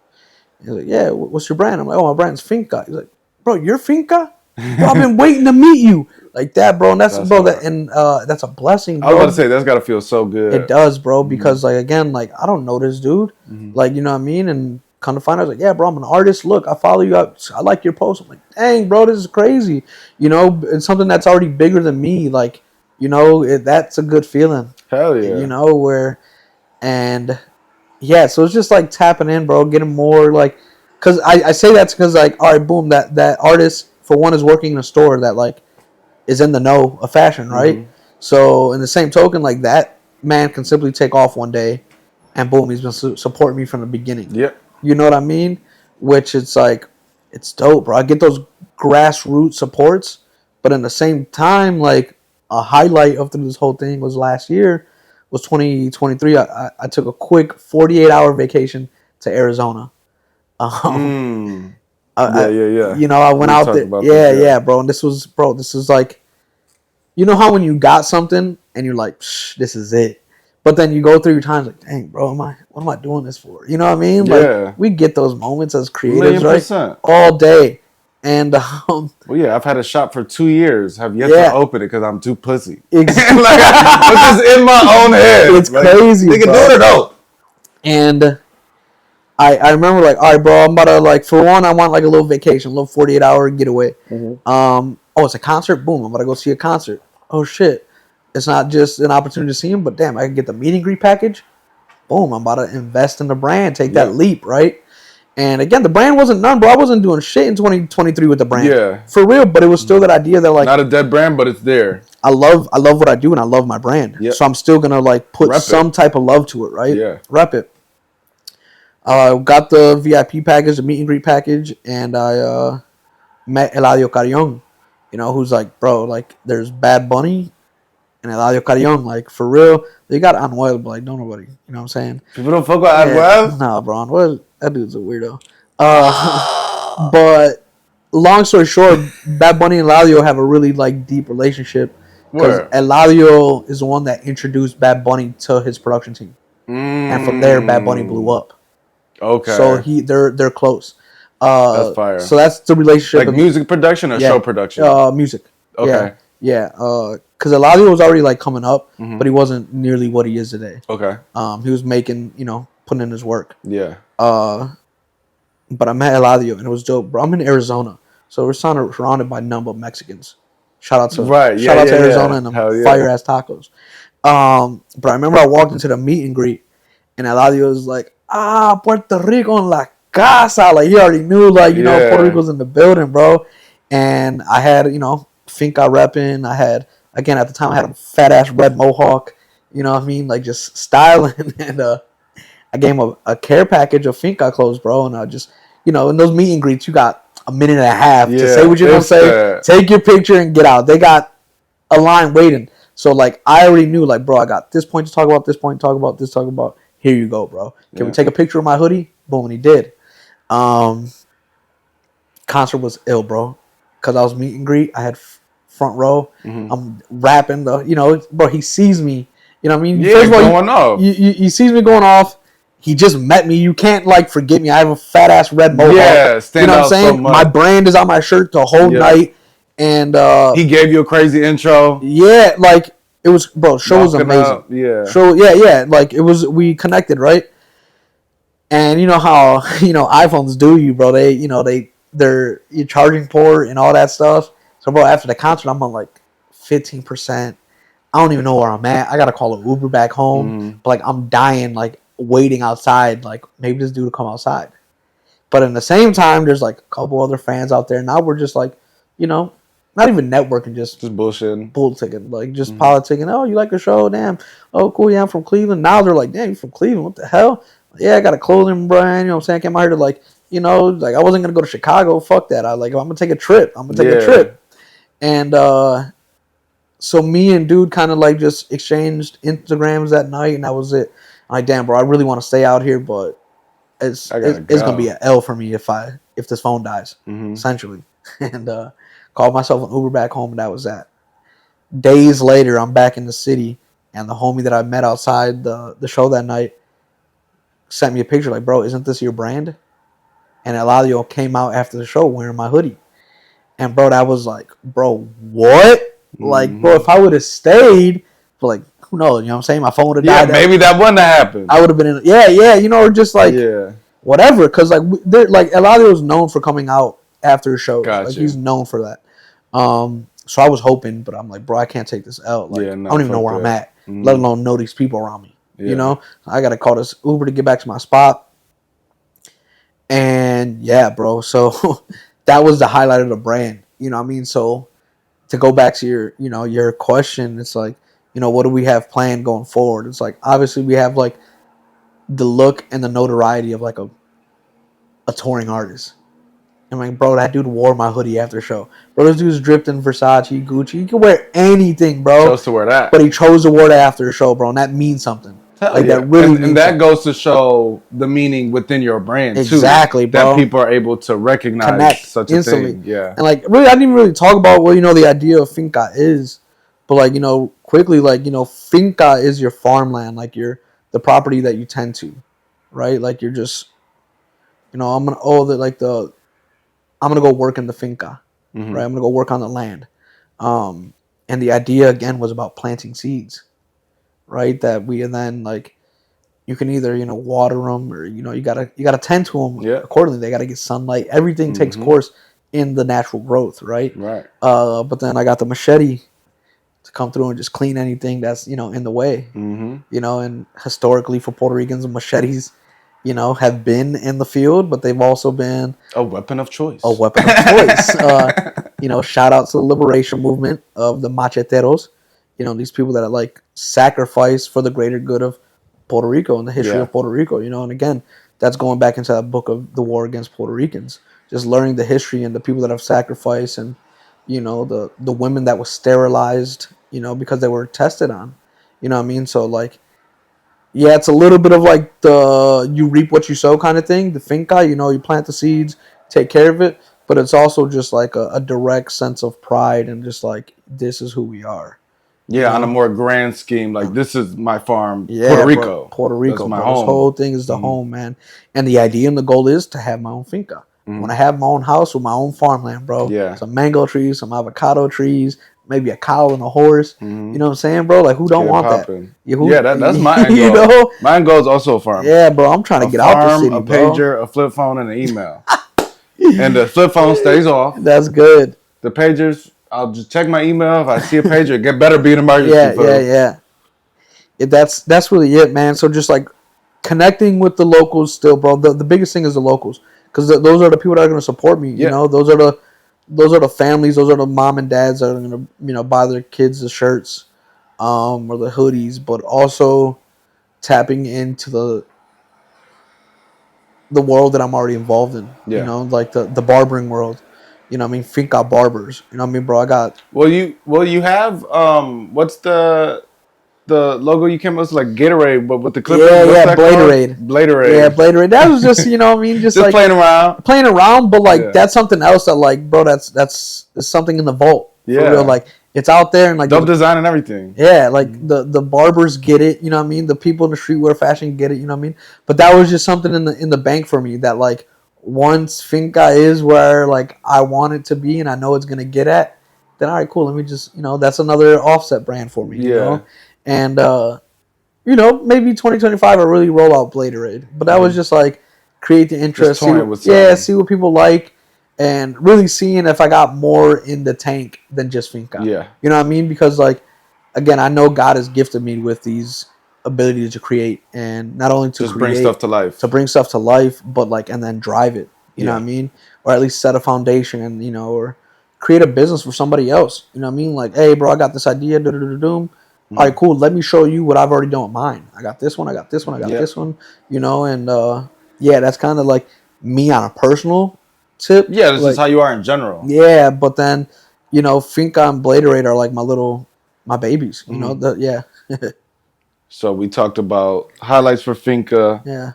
He's like, yeah. What's your brand? I'm like, oh, my brand's Finca. He's like, bro, you're Finca? Bro, I've been waiting to meet you like that, bro. And that's That's bro. That hard. and that's a blessing, I was about to bro. say that's got to feel so It good. does, bro, Hmm. because like again, like I don't know this dude, Hmm. like you know what I mean, and kind of find out, like, yeah, bro, I'm an artist. Look, I follow you out. I like your post. I'm like, dang, bro, this is crazy. It's something that's already bigger than me. Like, that's a good feeling. Hell yeah. Where and yeah, so it's just like tapping in, bro, getting more like, cause I say that's because like, all right, boom, that artist for one is working in a store that like is in the know of fashion, right? Hmm. So in the same token, like that man can simply take off one day, and boom, he's been supporting me from the beginning. Yep. You know what I mean? Which it's like, it's dope, bro. I get those grassroots supports, but in the same time, like a highlight of this whole thing was last year, was 2023. I took a quick 48-hour vacation to Arizona. Um, Mm. I, Yeah, I yeah, yeah. I went We out talked there. about this, Yeah, yeah. yeah, bro. And this is like, how when you got something and you're like, Psh, this is it. But then you go through your times like, dang, bro, what am I doing this for? You know what I mean? Like Yeah. we get those moments as creatives, Million right? percent. All day. And Well, yeah, I've had a shop for 2 years. Have yet to yeah, open it because I'm too pussy. exactly. Like, I'm just in my own head. It's Like, crazy, nigga, bro. do it or don't. And I remember like, all right, bro, I'm about to like, for one, I want like a little vacation, a little 48-hour getaway. Mhm. Oh, it's a concert. Boom, I'm about to go see a concert. Oh shit, it's not just an opportunity to see him, but damn, I can get the meet and greet package. Boom, I'm about to invest in the brand, take that Yep. leap, right? And again, the brand wasn't none, bro. I wasn't doing shit in 2023 with the brand, Yeah. for real. But it was still that idea that like Not a dead brand, but it's there. I love what I do and I love my brand, Yep. so I'm still gonna like put Rep it. some type of love to it, right? Yeah. Rep it. Got the VIP package, the meet and greet package, and I met Eladio Carrion, who's like, bro, like there's Bad Bunny and Eladio Carrion, like for real. They got Anuel, but like don't nobody, you know what I'm saying? People don't fuck with Yeah, Anuel. nah, bro, Anuel, that dude's a weirdo. But long story short, Bad Bunny and Eladio have a really like deep relationship because Where? Eladio is the one that introduced Bad Bunny to his production team, and from there, Bad Bunny blew Mm. up. So Okay. they're close. That's fire. So that's the relationship. Like music production or Yeah, show production? music. Okay. Yeah. Because Eladio was already like coming up, Mhm. but he wasn't nearly what he is today. Okay. He was making, putting in his work. Yeah. But I met Eladio and it was dope, bro. I'm in Arizona, so we're surrounded by none but Mexicans. Shout out to Right. Yeah. shout out Yeah. to Arizona Yeah. and them Hell yeah. fire ass tacos. But I remember I walked into the meet and greet, and Eladio was like, Puerto Rico en la casa. Like he already knew, like Yeah. Puerto Rico's in the building, bro. And I had Finca repping. I had, again, at the time I had a fat ass red mohawk. You know what I mean? Like just styling. And I gave him a care package of Finca clothes, bro. And I just, in those meet and greets, you got a minute and a half to say Yeah, what you're gonna it's say, that. take your picture, and get out. They got a line waiting. So like I already knew, like, bro, I got this point to talk about, this point to talk about, this talk about. Here you go, bro. Can we Yeah. take a picture of my hoodie? Boom, and he did. Um, Concert was ill, bro, because I was meet and greet. I had front row. Hmm. I'm rapping the, bro. He sees me. You know what I mean? Yeah, First of all, going off. he sees me going off. He just met me. You can't like forget me. I have a fat ass red mohawk. Yeah, You stand know what I'm out so saying? My much. brand is on my shirt the whole Yeah. night, and He gave you a crazy intro. yeah, like it was, bro. Show was Walking amazing. up. Yeah. Show, yeah, yeah. Like it was. We connected, right? And you know how iPhones do you, bro. They're your charging port and all that stuff. So, bro, after the concert, I'm on like 15%. I don't even know where I'm at. I gotta call an Uber back home. Hmm. But like I'm dying, like waiting outside. Like maybe this dude will come outside. But in the same time, there's like a couple other fans out there. Now we're just like, you know, not even networking, just Just bullshitting. politicking, like just Hmm. politicking. Oh, you like the show? Damn. Oh, cool. Yeah, I'm from Cleveland. Now they're like, damn, you from Cleveland? What the hell? Yeah, I got a clothing brand. You know what I'm saying? I came out here to like, like I wasn't gonna go to Chicago. Fuck that. I'm gonna take a trip. I'm gonna take a Yeah. trip. And so me and dude kind of like just exchanged Instagrams that night, and that was it. I'm like, damn, bro, I really want to stay out here, but I gotta it's gonna be go. an L for me if this phone dies, Hmm. essentially. And called myself an Uber back home, and that was that. Days later, I'm back in the city, and the homie that I met outside the show that night sent me a picture like, bro, isn't this your brand? And Eladio came out after the show wearing my hoodie. And bro, that was like, bro, what? Like, bro, Hmm. if I would have stayed, but like, who knows? You know what I'm saying? My phone would have Yeah, died. maybe that wouldn't have happened. I would have been in, yeah, or just like Yeah. whatever. Because like Eladio is known for coming out after shows. Like Gotcha. he's known for that. So I was hoping, but I'm like, bro, I can't take this out. Like, Yeah, no, I don't even know fuck where I'm that. at, let alone know these people around me. Yeah. I got to call this Uber to get back to my spot. And yeah, bro. So that was the highlight of the brand. You know what I mean? So to go back to your question, it's like, what do we have planned going forward? It's like, obviously we have like the look and the notoriety of like a touring artist. I'm like, bro, that dude wore my hoodie after show. Bro, this dude's dripped in Versace, Gucci. You can wear anything, bro. Chose to wear that. But he chose to wear that after a show, bro, and that means something. Hell Like yeah. that really and means that something. goes to show the meaning within your brand too. Exactly, bro. That people are able to recognize Connect such a instantly. thing. Yeah. And like, really, I didn't even really talk about what the idea of finca is, but like, quickly, like, finca is your farmland, like the property that you tend to, right? Like you're just, I'm gonna go work in the finca, Hmm. right? I'm gonna go work on the land. And the idea again was about planting seeds, right? That we and then like you can either water them or you gotta tend to them Yeah. accordingly. They gotta get sunlight. Everything takes Hmm. course in the natural growth, right? Right. But then I got the machete to come through and just clean anything that's in the way. Hmm. And historically for Puerto Ricans, machetes have been in the field, but they've also been A weapon of choice. a weapon of choice. Shout out to the liberation movement of the macheteros. These people that are like sacrifice for the greater good of Puerto Rico and the history Yeah. of Puerto Rico. And again, that's going back into that book of the war against Puerto Ricans. Just learning the history and the people that have sacrificed, and the women that were sterilized, because they were tested on. You know what I mean? So like, yeah, it's a little bit of like the you reap what you sow kind of thing. The finca, you plant the seeds, take care of it, but it's also just like a direct sense of pride and just like this is who we are. Yeah, on a more grand scheme, like this is my farm, Yeah, Puerto bro, Rico. Puerto Rico, That's my bro. home. This whole thing is the home, man. And the idea and the goal is to have my own finca. I want to have my own house with my own farmland, bro. Yeah. Some mango trees, some avocado trees, maybe a cow and a horse. Mhm. You know what I'm saying, bro? Like, who don't Get it want poppin'. that? Yeah, that's my end goal. My end goal is also a farm. Yeah, bro. I'm trying to get out the city, a bro. pager, a flip phone, and an email. And the flip phone stays off. That's good. The pagers, I'll just check my email. If I see a pager, it better be an emergency. Yeah. That's really it, man. So just like connecting with the locals still, bro. The biggest thing is the locals, because those are the people that are going to support me. Yeah. Those are the families. Those are the mom and dads that are going to buy their kids the shirts, or the hoodies. But also tapping into the world that I'm already involved in. You Yeah. know, like the barbering world. You know what I mean? Finca barbers. You know what I mean, bro? I got Well, you have what's the logo you came up with, like Gatorade, but with the Clippers? What's yeah, that called? Bladerade. Yeah, Bladerade. Bladerade. That was just, you know what I mean? Just Just like playing around. playing around, but like Yeah. that's something else that like, bro, that's something in the vault. For real. Yeah. Like it's out there and like Dope design and everything. yeah, like the barbers get it, you know what I mean? The people in the streetwear fashion get it, you know what I mean? But that was just something in the bank for me that like once Finca is where like I want it to be and I know it's gonna get at, then all right, cool. Let me just that's another offset brand for me, Yeah. and maybe 2025 I really roll out Bladerade, but that was just like create the interest, see toying with see what people like, and really seeing if I got more in the tank than just Finca. Yeah. You know what I mean? Because like again, I know God has gifted me with these abilities to create, and not only to Just create, bring stuff to life. but like and then drive it. You know Yeah. what I mean? Or at least set a foundation, and or create a business for somebody else. You know what I mean? Like, hey, bro, I got this idea. Doom. All right, cool. Let me show you what I've already done with mine. I got this one. I got this one. I got Yeah. this one. And yeah, that's kind of like me on a personal tip. Yeah, this like, is how you are in general. yeah, but then Finca and Bladerade are like my babies. You know, yeah, So we talked about highlights for Finca. yeah,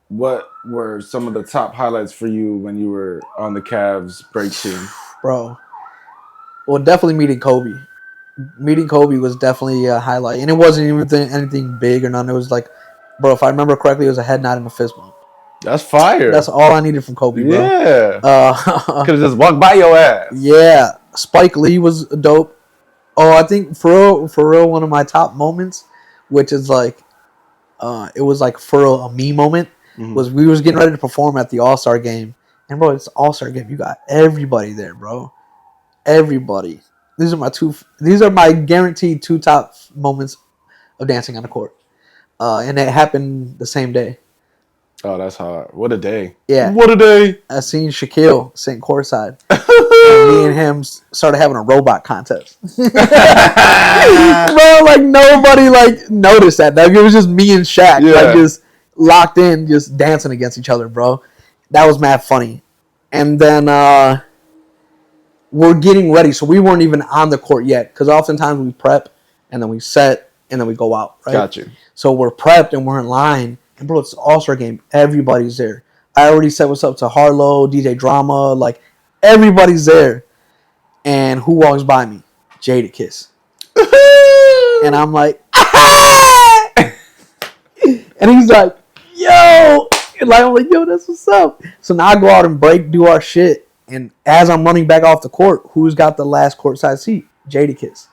What were some of the top highlights for you when you were on the Cavs break team? bro. Well, definitely meeting Kobe. Meeting Kobe was definitely a highlight, and it wasn't even anything big or nothing. It was like, bro, if I remember correctly, it was a head nod and a fist bump. That's fire. That's all I needed from Kobe, bro. Yeah. Could have just walked by your ass. Yeah, Spike Lee was dope. Oh, I think for real, one of my top moments, which is like, it was like for real a me moment, was we was getting ready to perform at the All-Star game, and bro, it's All-Star game. You got everybody there, bro. Everybody. These are my guaranteed two top moments of dancing on the court, and it happened the same day. Oh, that's hard. What a day. Yeah. What a day. I seen Shaquille sitting courtside. And me and him started having a robot contest. Bro, like nobody like noticed that. Like, it was just me and Shaq, like just locked in, just dancing against each other, bro. That was mad funny. And then we're getting ready, so we weren't even on the court yet, because oftentimes we prep and then we set and then we go out. Right? Got you. So we're prepped and we're in line. And bro, it's the All-Star game. Everybody's there. I already said what's up to Harlow, DJ Drama, like everybody's there. And who walks by me? Jadakiss. And I'm like, and he's like, yo. And like, I'm like, yo, that's what's up. So now I go out and do our shit. And as I'm running back off the court, who's got the last courtside seat? Jadakiss.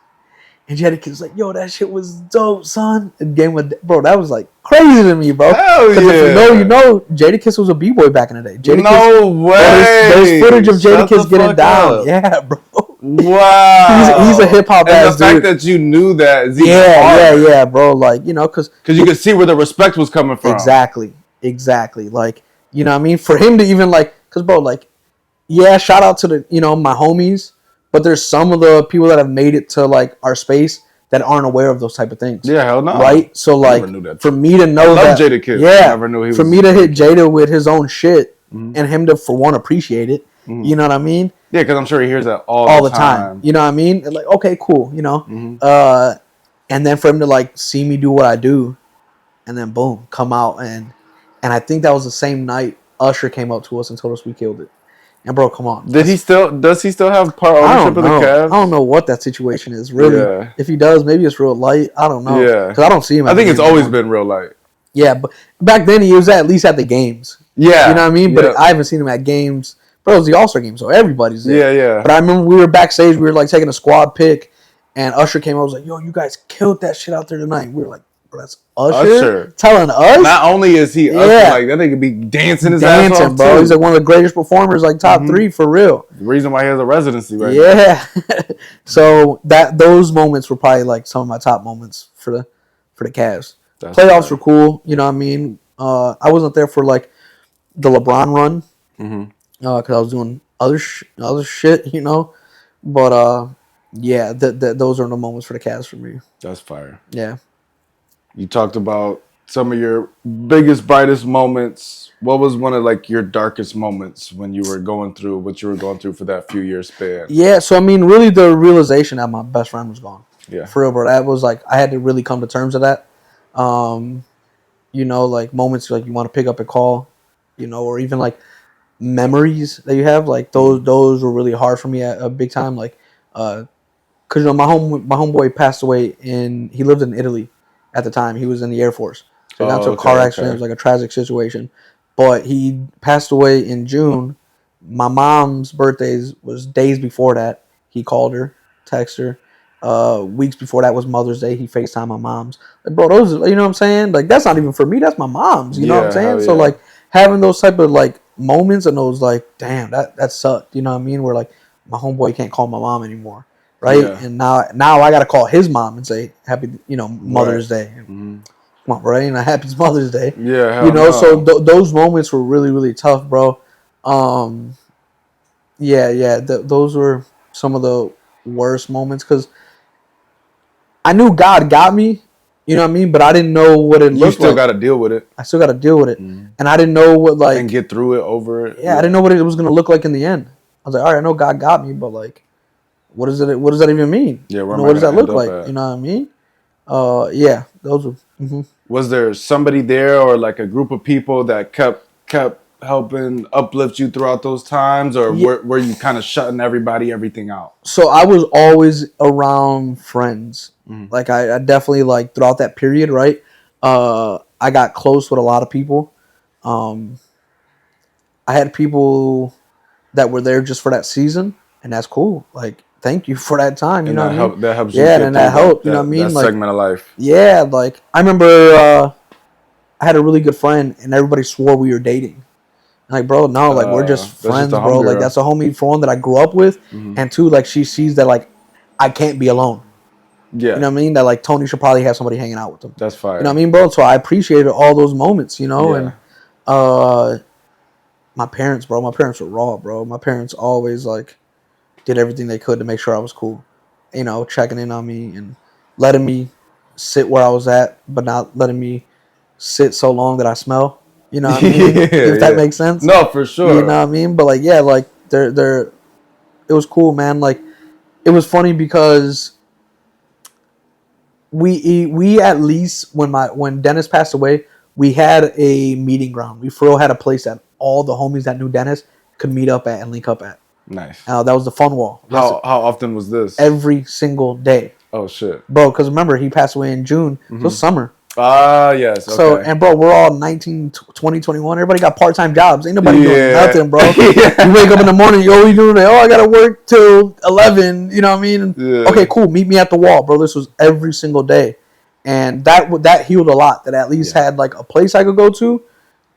And Jadakiss was like, yo, that shit was dope, son. And game with, bro, that was like crazy to me, bro. Hell yeah. If you know, Jadakiss was a b-boy back in the day. Jadakiss, no way. There's footage of Jadakiss getting down. Up. Yeah, bro. Wow. He's a hip hop ass dude. The fact that you knew that is even yeah, bro. Like, because you could see where the respect was coming from. Exactly. Like, you know what I mean? For him to even like, because bro, like, yeah, shout out to the my homies. But there's some of the people that have made it to like our space that aren't aware of those type of things. Yeah, hell no. Right? So like, for me to know that, Jadakiss. Yeah, never knew he for was me to hit Jada with his own shit and him to for one appreciate it. You know what I mean? Yeah, because I'm sure he hears that all the time. You know what I mean? And like, okay, cool. And then for him to like see me do what I do, and then boom, come out and I think that was the same night Usher came up to us and told us we killed it. And bro, come on. Does he still have part ownership of the Cavs? I don't know what that situation is really. Yeah. If he does, maybe it's real light. I don't know. Yeah, because I don't see him. I think it's always been real light. Yeah, but back then he was at least at the games. Yeah, you know what I mean. But I haven't seen him at games. Bro, it was the All-Star game, so everybody's there. Yeah. But I remember we were backstage. We were like taking a squad pic, and Usher came up. Was like, "Yo, you guys killed that shit out there tonight." We were like, "Bro, that's Usher telling us." Not only is he Usher, like that nigga be dancing his ass off, bro. too. He's like one of the greatest performers, like top 3 for real. The reason why he has a residency right now. Yeah. So those moments were probably like some of my top moments for the Cavs. That's Playoffs were cool. You know what I mean? I wasn't there for like the LeBron run because I was doing other shit, But yeah, those are the moments for the Cavs for me. That's fire. Yeah. You talked about some of your biggest, brightest moments What was one of like your darkest moments when you were going through what you were going through for that few year span? Yeah, so I mean, really, the realization that my best friend was gone, Yeah. for real, bro. That was like I had to really come to terms with that. Um, like moments like you want to pick up a call, or even like memories that you have, like those were really hard for me at a big time. Like, because my homeboy passed away he lived in Italy at the time. He was in the Air Force, so he got into Oh, a okay, car accident. It was okay. like a tragic situation, but he passed away in June. My mom's birthdays was days before that. He called her, texted her. Weeks before that was Mother's Day. He FaceTimed my mom's. Like, bro, those, you know what I'm saying? Like, that's not even for me. That's my mom's. You know what I'm Yeah, saying? hell So yeah. like having those type of like moments and those like, damn, that sucked. You know what I mean? Where like my homeboy can't call my mom anymore, right? Yeah. And now I gotta call his mom and say happy, Right. Mother's Day. Hmm. Come on, bro, happy Mother's Day. Yeah, hell So no. those moments were really really tough, bro. Um, yeah. Those were some of the worst moments because I knew God got me. You know what I mean? But I didn't know what it You looked still like. got to deal with it I still got to deal with it, mm-hmm. and I didn't know what and like. get through it over it. Yeah, I Yeah. didn't know what it was gonna look like in the end. I was like, all right, I know God got me, but like, what is it? What does that even mean? Yeah, where am I What does going that to end look up like? at? You know what I mean? Yeah, those were. Mm-hmm. Was there somebody there or like a group of people that kept helping uplift you throughout those times, or Yeah, were you kind of shutting everything out? so I was always around friends. Mm-hmm. Like I definitely like throughout that period, right? I got close with a lot of people. Um, I had people that were there just for that season, and that's cool. Like, thank you for that time. You And know what I mean? that helps you Yeah, get and through that that helped. You know what I that mean? Like, segment of life. yeah, like I remember I had a really good friend, and everybody swore we were dating. Like, bro, no, like we're just That's just friends, a bro. Like homegirl. that's a homie for one that I grew up with, Mm-hmm. and two, like she sees that like I can't be alone. You Yeah, know what I mean? That like Tony should probably have somebody hanging out with him. that's You know what I fire. mean, bro? So I appreciated all those moments, and Yeah. uh my parents, bro, my parents were raw, bro. My parents always like did everything they could to make sure I was cool. Checking in on me and letting me sit where I was at, but not letting me sit so long that I smell. You know what I mean? Yeah, If that yeah. makes sense. No, for You sure. know what I mean? But like, yeah, like they're it was cool, man. Like it was funny because we at least when Dennis passed away, we had a meeting ground. We for real had a place that all the homies that knew Dennis could meet up at and link up at. Nice. That was the fun wall. How often was this? Every single day, Oh shit. bro. Because remember, he passed away in June, so it's summer. Ah, yes. So, Okay. and bro, we're all 19, 20, 21. Everybody got part-time jobs. Ain't nobody doing Yeah. nothing, bro. Yeah. You wake up in the morning, yo, what you doing today? Oh, I got to work till 11. You know what I mean? And, Yeah. okay, cool. Meet me at the wall, bro. This was every single day. And that healed a lot. That at least Yeah. had like a place I could go to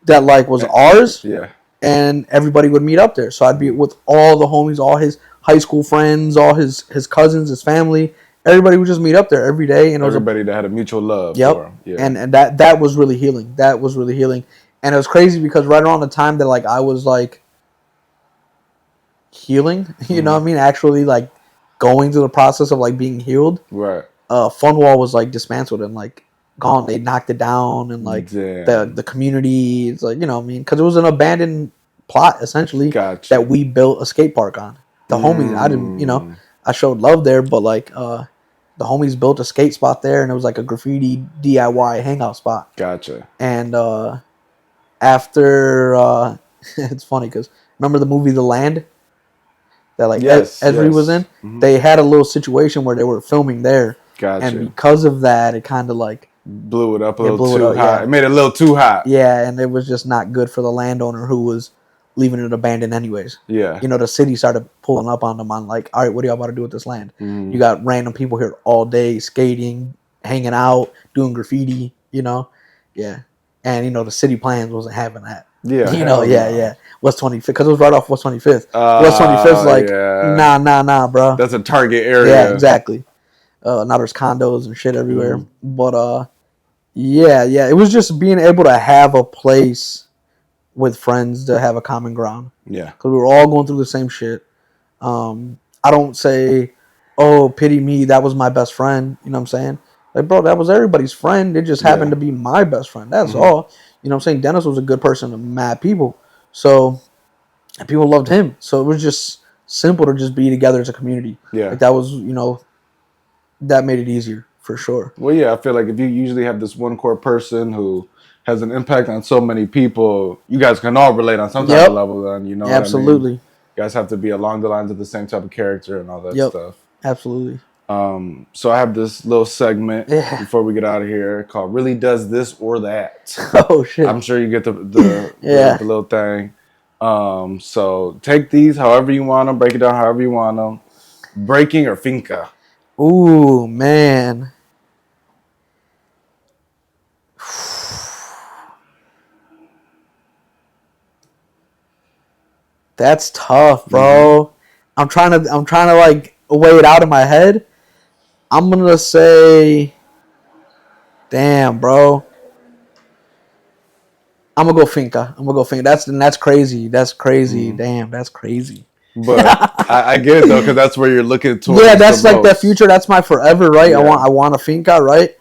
that like was ours, Yeah. and everybody would meet up there. So I'd be with all the homies, all his high school friends, all his cousins, his family. Everybody would just meet up there every day, and it was Everybody that had a mutual love yep. for him. Yeah. And that was really healing. That was really healing, and it was crazy because right around the time that like I was like healing, you know what I mean, actually like going through the process of like being healed. Right. Funwall was like dismantled and like gone. They knocked it down, and like Damn. the community, it's like, you know what I mean, because it was an abandoned plot essentially Gotcha. that we built a skate park on. The homies, I didn't, I showed love there, but like the homies built a skate spot there, and it was like a graffiti DIY hangout spot. Gotcha. And after it's funny because remember the movie The Land that like Yes, Esri yes. was in? They had a little situation where they were filming there, Gotcha. and because of that, it kind of like Blew it up a It little blew it too up, hot. yeah. It made it a little too hot. yeah, and it was just not good for the landowner who was leaving it abandoned anyways. Yeah. The city started pulling up on them on like, all right, what do y'all about to do with this land? Mhm. You got random people here all day skating, hanging out, doing graffiti, yeah. And the city plans wasn't having that. Yeah. Yeah, hell no. yeah. West 25th, because it was right off West 25th. West 25th, like, yeah. nah, bro. That's a target area. Yeah, exactly. Now there's condos and shit everywhere. But yeah, it was just being able to have a place with friends to have a common ground. Yeah. Because we were all going through the same shit. I don't say, oh, pity me, that was my best friend. You know what I'm saying? Like, bro, that was everybody's friend. It just happened to be my best friend. That's all. You know what I'm saying? Dennis was a good person to mad people. So, and people loved him. So it was just simple to just be together as a community. Yeah. Like that was, that made it easier for sure. Well, yeah, I feel like if you usually have this one core person who has an impact on so many people, you guys can all relate on some type of level. Then you know what I mean. Absolutely. You guys have to be along the lines of the same type of character and all that stuff. Absolutely. So I have this little segment before we get out of here called "Really Does This or That." Oh shit! I'm sure you get the little thing. So take these however you want them, break it down however you want them. Breaking or Finca? Ooh, man. That's tough, bro. I'm trying to like weigh it out in my head. I'm gonna say, damn, bro. I'm gonna go Finca. That's crazy. That's crazy. Damn, that's crazy. But I get it though, because that's where you're looking towards. Yeah, that's like the future. That's my forever, right? Yeah. I want a Finca, right?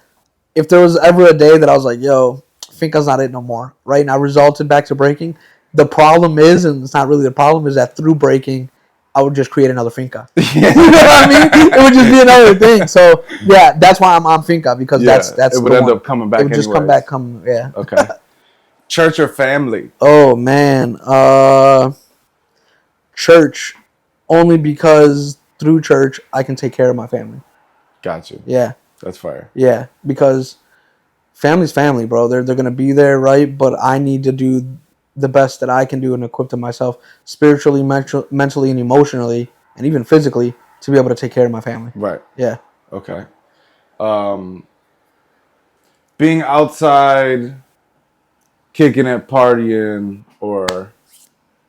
If there was ever a day that I was like, yo, Finca's not it no more, right? And I resulted back to breaking. The problem is, and it's not really the problem, is that through breaking, I would just create another Finca. You know what I mean? It would just be another thing. So yeah, that's why I'm on Finca, because that's it would end up coming back. It would just come back. Yeah. Okay. Church or family? Oh man, church, only because through church I can take care of my family. Gotcha. Yeah. That's fire. Yeah, because family's family, bro. They're gonna be there, right? But I need to do the best that I can do and equip to myself spiritually, mentally, and emotionally, and even physically to be able to take care of my family. Right. Yeah. Okay. Being outside, kicking it, partying, or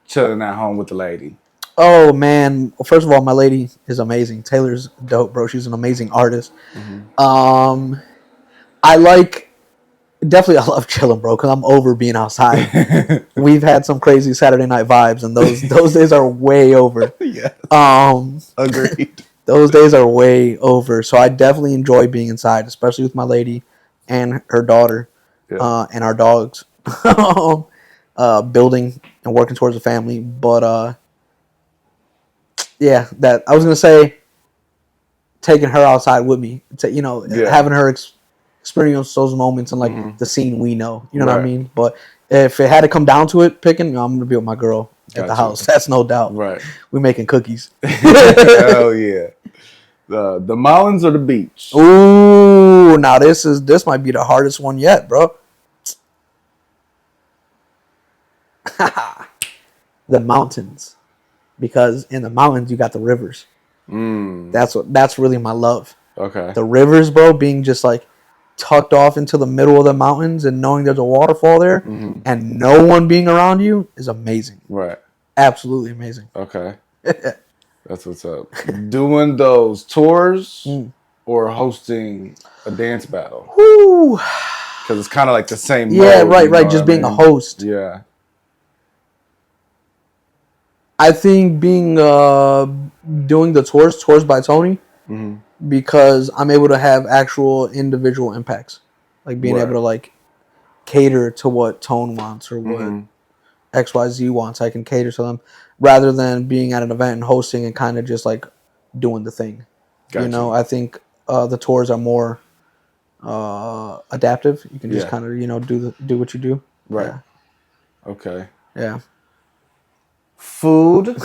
chilling at home with the lady? Oh man! Well, first of all, my lady is amazing. Taylor's dope, bro. She's an amazing artist. I love chilling, bro, because I'm over being outside. We've had some crazy Saturday night vibes, and those days are way over. Yes. Agreed. Those days are way over. So I definitely enjoy being inside, especially with my lady and her daughter, and our dogs. Building and working towards a family, but yeah, that I was gonna say, taking her outside with me, having her experience those moments and like the scene we know, you know what I mean. But if it had to come down to it, picking, I'm gonna be with my girl at the house. That's no doubt. Right. We're making cookies. Hell yeah. The mountains or the beach? Ooh, now this might be the hardest one yet, bro. The mountains. Because in the mountains you got the rivers. That's really my love. Okay. The rivers, bro, being just like tucked off into the middle of the mountains and knowing there's a waterfall there and no one being around you is amazing. Right. Absolutely amazing. Okay. That's what's up. Doing those tours or hosting a dance battle? Woo. Because it's kind of like the same. Yeah, mode, right. Just being a host. Yeah. I think doing the tours by Tony, because I'm able to have actual individual impacts, like being able to like cater to what Tone wants or what XYZ wants. I can cater to them rather than being at an event and hosting and kind of just like doing the thing. Gotcha. You know, I think the tours are more adaptive. You can just kind of do what you do. Right. Yeah. Okay. Yeah. Food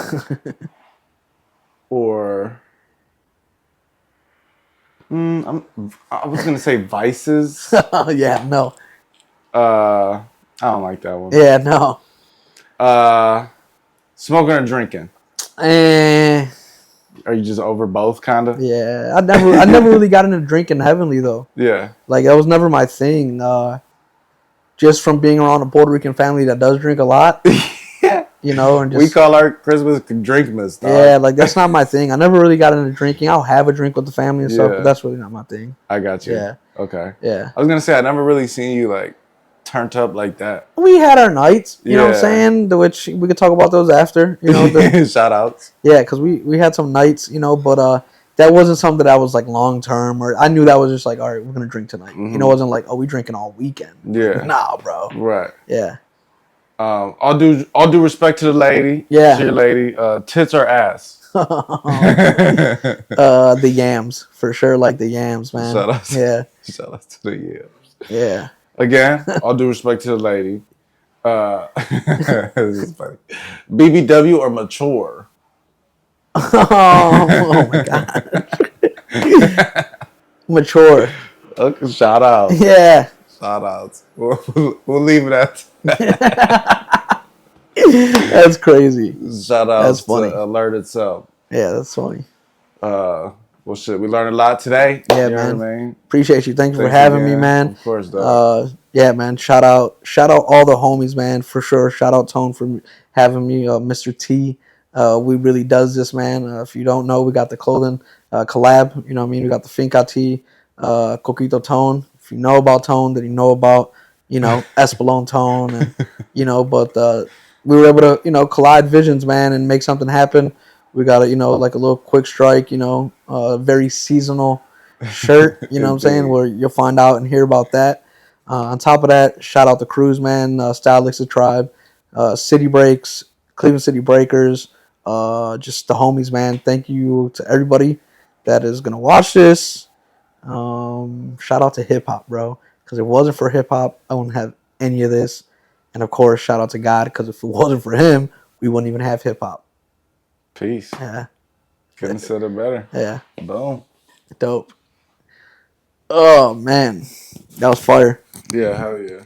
or I was gonna say vices. Yeah, no. I don't like that one. Yeah, no. Smoking or drinking? Are you just over both, kind of? Yeah, I never really got into drinking heavily though. Yeah. Like that was never my thing. Just from being around a Puerto Rican family that does drink a lot. You know, and just, we call our Christmas Drinkmas. Yeah, like that's not my thing. I never really got into drinking. I'll have a drink with the family and stuff, but that's really not my thing. I got you. Yeah. Okay. Yeah. I was gonna say I never really seen you like turned up like that. We had our nights, you know what I'm saying? Which we could talk about those after, you know. Shout outs. Yeah, because we had some nights, you know, but that wasn't something that was like long term, or I knew that was just like, all right, we're gonna drink tonight. You know, it wasn't like, oh, we drinking all weekend. Yeah. Nah, bro. Right. Yeah. All due respect to the lady. Yeah. To your lady. Tits or ass? The yams for sure, like the yams, man. Shout out to, Yeah. shout out to the yams. Yeah. Again, all due respect to the lady. This is funny. BBW or mature? Oh my god. Mature. Okay, shout out. Yeah. Shout outs. We'll leave it at that. That's crazy. Shout out That's funny. to Alert itself. Yeah, that's funny. Well, shit, we learned a lot today. Yeah, you man. Know what I mean? Appreciate you. Thank you for having me, man. Of course, dog. Yeah, man. Shout out all the homies, man, for sure. Shout out Tone for having me, Mr. T. We really does this, man. If you don't know, we got the clothing collab. You know what I mean? We got the Finca tee, Coquito Tone. If you know about Tone, then you know about, Espelon Tone, and but we were able to, collide visions, man, and make something happen. We got like a little quick strike, very seasonal shirt, you know what I'm saying, where you'll find out and hear about that. On top of that, shout out the crews, man, Stylistic Tribe, City Breaks, Cleveland City Breakers, just the homies, man. Thank you to everybody that is going to watch this. Shout out to hip hop, bro, because if it wasn't for hip hop, I wouldn't have any of this. And of course, shout out to God, because if it wasn't for him, we wouldn't even have hip hop. Peace. Yeah. Couldn't have said it better. Yeah. Boom. Dope. Oh, man. That was fire. Yeah, hell yeah.